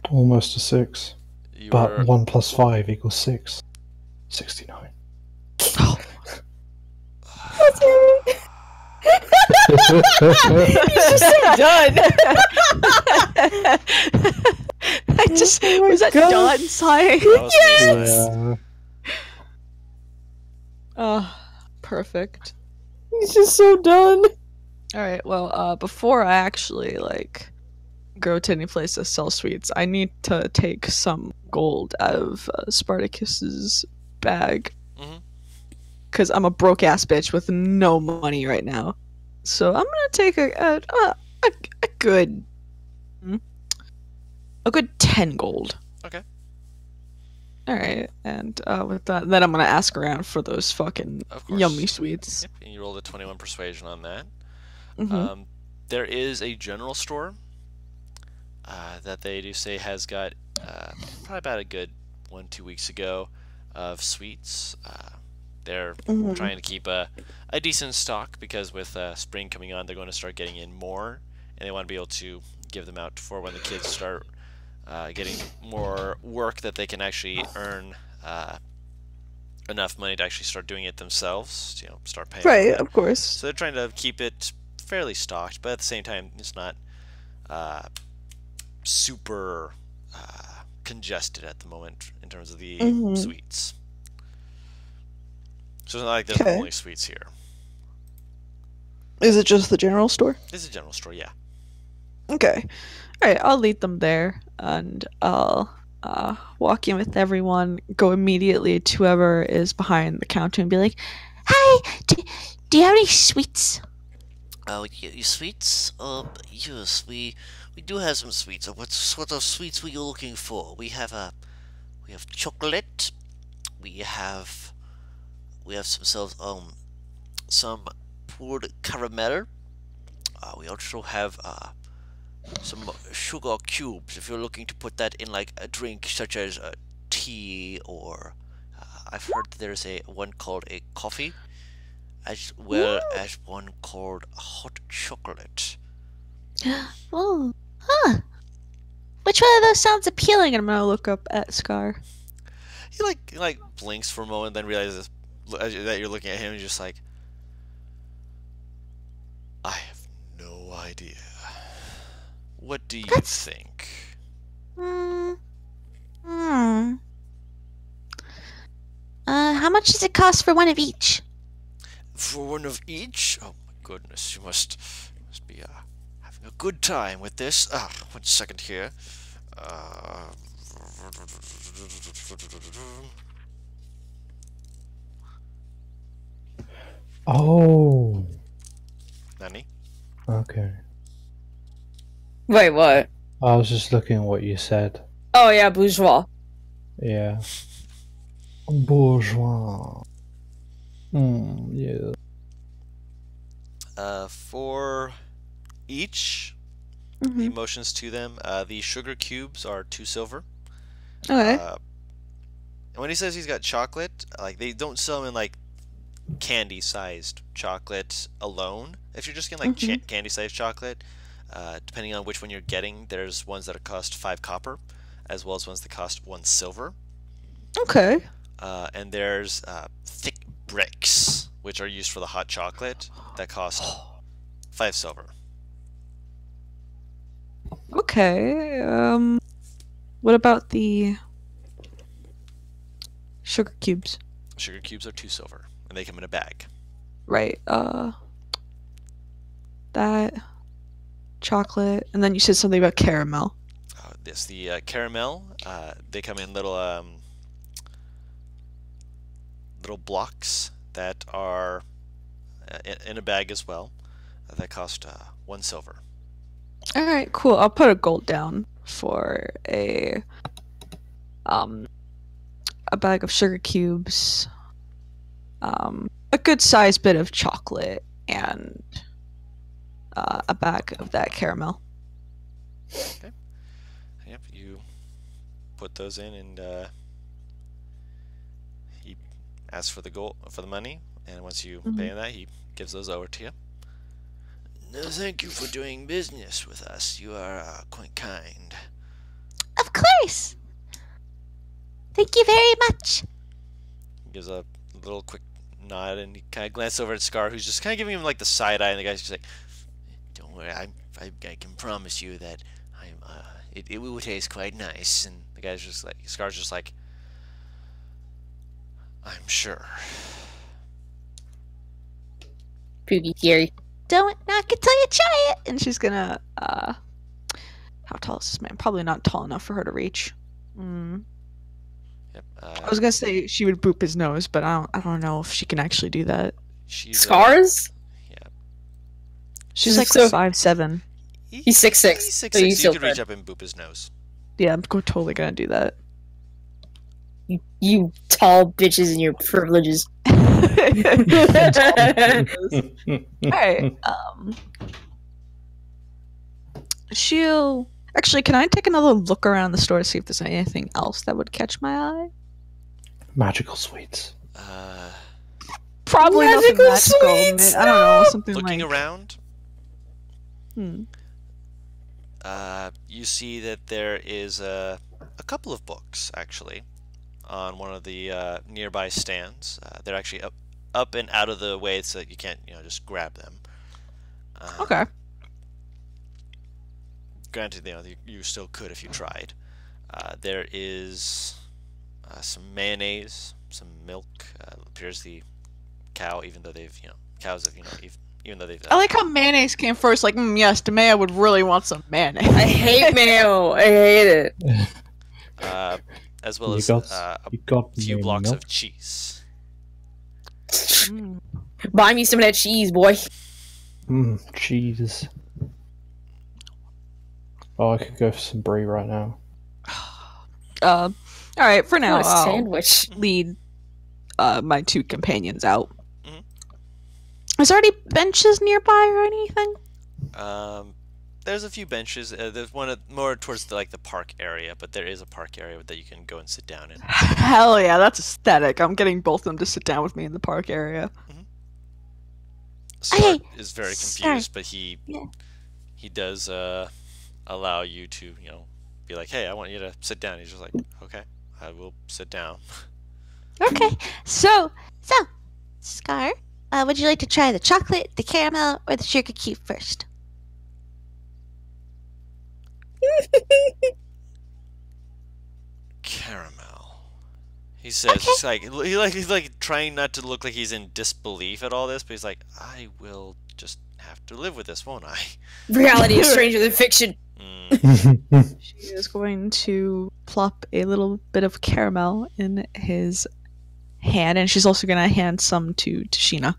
Almost a 6. You But were 1 plus 5 equals 6. 69. He's just so done. I just Oh my was that God. Don sighing? that was me, so- Yeah. Oh, perfect. He's just so done. All right. Well, before I actually like go to any place to sell sweets, I need to take some gold out of Spartacus's bag. Mhm. Cause I'm a broke ass bitch with no money right now. So I'm gonna take a good a good 10 gold. Okay. All right, and with that, then I'm gonna ask around for those fucking Of course. yummy sweets. Yep, and you rolled a 21 persuasion on that. Mhm. There is a general store that they do say has got probably about a good 1-2 weeks ago of sweets. They're Mhm. trying to keep a decent stock because with spring coming on, they're going to start getting in more, and they want to be able to give them out for when the kids start getting more work that they can actually earn enough money to actually start doing it themselves. You know, start paying. for Right, it. of course. So they're trying to keep it fairly stocked, but at the same time, it's not super congested at the moment in terms of the Mhm. sweets. So it's not like there's Okay. only sweets here. Is it just the general store? This is a general store, yeah. Okay. Alright, I'll lead them there and I'll walk in with everyone, go immediately to whoever is behind the counter and be like, Hi, do you have any sweets? Oh, sweets? Yes, we do have some sweets. What sort of sweets were you looking for? We have chocolate. We have some poured caramel. We also have some sugar cubes. If you're looking to put that in like a drink such as tea or I've heard there's one called a coffee, as well as one called hot chocolate. Oh, huh. Which one of those sounds appealing? and I'm gonna look up at Scar. He like blinks for a moment, then realizes that you're looking at him, and you're just like, I have no idea. What do you think? Hmm. How much does it cost for one of each? For one of each? Oh my goodness, you must be having a good time with this. 1 second here. Oh. Nani? Okay. Wait, what? I was just looking at what you said. Oh yeah, bourgeois. Yeah. Bourgeois. Yeah. For each, Mm-hmm. he motions to them. The sugar cubes are 2 silver. Okay. And when he says he's got chocolate, like they don't sell them in like candy-sized chocolate alone. If you're just getting like candy-sized chocolate, depending on which one you're getting, there's ones that cost 5 copper, as well as ones that cost 1 silver. Okay. And there's thick bricks, which are used for the hot chocolate, that cost 5 silver. Okay. What about the sugar cubes? Sugar cubes are 2 silver, and they come in a bag. Right. That chocolate, and then you said something about caramel. This the caramel. They come in little little blocks that are in a bag as well. That cost 1 silver. All right, cool. I'll put a gold down for a bag of sugar cubes, a good sized bit of chocolate, and a bag of that caramel. Okay. Yep, you put those in, and he asks for the money, and once you pay him that, he gives those over to you. No, thank you for doing business with us. You are quite kind. Of course. Thank you very much. He gives a little quick nod, and he kind of glances over at Scar, who's just kind of giving him like the side eye, and the guy's just like, "Don't worry, I can promise you that it will taste quite nice." And the guy's just like, Scar's just like, "I'm sure." Poogie Fury. Don't knock it till you try it. And she's gonna, how tall is this man? Probably not tall enough for her to reach. Yep. I was gonna say she would boop his nose, but I don't know if she can actually do that. She's Scars? yeah. She's like So- 5'7". He's 6'6", He's so 6'6", you so still you could reach could. up and boop his nose. Yeah, I'm totally gonna do that. You tall bitches and your privileges. Alright, she'll... Actually, can I take another look around the store to see if there's anything else that would catch my eye? Magical sweets. Probably nothing Magical magical. sweets, I don't know, something Looking like... around, Hmm. you see that there is a couple of books actually on one of the nearby stands. They're actually up and out of the way so that you can't just grab them. Okay. Granted, you still could if you tried. There is some mayonnaise, some milk. Appears the cow, even though they've cows have even though they've. I like how mayonnaise came first. Like, yes, Demea would really want some mayonnaise. I hate mayo. I hate it. As well You as got- a you got few me blocks milk? of cheese. Buy me some of that cheese, boy. Cheese. Oh, I could go for some brie right now. All right, for I now, want a I'll sandwich. lead my two companions out. Mhm. Is there any benches nearby or anything? There's a few benches. There's one more towards the park area, but there is a park area that you can go and sit down in. Hell yeah, that's aesthetic. I'm getting both of them to sit down with me in the park area. Scar Hey, is very Scar. confused, but he does allow you to be like, "Hey, I want you to sit down." He's just like, "Okay, I will sit down." Okay. So, Scar, would you like to try the chocolate, the caramel, or the sugar cube first? Caramel. He says, just he's like trying not to look like he's in disbelief at all this, but he's like, "I will just have to live with this, won't I?" Reality is stranger than fiction. She is going to plop a little bit of caramel in his hand, and she's also going to hand some to Tashina.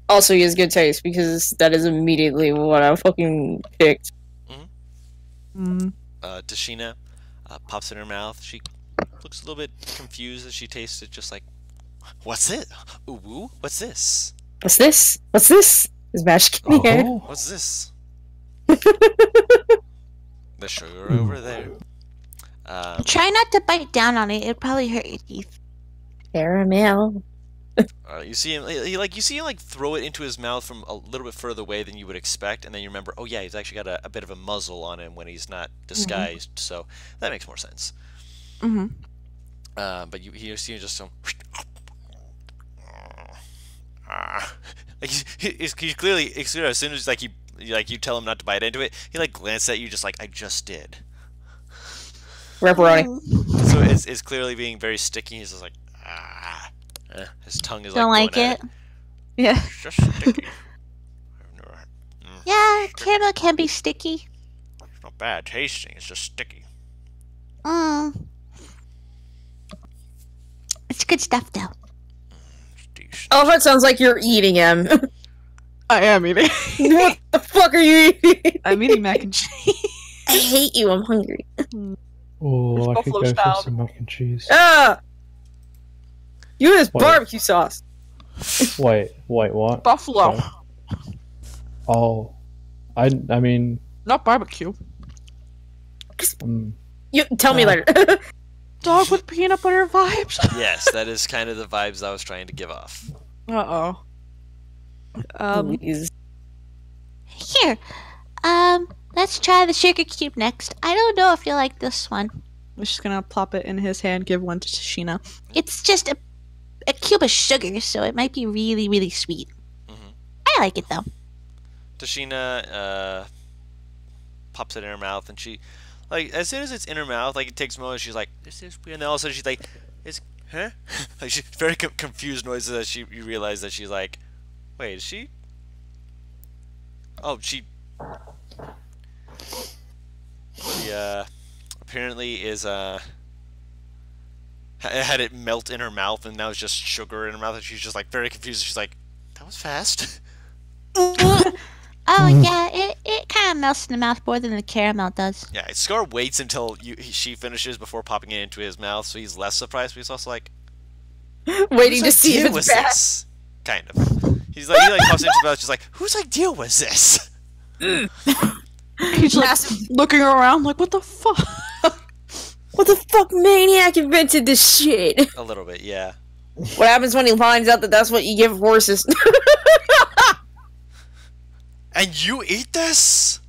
Also, he has good taste because that is immediately what I fucking picked. Tashina pops in her mouth. She looks a little bit confused as she tastes it, just like, "What's it? Ooh, what's this? What's this? What's this? Is magic in the air? Oh, What's this?" The sugar over there. Try not to bite down on it. It'd probably hurt your teeth. Caramel. You see him, you see him throw it into his mouth from a little bit further away than you would expect, and then you remember, oh yeah, he's actually got a bit of a muzzle on him when he's not disguised, so that makes more sense. But you see him just some. He's clearly as soon as you tell him not to bite into it, he glances at you just like, "I just did." Pepperoni. So it's clearly being very sticky. He's just like, his tongue is Don't going like at it? Yeah. It's just sticky. Yeah, caramel can be sticky. It's not bad tasting, it's just sticky. Mm. It's good stuff, though. It's decent. Oh, that sounds like you're eating him. I am eating. What the fuck are you eating? I'm eating mac and cheese. I hate you. I'm hungry. Oh, I could buffalo go style. for some mac and cheese. Ah! You and this Wait. barbecue sauce. Wait, what? Buffalo, Sorry. Oh, I mean, not barbecue. You tell me Ah. later. Dog with peanut butter vibes. Yes, that is kind of the vibes I was trying to give off. Uh-oh. Please. Here, let's try the sugar cube next. I don't know if you like this one. I'm just gonna plop it in his hand, give one to Tashina. It's just a cube of sugar, so it might be really, really sweet. Mhm. I like it, though. Tashina pops it in her mouth, and she, like, as soon as it's in her mouth, like, it takes a moment, she's like, this is weird, and then all of a sudden she's like, huh? Like, she's very confused noises as you realize that she's like, wait, is she? Oh, she apparently is, had it melt in her mouth, and now it's just sugar in her mouth, and she's just, like, very confused, she's like, that was fast. Oh, yeah, it kind of melts in the mouth more than the caramel does. Yeah, Scar waits until she finishes before popping it into his mouth, so he's less surprised, but he's also like, Waiting to whose see idea if was it's bad. Mm. Kind of. He pops into his mouth, just like, whose idea was this? He's like looking around like, what the fuck? What the fuck maniac invented this shit? A little bit, yeah. What happens when he finds out that that's what you give horses? And you eat this?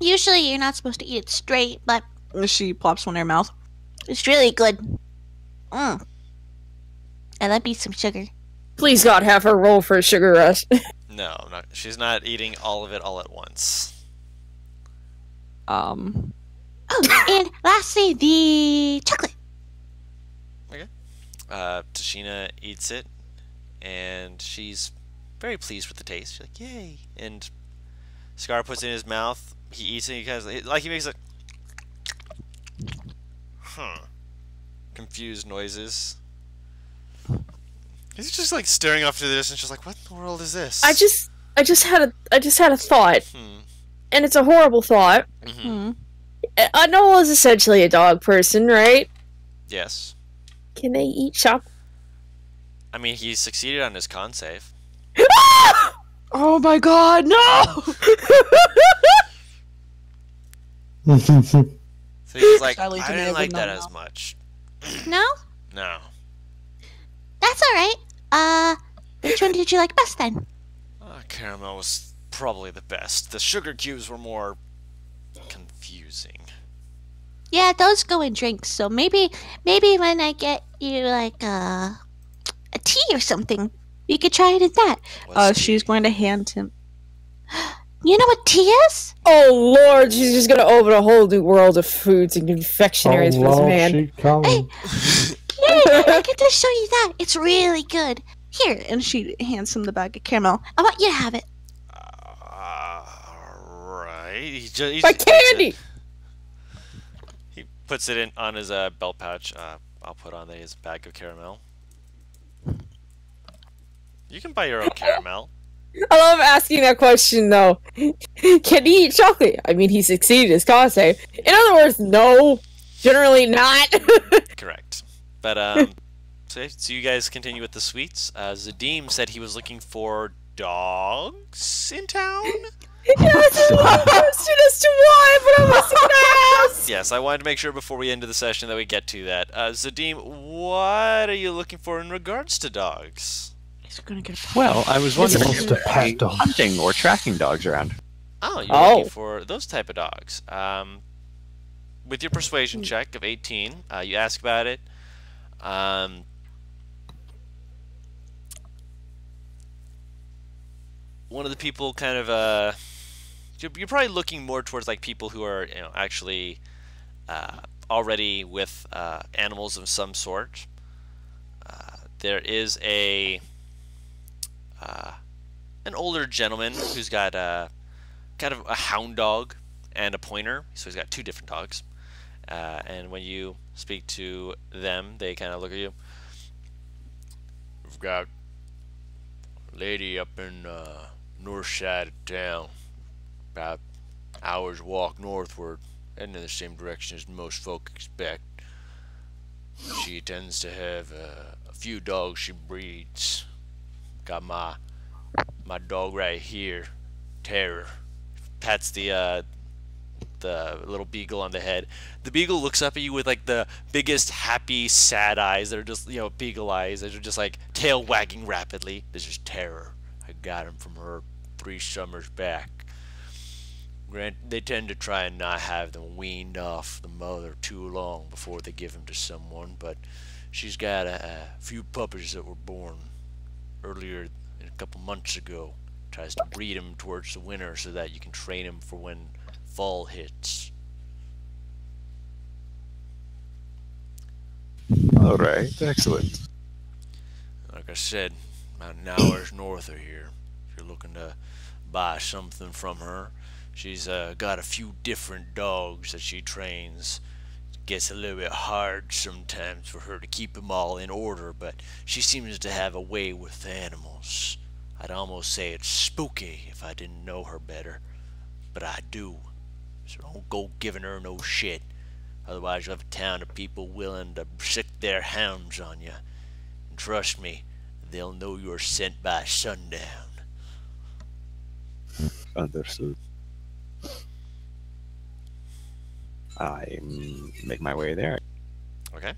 Usually you're not supposed to eat it straight, but She plops one in her mouth. it's really good. Mm. I love me some sugar. Please God, have her roll for a sugar rush. No, she's not eating all of it all at once. Oh, and lastly, the chocolate. Tashina eats it, and she's very pleased with the taste. She's like, yay! And Scar puts it in his mouth. He eats it. He kind of like he makes like, confused noises. He's just like staring off to the distance, just like, what in the world is this? I just had a thought, Hmm. and it's a horrible thought. Mm-hmm. Noel is essentially a dog person, right? Yes. Can they eat chocolate? I mean, he succeeded on his con save. Oh my god, no! So he's like, I Sally today didn't would like that not as know. much. No? No. That's alright. Which one did you like best then? Caramel was probably the best. The sugar cubes were more confusing. Yeah, those go in drinks, so maybe when I get you like a tea or something, we could try it in that. What's She's going to hand him. You know what tea is? Oh Lord, she's just gonna open a whole new world of foods and confectionaries for this Lord, man. she coming. Yeah, I get to show you that. It's really good. Here, And she hands him the bag of caramel. I want you to have it. Right. He My candy! He puts it in on his belt pouch. I'll put on his bag of caramel. You can buy your own caramel. I love asking that question though. Can he eat chocolate? I mean, he succeeded his concept. In other words, no. Generally not. Correct. But so you guys continue with the sweets. Zadim said he was looking for dogs in town. Yes, I have a question as to why, but I wasn't gonna ask. Yes, I wanted to make sure before we ended the session that we get to that. Zadim, what are you looking for in regards to dogs? He's gonna get a Well, I was wondering wants if to there are pet any dogs. hunting or tracking dogs around. Oh, you're Oh. looking for those type of dogs. With your persuasion check of 18, you ask about it. One of the people kind of you're probably looking more towards like people who are actually already with animals of some sort. there is an older gentleman who's got kind of a hound dog and a pointer, so he's got two different dogs. And when you speak to them, they kind of look at you. We've got a lady up in north side of town, about hour's walk northward, heading in the same direction as most folk expect. She tends to have a few dogs she breeds. Got my dog right here, Terror. Pats the little beagle on the head. The beagle looks up at you with like the biggest happy sad eyes that are just, beagle eyes that are just like tail wagging rapidly. This is Terror. I got him from her 3 summers back. They tend to try and not have them weaned off the mother too long before they give them to someone, but she's got a few puppies that were born earlier, a couple months ago. Tries to breed them towards the winter so that you can train them for when fall hits. All right, excellent. Like I said, about an hour's north of here. If you're looking to buy something from her, she's got a few different dogs that she trains. It gets a little bit hard sometimes for her to keep them all in order, but she seems to have a way with animals. I'd almost say it's spooky if I didn't know her better, but I do. So don't go giving her no shit. Otherwise you'll have a town of people willing to sick their hounds on you. And trust me, they'll know you're sent by sundown. Understood. I make my way there. Okay?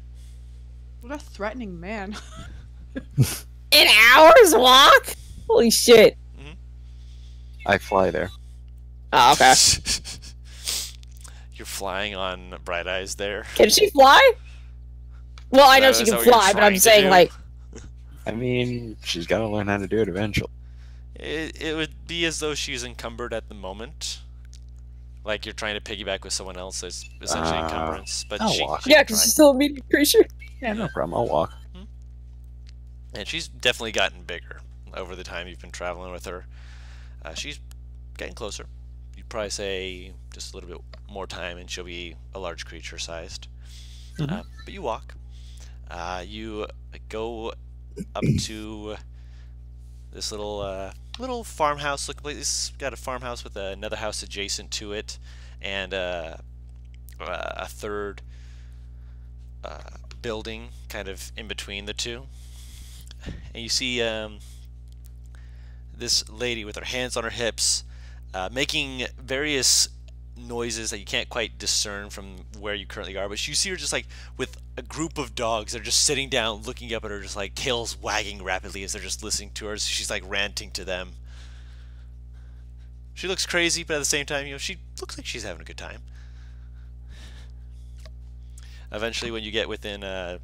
What a threatening man. An hour's walk? Holy shit. I fly there. Oh, okay. You're flying on Bright Eyes there. Can she fly? Well, I know Is she that can what you're fly, but I'm trying to saying, do? like, I mean, she's got to learn how to do it eventually. It would be as though she's encumbered at the moment. Like you're trying to piggyback with someone else. It's essentially encumbrance. But I'll she walk. can yeah, try. because she's still a medium creature. Yeah, no problem. I'll walk. And she's definitely gotten bigger over the time you've been traveling with her. She's getting closer. You'd probably say just a little bit more time and she'll be a large creature sized. But you walk. You go up to this little farmhouse looking place. It's got a farmhouse with another house adjacent to it, and a third building kind of in between the two. And you see this lady with her hands on her hips making various noises that you can't quite discern from where you currently are, but you see her just like with a group of dogs that are just sitting down looking up at her, just like tails wagging rapidly as they're just listening to her. So she's like ranting to them. She looks crazy, but at the same time, she looks like she's having a good time. Eventually, when you get within about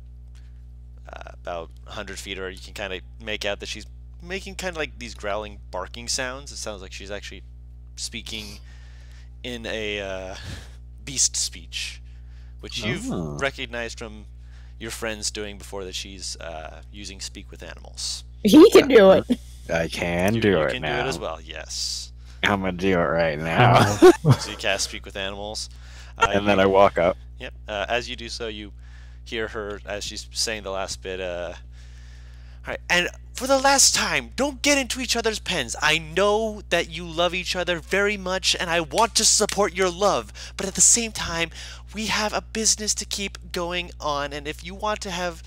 100 feet of her, you can kind of make out that she's making kind of like these growling, barking sounds. It sounds like she's actually speaking in a beast speech, which you've recognized from your friends doing before, that she's using speak with animals. He can do it. I can You do it can now. do it as well, yes. I'm gonna do it right now. So you cast speak with animals. And then I walk up. Yep. As you do so, you hear her as she's saying the last bit. Alright, and for the last time, don't get into each other's pens. I know that you love each other very much, and I want to support your love. But at the same time, we have a business to keep going on, and if you want to have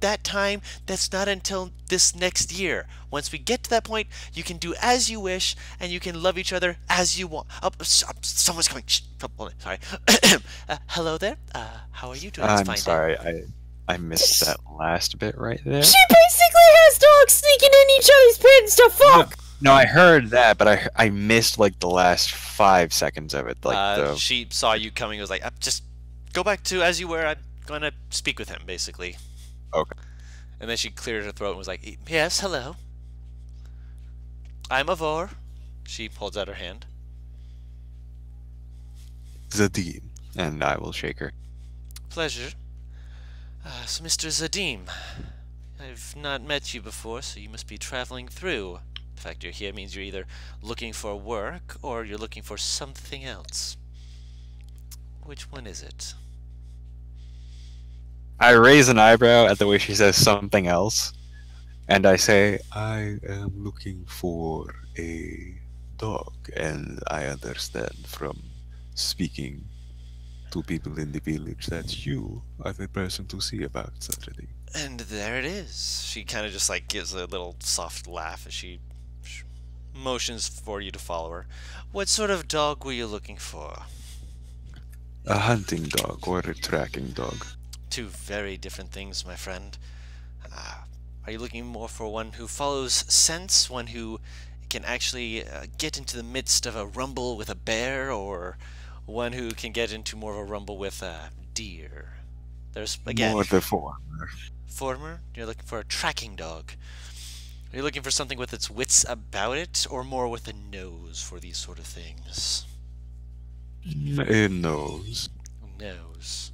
that time, that's not until this next year. Once we get to that point, you can do as you wish, and you can love each other as you want. Oh, someone's coming. Shh, hold on, sorry. Hello there. How are you doing? It's I'm fine. sorry, I missed that last bit right there. She basically has dogs sneaking in each other's pens to fuck. No, I heard that, but I missed like the last 5 seconds of it. Like She saw you coming. Was like, just go back to as you were. I'm going to speak with him, basically. Okay. And then she cleared her throat and was like, yes, hello. I'm Avor. She holds out her hand. Zadim, and I will shake her. Pleasure. So, Mr. Zadim, I've not met you before, so you must be traveling through. The fact you're here means you're either looking for work or you're looking for something else. Which one is it? I raise an eyebrow at the way she says something else, and I say, I am looking for a dog, and I understand from speaking to people in the village that you are the person to see about such a thing. And there it is. She kind of just like gives a little soft laugh as she motions for you to follow her. What sort of dog were you looking for? A hunting dog or a tracking dog? Two very different things, my friend. Are you looking more for one who follows scents, one who can actually get into the midst of a rumble with a bear, or one who can get into more of a rumble with a deer? There's, again, More the former. former. You're looking for a tracking dog. Are you looking for something with its wits about it, or more with a nose for these sort of things? A nose. Nose.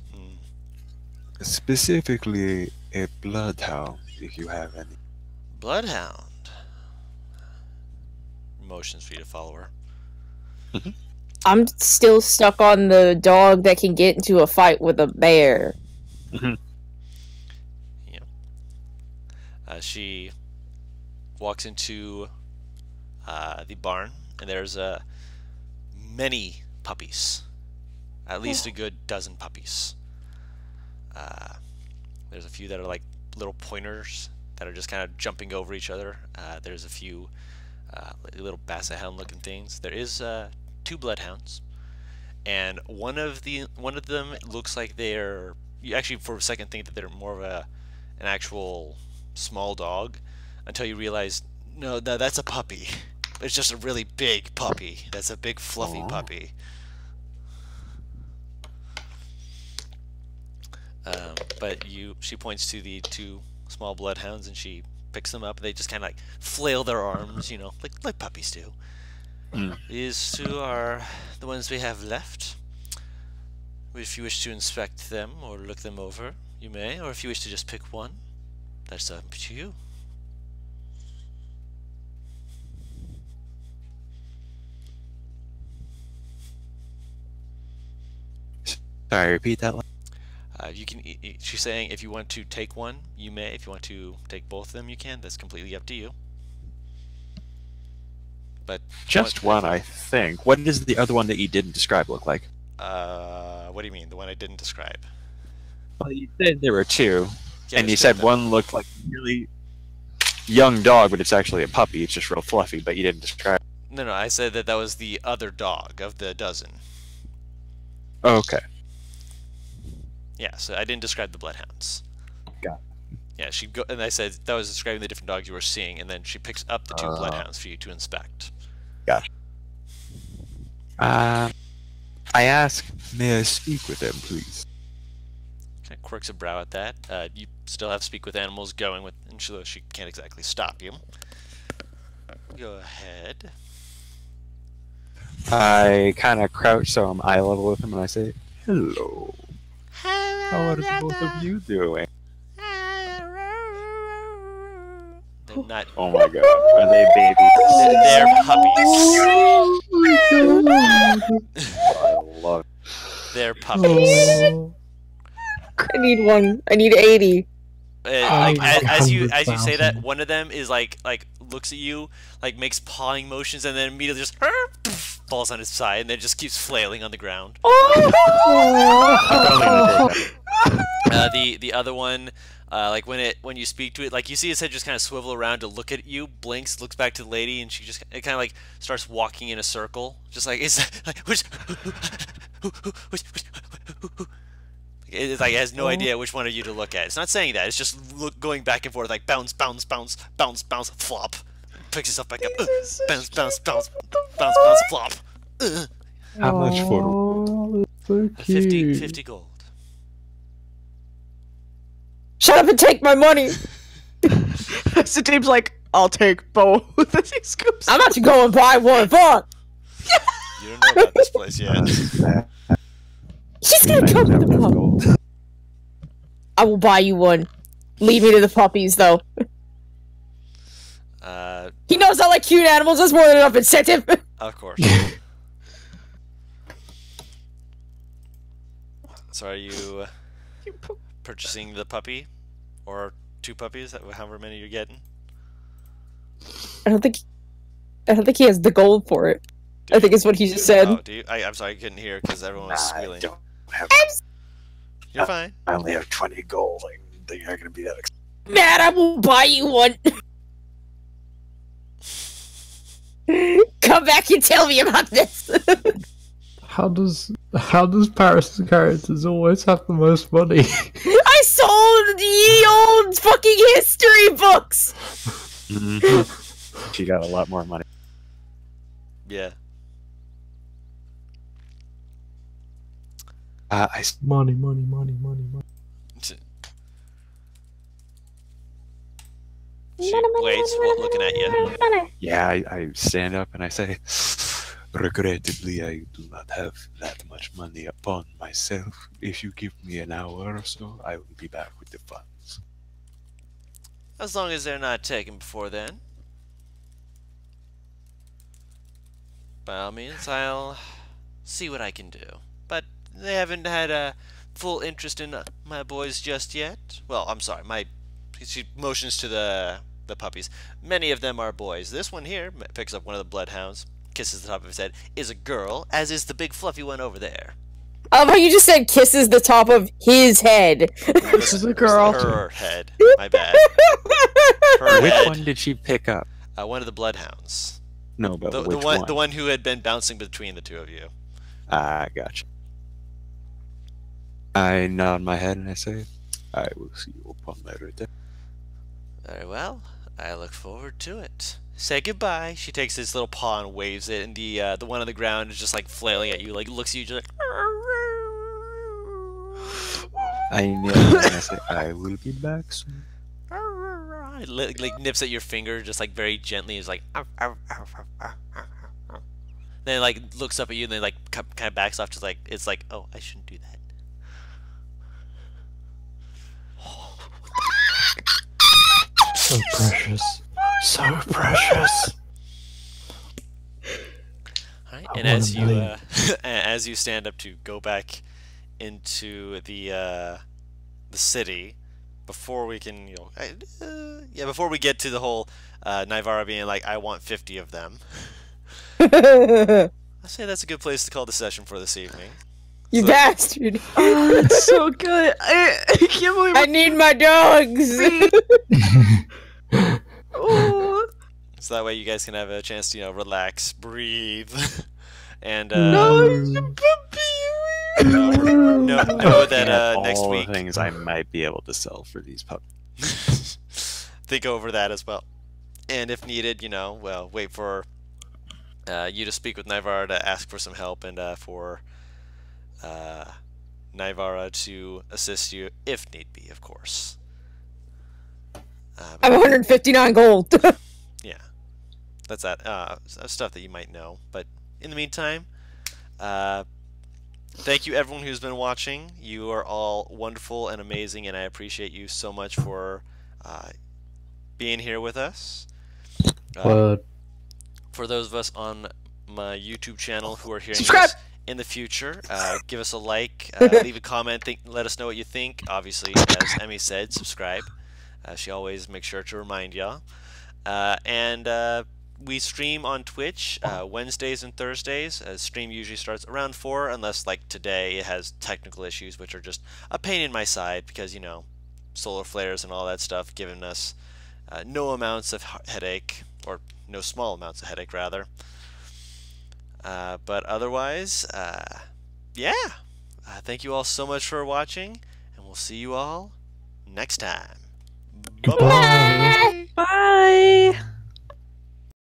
Specifically a bloodhound, if you have any. Bloodhound. Motions for you to follow her. I'm still stuck on the dog that can get into a fight with a bear. She walks into the barn, and there's many puppies. At least a good dozen puppies. There's a few that are like little pointers that are just kind of jumping over each other. There's a few little basset hound looking things. There is 2 bloodhounds, and one of them looks like they're, you actually for a second think that they're more of an actual small dog, until you realize no, that's a puppy. It's just a really big puppy. That's a big fluffy puppy. But she points to the 2 small bloodhounds, and she picks them up. They just kind of like flail their arms, you know, like puppies do. These 2 are the ones we have left. If you wish to inspect them or look them over, you may. Or if you wish to just pick one, that's up to you. Sorry, repeat that one. You can. She's saying if you want to take one, you may. If you want to take both of them, you can. That's completely up to you. But just one, I think. What does the other one that you didn't describe look like? What do you mean? The one I didn't describe? Well, you said there were 2, Yeah, and you there's 2 said of them. one looked like a really young dog, but it's actually a puppy. It's just real fluffy, but you didn't describe. No, I said that was the other dog of the dozen. Oh, okay. Yeah, so I didn't describe the bloodhounds. Got Yeah, and I said that was describing the different dogs you were seeing, and then she picks up the 2 bloodhounds for you to inspect. Gotcha. I ask, may I speak with them, please? Kind of quirks a brow at that. You still have speak with animals going with, and she can't exactly stop you. Go ahead. I kind of crouch so I'm eye level with him, and I say, hello. How are the both of you doing? They're not. Oh my god. Are they babies? They're puppies. I love it. They're puppies. I need one. I need 80. Like, as you say 100,000. that, one of them is like looks at you, like makes pawing motions, and then immediately just falls on his side, and then just keeps flailing on the ground. The other one, like when you speak to it, like you see its head just kind of swivel around to look at you, blinks, looks back to the lady, and it kind of like starts walking in a circle, just like it's like it's like it has no idea which one of you to look at. It's not saying that. It's just going back and forth, like bounce, bounce, bounce, bounce, bounce, flop. Picks itself back up. Bounce, bounce, bounce, bounce, bounce, flop. How much for? Oh, so 50 gold. Shut up and take my money. So Dave's like, I'll take both as he scoops. I'm about to go and buy one. Fuck. You don't know about this place yet. She's gonna come to the pub. I will buy you one. Leave me to the puppies, though. He knows I like cute animals. That's more than enough incentive. Of course. So are you purchasing the puppy? Or 2 puppies? However many you're getting? I don't think he has the gold for it. I think it's what he just said. Oh, do you? I'm sorry, I couldn't hear because everyone was squealing. I don't have. You're fine. I only have 20 gold. They're not gonna be that expensive. Matt, I will buy you one. Come back and tell me about this. How does Paris' characters always have the most money? I sold the old fucking history books. She got a lot more money. Yeah. Money. She waits, looking at you. Yeah, I stand up and I say, regrettably, I do not have that much money upon myself. If you give me an hour or so, I will be back with the funds. As long as they're not taken before then. By all means, I'll see what I can do. But they haven't had a full interest in my boys just yet. Well, I'm sorry, she motions to the puppies. Many of them are boys. This one here picks up one of the bloodhounds, kisses the top of his head, is a girl, as is the big fluffy one over there. How you just said kisses the top of his head. This is a girl. Her head. My bad. Her Which head. one did she pick up? One of the bloodhounds. No, but The which one, one? the one who had been bouncing between the two of you. I gotcha. I nod my head and I say, I will see you upon my return. Very well. I look forward to it. Say goodbye. She takes his little paw and waves it, and the one on the ground is just like flailing at you, like looks at you just like. I nod and I say, I will be back soon. It like nips at your finger, just like very gently. It's like. Then it, like looks up at you, and then like kind of backs off, just like it's like, oh, I shouldn't do that. So precious. So precious. Alright, I and as wanna you as you stand up to go back into the city, before we can before we get to the whole Naivara being like, I want 50 of them. I say that's a good place to call the session for this evening. You bastard. Oh, that's so good. I can't believe I need my dogs. Oh. So that way you guys can have a chance to, relax, breathe, and No, know that next all week the things I might be able to sell for these puppies. think over that as well. And if needed, wait for you to speak with Naivara to ask for some help, and for Naivara to assist you if need be, of course. I'm 159 gold. Yeah, that's that stuff that you might know. But in the meantime, thank you everyone who's been watching. You are all wonderful and amazing, and I appreciate you so much for being here with us. Word. For those of us on my YouTube channel who are hearing Subscribe! this in the future, give us a like, leave a comment, let us know what you think. Obviously, as Emmy said, subscribe. She always makes sure to remind y'all. And we stream on Twitch Wednesdays and Thursdays. Stream usually starts around 4, unless like today it has technical issues, which are just a pain in my side because, solar flares and all that stuff giving us no amounts of headache, or no small amounts of headache rather. But otherwise, thank you all so much for watching, and we'll see you all next time. Bye-bye.